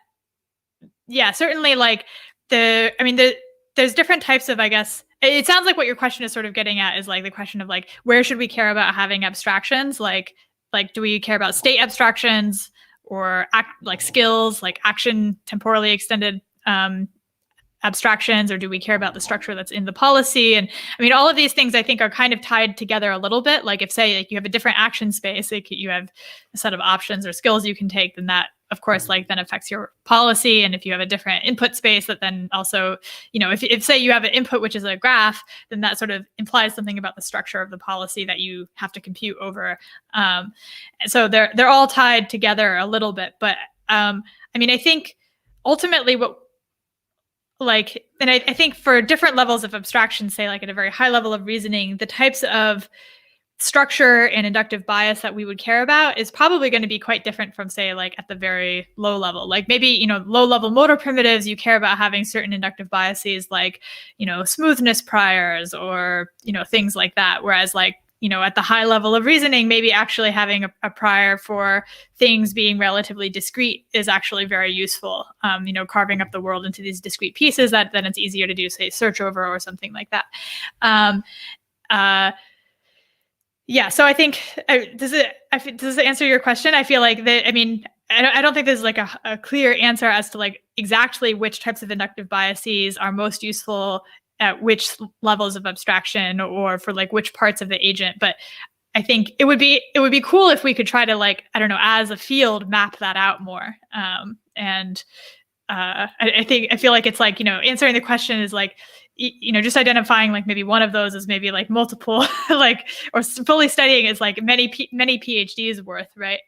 yeah, certainly like there's different types of, I guess, it sounds like what your question is sort of getting at is like the question of like, where should we care about having abstractions? Like do we care about state abstractions or like skills, like action temporally extended abstractions, or do we care about the structure that's in the policy? And I mean, all of these things I think are kind of tied together a little bit. Like if, say, like you have a different action space, like you have a set of options or skills you can take, then that, of course, like then affects your policy. And if you have a different input space, that then also, if say you have an input which is a graph, then that sort of implies something about the structure of the policy that you have to compute over. And so they're all tied together a little bit. But I mean, I think ultimately and I think for different levels of abstraction, say like at a very high level of reasoning, the types of structure and inductive bias that we would care about is probably going to be quite different from, say, like at the very low level. Like maybe, low level motor primitives, you care about having certain inductive biases like, smoothness priors or, things like that. Whereas like, at the high level of reasoning, maybe actually having a prior for things being relatively discrete is actually very useful. Carving up the world into these discrete pieces that then it's easier to do, say, search over or something like that. Yeah, so I think, does it answer your question? I feel like that, I mean, I don't think there's like a clear answer as to like exactly which types of inductive biases are most useful at which levels of abstraction or for like which parts of the agent. But I think it would be cool if we could try to, like, I don't know, as a field, map that out more. I feel like it's like, answering the question is like, just identifying like maybe one of those is maybe like multiple, like, or fully studying is like many PhDs worth, right?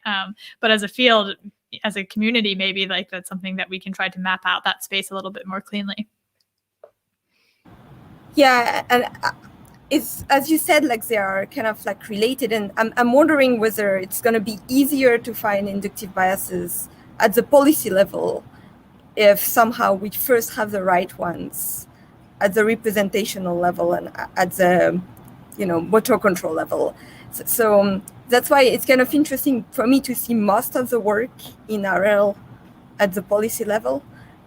But as a field, as a community, maybe like that's something that we can try to map out that space a little bit more cleanly. Yeah, and it's, as you said, like they are kind of like related, and I'm wondering whether it's going to be easier to find inductive biases at the policy level if somehow we first have the right ones at the representational level and at the, motor control level. So that's why it's kind of interesting for me to see most of the work in RL at the policy level,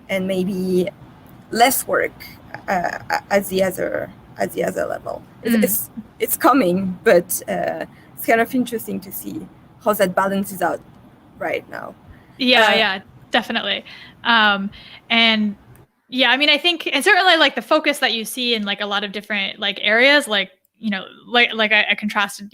and maybe less work at the other level. It's coming, but it's kind of interesting to see how that balances out right now. Yeah, definitely. And yeah, I mean, I think, and certainly like the focus that you see in like a lot of different like areas, like, like I contrasted,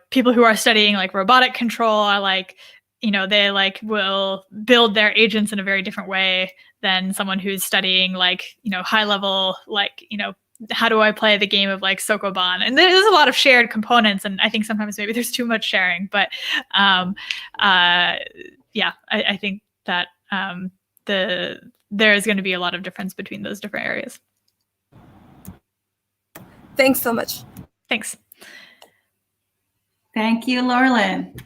people who are studying like robotic control are like, they like will build their agents in a very different way than someone who's studying like, high level, like, how do I play the game of like Sokoban? And there's a lot of shared components, and I think sometimes maybe there's too much sharing, but yeah, I think that there is going to be a lot of difference between those different areas. Thanks so much. Thanks. Thank you, Laurelyn.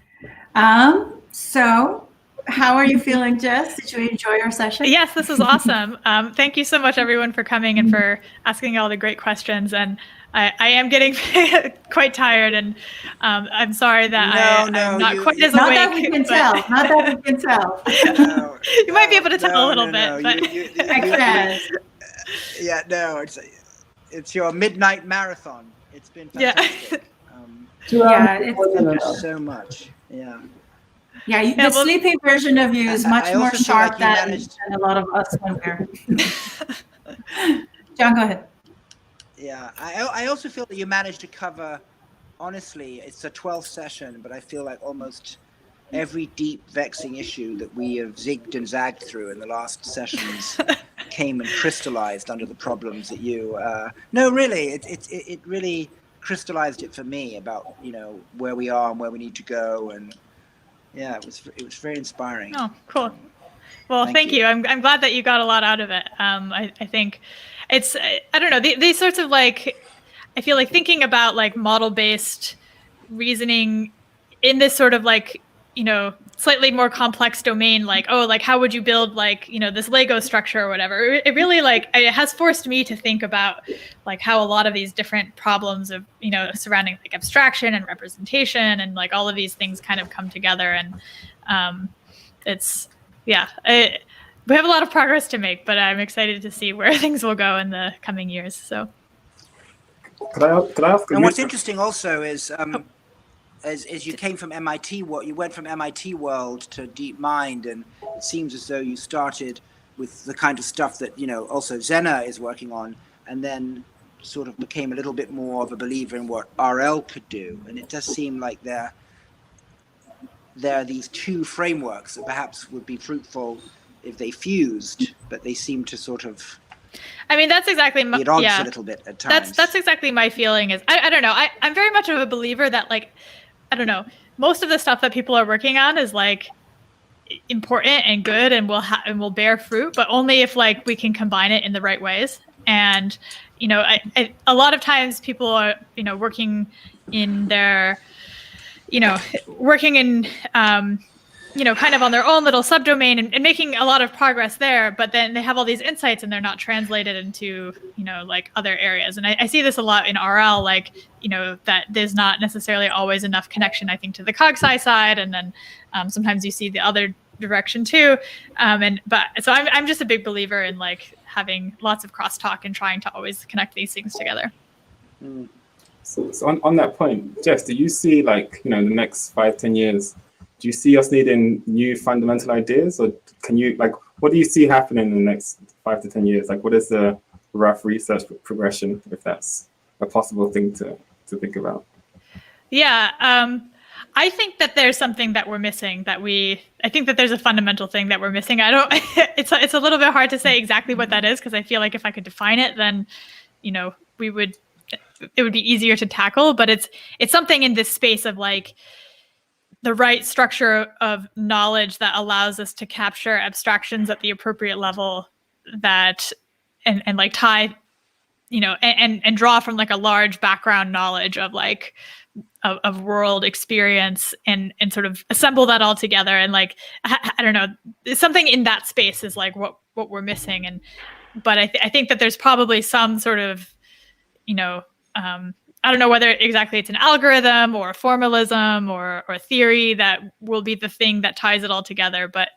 So how are you feeling, Jess? Did you enjoy our session? Yes, this is awesome. Thank you so much, everyone, for coming and for asking all the great questions. And I am getting quite tired, and I'm sorry that I'm not quite as awake. Not that we can tell. Not that we can tell. You might be able to tell a little bit. But I can. Yeah, no, it's your midnight marathon. It's been fantastic. Yeah. 2 hours Yeah, is it's more than There's enough. so much. Yeah. Yeah, Yeah, the well- sleepy version of you is I- much I more also feel sharp like you than, managed- than a lot of us when we're. John, go ahead. Yeah, I also feel that you managed to cover, honestly, it's a 12th session, but I feel like almost every deep, vexing issue that we have zigged and zagged through in the last sessions came and crystallized under the problems that you, no, really, it really crystallized it for me about, you know, where we are and where we need to go. And yeah, it was very inspiring. Oh, cool. Well, thank you. I'm glad that you got a lot out of it. I think it's, I don't know, these sorts of like, I feel like thinking about like model-based reasoning in this sort of like, you know, slightly more complex domain, like, oh, like how would you build like, you know, this Lego structure or whatever. It really like, it has forced me to think about like how a lot of these different problems of, you know, surrounding like abstraction and representation and like all of these things kind of come together. And it's, yeah, we have a lot of progress to make, but I'm excited to see where things will go in the coming years. So, Could I ask? And what's interesting also is, as you came from MIT, you went from MIT world to DeepMind, and it seems as though you started with the kind of stuff that, you know, also Zena is working on, and then sort of became a little bit more of a believer in what RL could do. And it does seem like there are these two frameworks that perhaps would be fruitful if they fused, but they seem to sort of, I mean, that's exactly be at odds a little bit at times. That's exactly my feeling. Is I don't know. I'm very much of a believer that like, I don't know, most of the stuff that people are working on is like important and good and will bear fruit, but only if like we can combine it in the right ways. And you know, a lot of times people are, you know, working in their, you know, working in you know, kind of on their own little subdomain and making a lot of progress there, but then they have all these insights and they're not translated into, you know, like other areas. And I see this a lot in RL, like, you know, that there's not necessarily always enough connection, I think, to the cog-sci side. And then sometimes you see the other direction too. So I'm just a big believer in like having lots of crosstalk and trying to always connect these things together. Mm. So on that point, Jess, do you see like, you know, the next 5-10 years, do you see us needing new fundamental ideas, or can you like, what do you see happening in the next 5 to 10 years? Like, what is the rough research progression, if that's a possible thing to think about? Yeah, I think that there's something that we're missing I think that there's a fundamental thing that we're missing. It's a little bit hard to say exactly what that is, because I feel like if I could define it, then, you know, it would be easier to tackle. But it's something in this space of like the right structure of knowledge that allows us to capture abstractions at the appropriate level, that and like tie, you know, and draw from like a large background knowledge of like of world experience and sort of assemble that all together. And like I don't know, something in that space is like what we're missing. But I think that there's probably some sort of, you know, I don't know whether exactly it's an algorithm or a formalism or a theory that will be the thing that ties it all together. But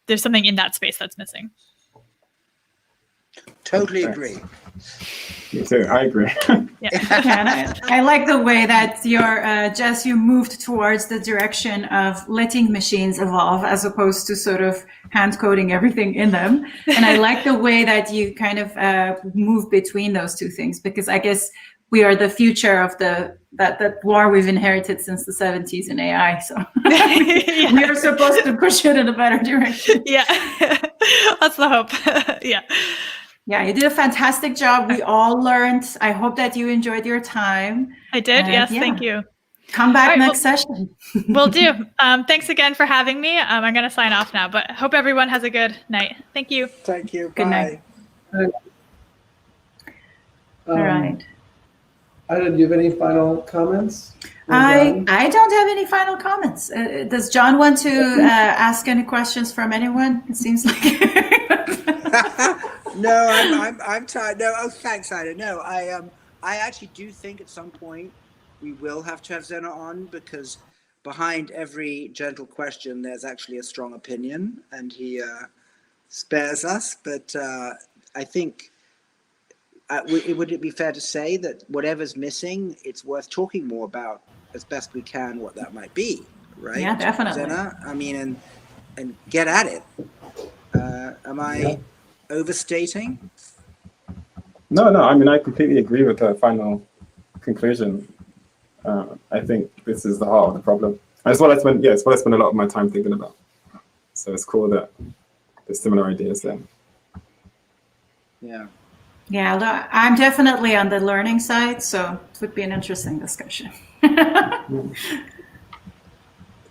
there's something in that space that's missing. Totally agree. Me too, I agree. Yeah. Yeah, I like the way that Jess, you moved towards the direction of letting machines evolve as opposed to sort of hand coding everything in them. And I like the way that you kind of move between those two things, because I guess we are the future of that war we've inherited since the 70s in AI. So Yeah. we are supposed to push it in a better direction. Yeah, that's the hope. Yeah. Yeah, you did a fantastic job. We all learned. I hope that you enjoyed your time. I did. Yes, yeah. Thank you. Come back All right, next session. Will do. Thanks again for having me. I'm going to sign off now, but hope everyone has a good night. Thank you. Thank you. Good Bye. night. All right. Ida, do you have any final comments? I don't have any final comments. Does John want to ask any questions from anyone? It seems like. No, I'm tired. No, oh, thanks, Ida. No, I actually do think at some point we will have to have Zena on, because behind every gentle question, there's actually a strong opinion, and he spares us. But I think would it be fair to say that whatever's missing, it's worth talking more about as best we can what that might be, right? Yeah, definitely. Zena? I mean, and get at it. Am I overstating? No, I mean, I completely agree with her final conclusion. I think this is the heart of the problem. It's what I spend a lot of my time thinking about. So it's cool that there's similar ideas there. Yeah. Yeah, I'm definitely on the learning side, so it would be an interesting discussion.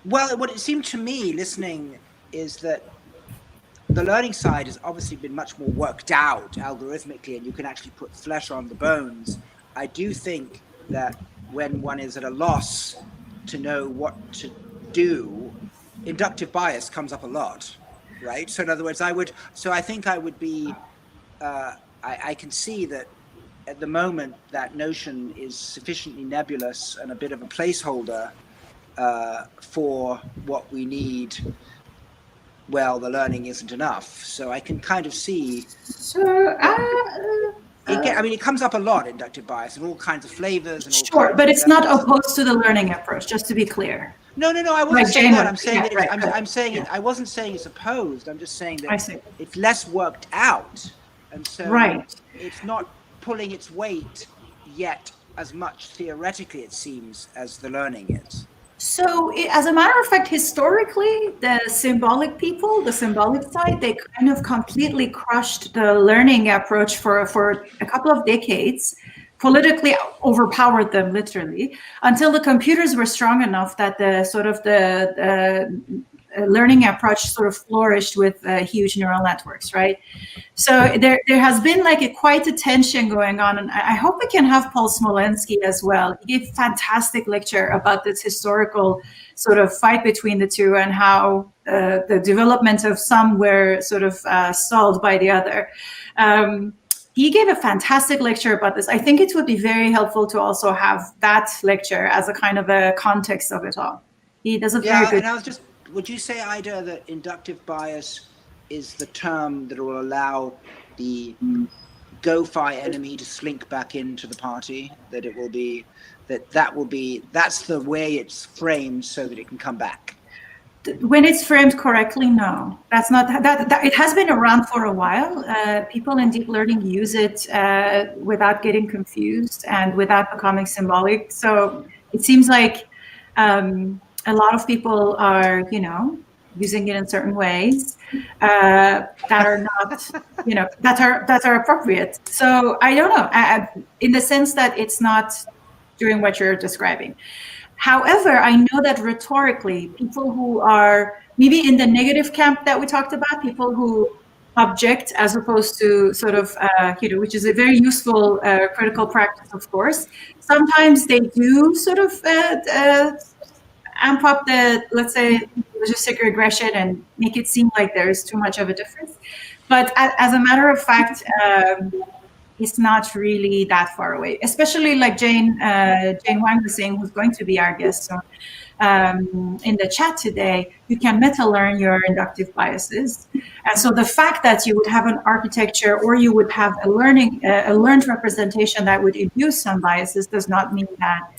Well, what it seemed to me listening is that the learning side has obviously been much more worked out algorithmically, and you can actually put flesh on the bones. I do think that when one is at a loss to know what to do, inductive bias comes up a lot, right? So in other words, I think I would be, I can see that at the moment that notion is sufficiently nebulous and a bit of a placeholder for what we need. Well, the learning isn't enough. So I can kind of see. So, it comes up a lot, inductive bias, and all kinds of flavors. And all sure, kinds but of it's not levels. opposed to the learning approach, just to be clear. No, I wasn't Like saying Jane that. was- I'm saying yeah, that. right, I'm saying it. I wasn't saying it's opposed. I'm just saying I that see. it's less worked out, and so Right. it's not pulling its weight yet as much theoretically, it seems, as the learning is. So, as a matter of fact, historically, the symbolic people, the symbolic side, they kind of completely crushed the learning approach for a couple of decades, politically overpowered them literally, until the computers were strong enough that the learning approach sort of flourished with huge neural networks, right? So there has been like quite a tension going on, and I hope we can have Paul Smolensky as well. He gave a fantastic lecture about this historical sort of fight between the two and how the development of some were sort of stalled by the other. He gave a fantastic lecture about this. I think it would be very helpful to also have that lecture as a kind of a context of it all. He does a very good. And I was just, would you say, Ida, that inductive bias is the term that will allow the go-fi enemy to slink back into the party? That it will be, that's the way it's framed so that it can come back? When it's framed correctly, no, that's not that. It has been around for a while. People in deep learning use it without getting confused and without becoming symbolic. So it seems like a lot of people are, using it in certain ways that are not, that are appropriate. So I don't know, in the sense that it's not doing what you're describing. However, I know that rhetorically, people who are maybe in the negative camp that we talked about, people who object as opposed to sort of, which is a very useful critical practice, of course. Sometimes they do sort of amp up the, let's say, logistic regression and make it seem like there's too much of a difference. But as a matter of fact, it's not really that far away, especially like Jane Wang was saying, who's going to be our guest. So in the chat today, you can meta-learn your inductive biases. And so the fact that you would have an architecture or you would have a learned representation that would induce some biases does not mean that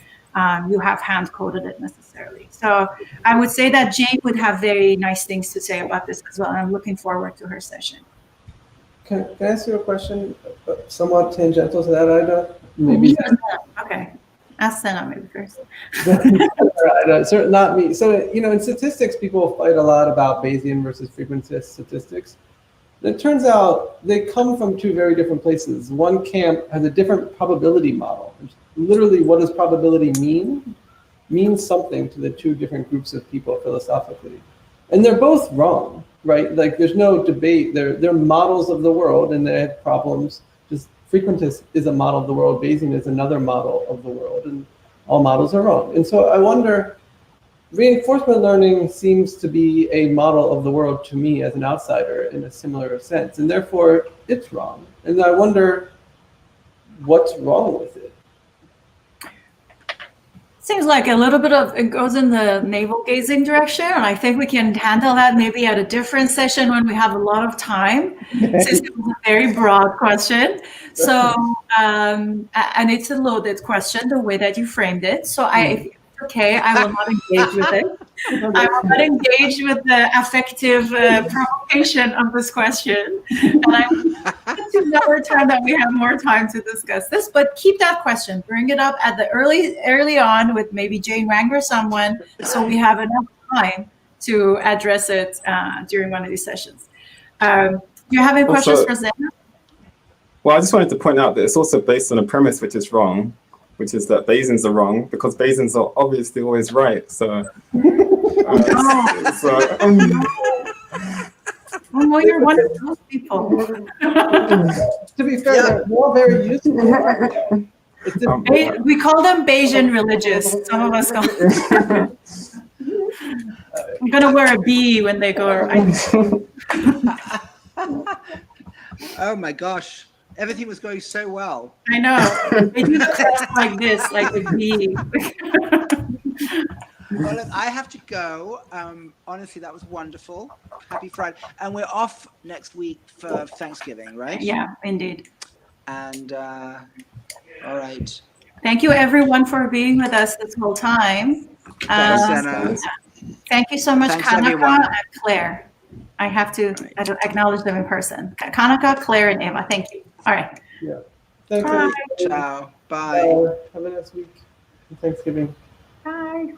you have hand-coded it necessarily. So I would say that Jane would have very nice things to say about this as well. And I'm looking forward to her session. Can I ask you a question somewhat tangential to that, Ida? Maybe. Okay. Ask Senna maybe first. Right, not me. So, in statistics, people fight a lot about Bayesian versus frequentist statistics. And it turns out they come from two very different places. One camp has a different probability model. Literally, what does probability mean? Means something to the two different groups of people philosophically. And they're both wrong, right? Like, there's no debate. They're models of the world, and they have problems. Just frequentist is a model of the world. Bayesian is another model of the world, and all models are wrong. And so I wonder, reinforcement learning seems to be a model of the world to me as an outsider in a similar sense, and therefore it's wrong. And I wonder what's wrong with it. Seems like a little bit of it goes in the navel gazing direction, and I think we can handle that maybe at a different session when we have a lot of time. Since it was a very broad question, so and it's a loaded question the way that you framed it. So if it's okay, I will not engage with it. I will not engage with the affective provocation of this question, and I will to another time that we have more time to discuss this. But keep that question, bring it up at the early on with maybe Jane Wang or someone, so we have enough time to address it during one of these sessions. Do you have any questions for Zena? Well, I just wanted to point out that it's also based on a premise which is wrong, which is that Bayesians are wrong because Bayesians are obviously always right. So, Oh, you're one of those people. To be fair, they're all very useful. We call them Bayesian religious. Some of us call them. I'm going to wear a bee when they go. Oh my gosh. Everything was going so well. I know. They do the crest like this, like a bee. Well, look, I have to go. Honestly, that was wonderful. Happy Friday. And we're off next week for Thanksgiving, right? Yeah, indeed. And all right. Thank you, everyone, for being with us this whole time. Thanks, Anna. Thank you so much, Thanks, Kanaka everyone. and Claire. I have to acknowledge them in person. Kanaka, Claire, and Emma. Thank you. All right. Yeah. Thanks. Bye. Ciao. Bye. Have a nice week. Thanksgiving. Bye.